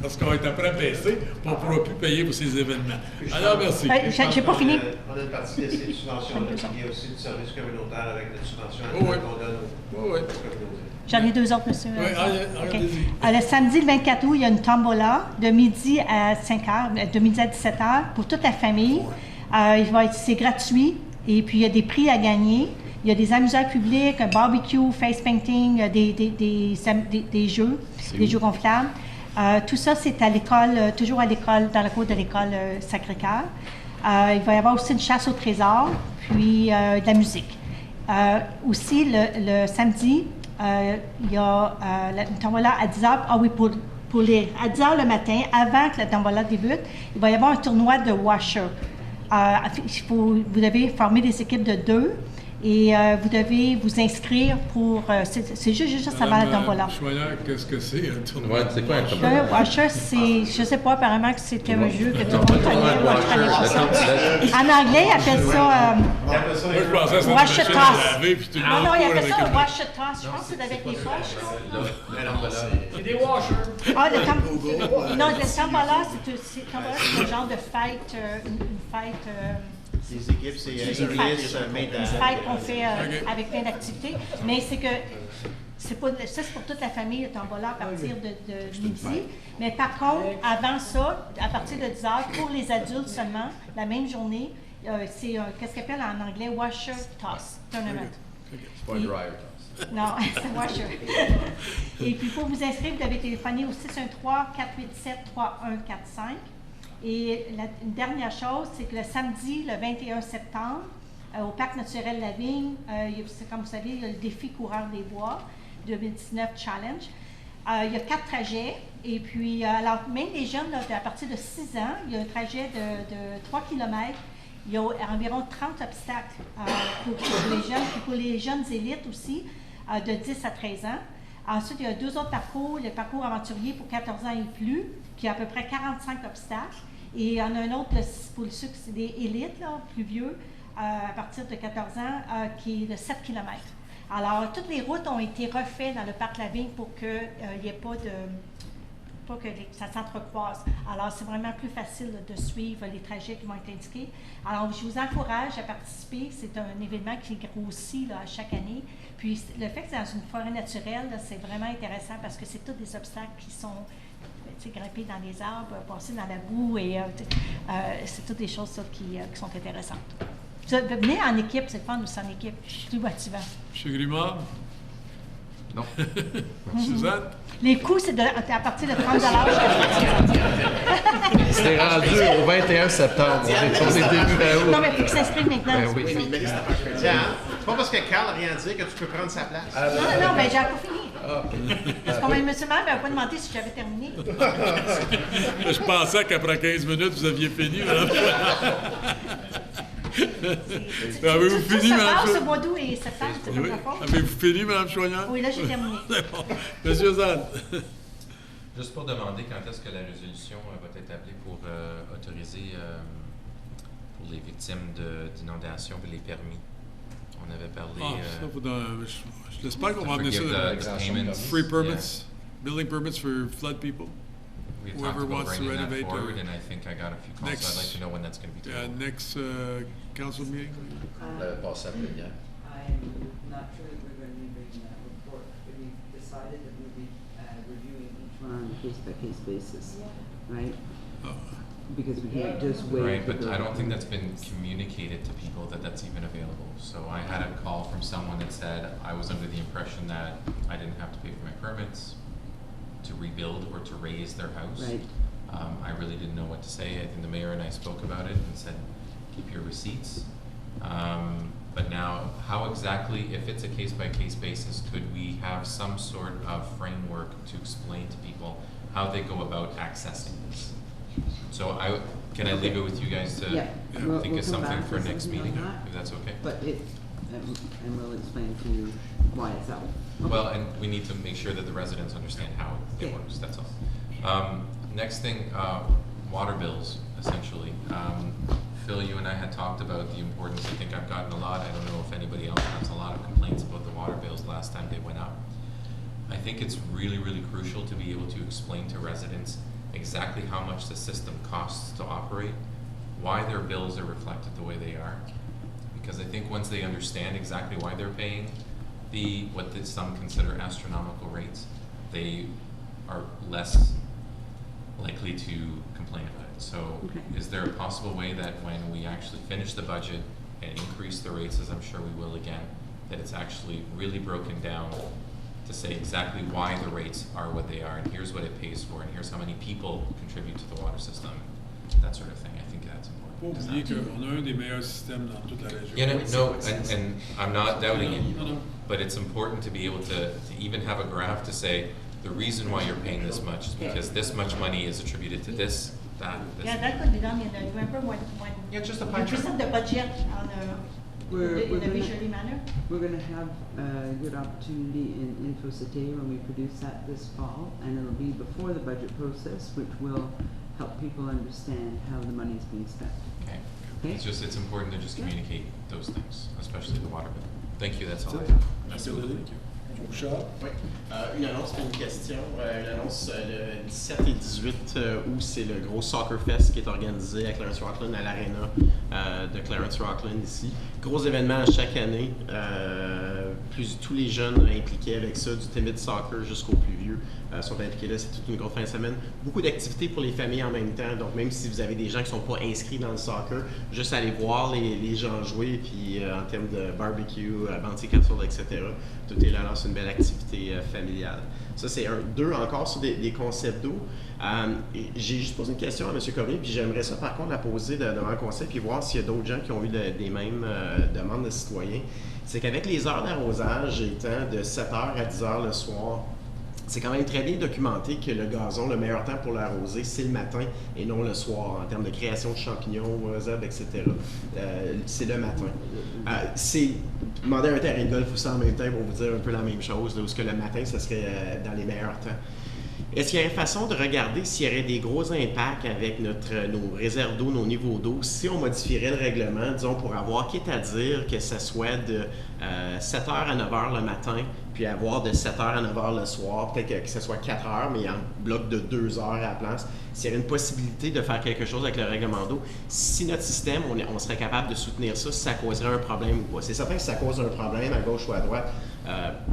parce qu'on est après baissé, on ne pourra plus payer pour ces événements. Alors, merci.
J'ai pas fini.
On a une partie de ces subventions-là qui est aussi du service communautaire avec notre subvention
Oui.
qu'on donne aux communautés.
J'en ai deux autres, monsieur.
Oui,
allez-y. Le samedi, le 24 août, il y a une tombola de midi à 5h, de midi à 17h pour toute la famille. C'est gratuit et puis il y a des prix à gagner. Il y a des amuseurs publics, un barbecue, face painting, des jeux, jeux gonflables. Tout ça, c'est à l'école, toujours à l'école, dans la cour de l'école Sacré-Cœur. Il va y avoir aussi une chasse au trésor, puis de la musique. Aussi, le samedi, il y a une tombola à 10h. Ah oui, à 10h le matin, avant que la tombola débute, il va y avoir un tournoi de washer. Vous devez former des équipes de 2. Et vous devez vous inscrire pour... c'est juste avant la tombola.
Choyeur, qu'est-ce que c'est un tournoi?
C'est quoi un tournoi?
Le washer, c'est... Je ne sais pas, apparemment que c'était un jeu que tout le monde connaît. Moi, je connais pas ça. En anglais, ils appellent ça... washer toss. Non, ils appellent ça un washer toss. Je pense que c'est avec les poches.
C'est des washers.
Ah, le tombola, c'est un genre de fête, une fête...
Les équipes, c'est English,
une fête qu'on fait avec plein d'activités, mais c'est que c'est pour toute la famille, le tombola à partir de midi. Mais par contre, avant ça, à partir de 10h, pour les adultes seulement, la même journée, c'est qu'est-ce qu'on appelle en anglais washer toss tournament.
C'est pas un dryer toss.
Non, c'est washer. Et puis pour vous inscrire, vous devez téléphoner au 613-487-3145. Et une dernière chose, c'est que le samedi, le 21 septembre, au Parc naturel La Vigne, comme vous savez, il y a le défi coureur des bois 2019 Challenge. Il y a 4 trajets. Et puis, alors, même les jeunes, là, à partir de 6 ans, il y a un trajet de 3 km. Il y a environ 30 obstacles pour les jeunes. Puis pour les jeunes élites aussi, de 10 à 13 ans. Ensuite, il y a 2 autres parcours. Le parcours aventurier pour 14 ans et plus, qui a à peu près 45 obstacles. Et il y en a un autre pour ceux qui sont des élites, là, plus vieux, à partir de 14 ans, qui est de 7 km. Alors, toutes les routes ont été refaites dans le parc La Vigne pour qu'il n'y ait pas que ça s'entrecroise. Alors, c'est vraiment plus facile de suivre les trajets qui vont être indiqués. Alors, je vous encourage à participer. C'est un événement qui grossit là, à chaque année. Puis, le fait que c'est dans une forêt naturelle, c'est vraiment intéressant parce que c'est tous des obstacles qui sont grimper dans les arbres, passer dans la boue, et c'est toutes des choses ça, qui sont intéressantes. Venir en équipe, c'est le fun aussi en équipe, c'est plus motivant.
M. Grimard?
Non.
Suzanne?
Les coûts, c'est à partir de 30
C'est rendu au 21 septembre. On est début août.
Non, mais il faut que ça s'exprime maintenant.
Ben oui.
C'est pas parce que Carl n'a rien dit que tu peux prendre sa place.
Non, ben j'ai pas fini.
Ah, okay.
Parce qu'on M. Maire m'avait pas demandé si j'avais terminé.
Je pensais qu'après 15 minutes, vous aviez fini, madame. Avez-vous fini, madame?
Ça passe au mois d'août et septembre, c'est comme la faute.
Avez-vous fini, madame Choignard?
Oui, là, j'ai terminé.
C'est bon. Monsieur Zahn.
Juste pour demander quand est-ce que la résolution va être établie pour autoriser pour les victimes d'inondations et les permis. On avait parlé.
Je l'espère qu'on va amener ça. Free permits, building permits for flood people.
We
Whoever
talked about
wants to
bringing that
renovate.
forward, and I think I got a few calls, so I'd like to know when that's going to be tabled.
Next council meeting.
On l'avait passé à plénière.
I'm not sure that we're going to be bringing that report, but we've decided that we'll be reviewing each one on a case-by-case basis, right? Because we can't just wait.
Right, but I don't think that's been communicated to people that that's even available. So I had a call from someone that said I was under the impression that I didn't have to pay for my permits to rebuild or to raise their house.
Right.
I really didn't know what to say. I think the mayor and I spoke about it and said, keep your receipts. But now, how exactly, if it's a case-by-case basis, could we have some sort of framework to explain to people how they go about accessing this? So can I leave it with you guys to think of something for next meeting, if that's okay?
But and we'll explain to you why it's out. Okay.
Well, and we need to make sure that the residents understand how it works, that's all. Next thing, water bills, essentially. Phil, you and I had talked about the importance. I think I've gotten a lot. I don't know if anybody else has a lot of complaints about the water bills last time they went up. I think it's really, really crucial to be able to explain to residents exactly how much the system costs to operate, why their bills are reflected the way they are. Because I think once they understand exactly why they're paying what some consider astronomical rates, they are less likely to complain about it. So is there a possible way that when we actually finish the budget and increase the rates, as I'm sure we will again, that it's actually really broken down to say exactly why the rates are what they are, and here's what it pays for, and here's how many people contribute to the water system, that sort of thing. I think that's important.
Faut oublier qu'on a un des meilleurs systèmes dans toute la région.
Yeah, and I'm not doubting it, but it's important to be able to even have a graph to say the reason why you're paying this much is because this much money is attributed to this, that, this.
Yeah, that could be done in remember when
just a
you present the budget on in a visually manner?
We're going to have a good opportunity in InfoCité when we produce that this fall, and it'll be before the budget process, which will help people understand how the money is being spent.
Okay.
Okay?
It's important to just communicate those things, especially the water bill. Thank you, that's all I have.
Absolutely.
Oui. Une annonce pour une question. Une annonce le 17 et 18 août, c'est le gros Soccer Fest qui est organisé à Clarence Rockland, à l'aréna de Clarence Rockland ici. Gros événement chaque année. Tous les jeunes impliqués avec ça, du timid soccer jusqu'aux plus vieux, sont impliqués là. C'est toute une grosse fin de semaine. Beaucoup d'activités pour les familles en même temps. Donc, même si vous avez des gens qui ne sont pas inscrits dans le soccer, juste aller voir les gens jouer. Puis, en termes de barbecue, bounty castle, etc., tout est là. Alors, c'est une belle activité familiale. Ça, c'est un. Deux, encore sur des concepts d'eau. J'ai juste posé une question à M. Cormier, puis j'aimerais ça, par contre, la poser devant le conseil, puis voir s'il y a d'autres gens qui ont eu des mêmes demandes de citoyens. C'est qu'avec les heures d'arrosage étant de 7h à 10h le soir, c'est quand même très bien documenté que le gazon, le meilleur temps pour l'arroser, c'est le matin et non le soir, en termes de création de champignons, zèbres, etc. C'est le matin. C'est demander un terrain de golf aussi en même temps pour vous dire un peu la même chose, là, où que le matin, ce serait dans les meilleurs temps. Est-ce qu'il y a une façon de regarder s'il y aurait des gros impacts avec nos réserves d'eau, nos niveaux d'eau, si on modifierait le règlement, disons, pour avoir, quitte à dire que ça soit de 7h à 9h le matin, puis avoir de 7h à 9h le soir, peut-être que ce soit 4h, mais en bloc de 2 heures à la place, s'il y avait une possibilité de faire quelque chose avec le règlement d'eau, si notre système, on serait capable de soutenir ça, si ça causerait un problème ou pas. C'est certain que si ça cause un problème à gauche ou à droite,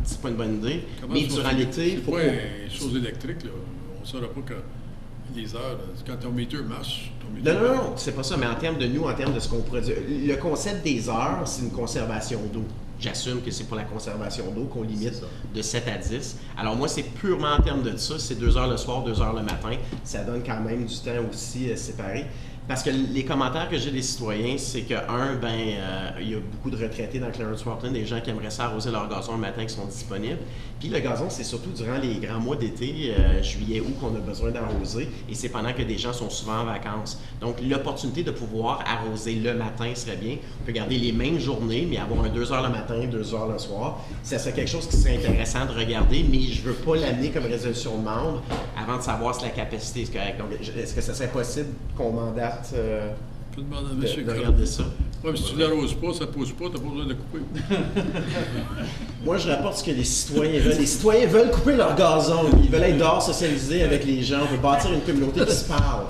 c'est pas une bonne idée. Mais durant l'été, il faut.
Ouais, chose électrique, là. On ne saura pas que Les heures, quand ton meter marche,
Non, c'est pas ça, mais en termes de nous, en termes de ce qu'on produit, le concept des heures, c'est une conservation d'eau. J'assume que c'est pour la conservation d'eau qu'on limite de 7 à 10. Alors moi, c'est purement en termes de ça. C'est 2 heures le soir, 2 heures le matin. Ça donne quand même du temps aussi séparé. Parce que les commentaires que j'ai des citoyens, c'est que, il y a beaucoup de retraités dans Clarence-Walton, des gens qui aimeraient ça arroser leur gazon le matin qui sont disponibles. Puis le gazon, c'est surtout durant les grands mois d'été, juillet, août, qu'on a besoin d'arroser. Et c'est pendant que des gens sont souvent en vacances. Donc, l'opportunité de pouvoir arroser le matin serait bien. On peut garder les mêmes journées, mais avoir un 2 heures le matin, 2 heures le soir. Ça serait quelque chose qui serait intéressant de regarder, mais je ne veux pas l'amener comme résolution de membre avant de savoir si la capacité est correcte. Donc, est-ce que ça serait possible qu'on mandate
je peux demander à M.
de regarder ça?
Oui, mais si tu ne l'arroses pas, ça ne pousse pas, tu n'as pas besoin de couper.
Moi, je rapporte ce que les citoyens veulent. Les citoyens veulent couper leur gazon. Ils veulent être dehors, socialiser avec les gens. On veut bâtir une communauté qui se parle.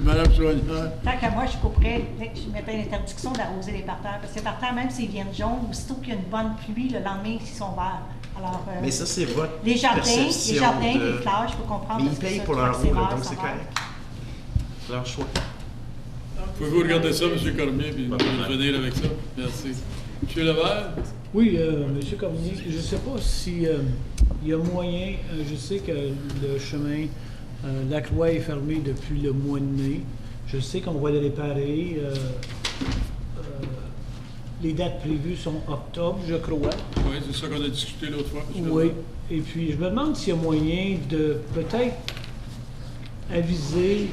Madame Chouanière.
Tant qu'à moi, je couperais, je mettrais une interdiction d'arroser les parterres. Parce que les parterres, même s'ils viennent jaunes, aussitôt qu'il y a une bonne pluie, le lendemain, ils sont verts. Alors,
mais ça, c'est votre
les jardins,
perception
les fleurs, je peux comprendre.
Mais ils payent pour leur eau, donc c'est correct. C'est leur choix.
Pouvez-vous regarder ça, M. Cormier, puis revenir avec ça? Merci. M. Levert?
Oui, M. Cormier, je ne sais pas si il y a moyen, je sais que le chemin Lacroix est fermé depuis le mois de mai. Je sais qu'on va le réparer. Les dates prévues sont octobre, je crois.
Oui, c'est ça qu'on a discuté l'autre fois.
Oui. Et puis, je me demande s'il y a moyen de peut-être aviser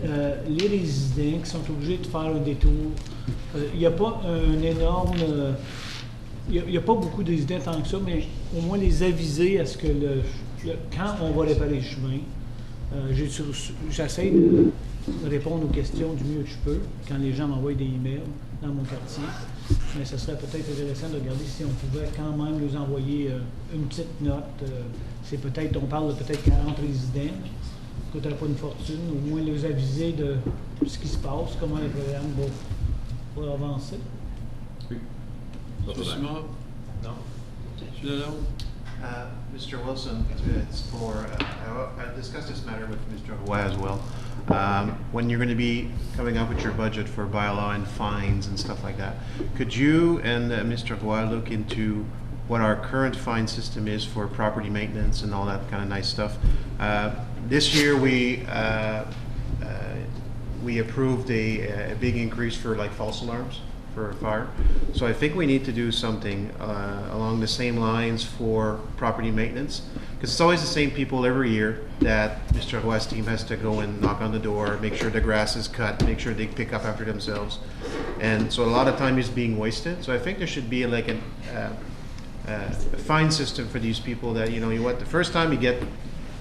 les résidents qui sont obligés de faire un détour. Il n'y a pas un énorme... il n'y a pas beaucoup de résidents tant que ça, mais au moins les aviser à ce que quand on va réparer le chemin, j'essaie de répondre aux questions du mieux que je peux quand les gens m'envoient des emails dans mon quartier. Mais ce serait peut-être intéressant de regarder si on pouvait quand même leur envoyer une petite note. On parle de peut-être 40 résidents. Ça ne coûterait pas une fortune, au moins les aviser de ce qui se passe, comment le programme va avancer.
Oui. Simon?
No. Mr. Wilson, it's for, I discussed this matter with Mr. Roy as well. When you're going to be coming up with your budget for bylaw and fines and stuff like that, could you and Mr. Roy look into what our current fine system is for property maintenance and all that kind of nice stuff? This year we approved a big increase for like false alarms for fire. So I think we need to do something along the same lines for property maintenance, because it's always the same people every year that Mr. Roy's team has to go and knock on the door, make sure the grass is cut, make sure they pick up after themselves. And so a lot of time is being wasted. So I think there should be like a fine system for these people that, you know what, the first time you get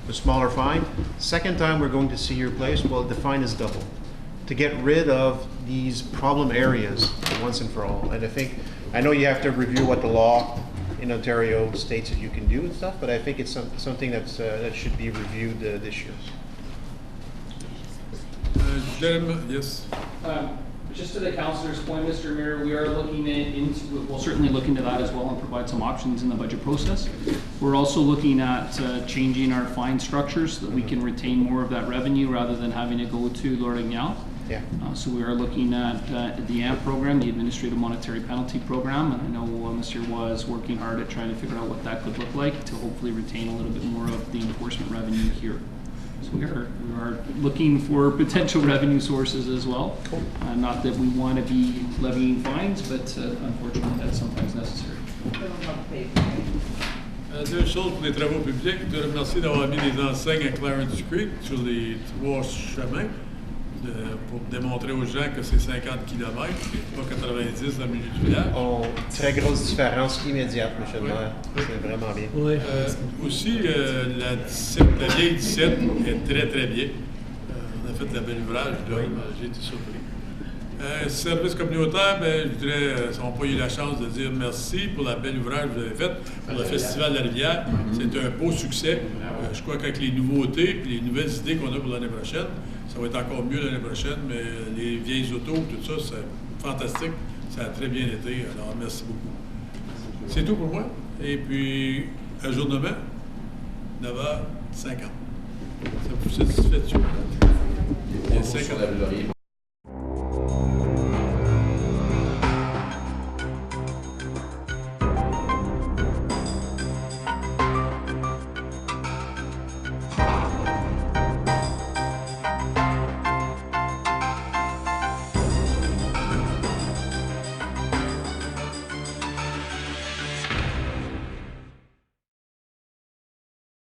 a smaller fine, second time we're going to see your place, well, the fine is double, to get rid of these problem areas once and for all. And I know you have to review what the law in Ontario states that you can do and stuff, but I think it's something that should be reviewed this year.
Yes.
Just to the councillor's point, Mr. Mayor, we are we'll certainly look into that as well and provide some options in the budget process. We're also looking at changing our fine structures so that we can retain more of that revenue rather than having to go to L'Orignal.
Yeah.
So we are looking at the AMP program, the Administrative Monetary Penalty Program, and I know Mr. was working hard at trying to figure out what that could look like to hopefully retain a little bit more of the enforcement revenue here. So we are looking for potential revenue sources as well. Cool. Not that we want to be levying fines, but unfortunately that's sometimes necessary.
Deux choses pour les travaux publics. Je te remercie d'avoir mis des enseignes à Clarence Creek sur les 3 chemins pour démontrer aux gens que c'est 50 km et pas 90 dans le milieu du village.
Très grosse différence immédiate, M. le maire. C'est vraiment bien.
Oui.
Aussi, la vieille 17 est très, très bien. On a fait la belle ouvrage, j'ai été surpris. Service communautaire, je dirais, ils n'ont pas eu la chance de dire merci pour la belle ouvrage que vous avez faite pour le Festival de la Rivière. C'est un beau succès. Je crois qu'avec les nouveautés et les nouvelles idées qu'on a pour l'année prochaine, ça va être encore mieux l'année prochaine, mais les vieilles autos, tout ça, c'est fantastique. Ça a très bien été. Alors, merci beaucoup. C'est tout pour moi. Et puis, ajournement, 9h50. Ça vous satisfait-tu? Il y a
Sur la ville Laurier.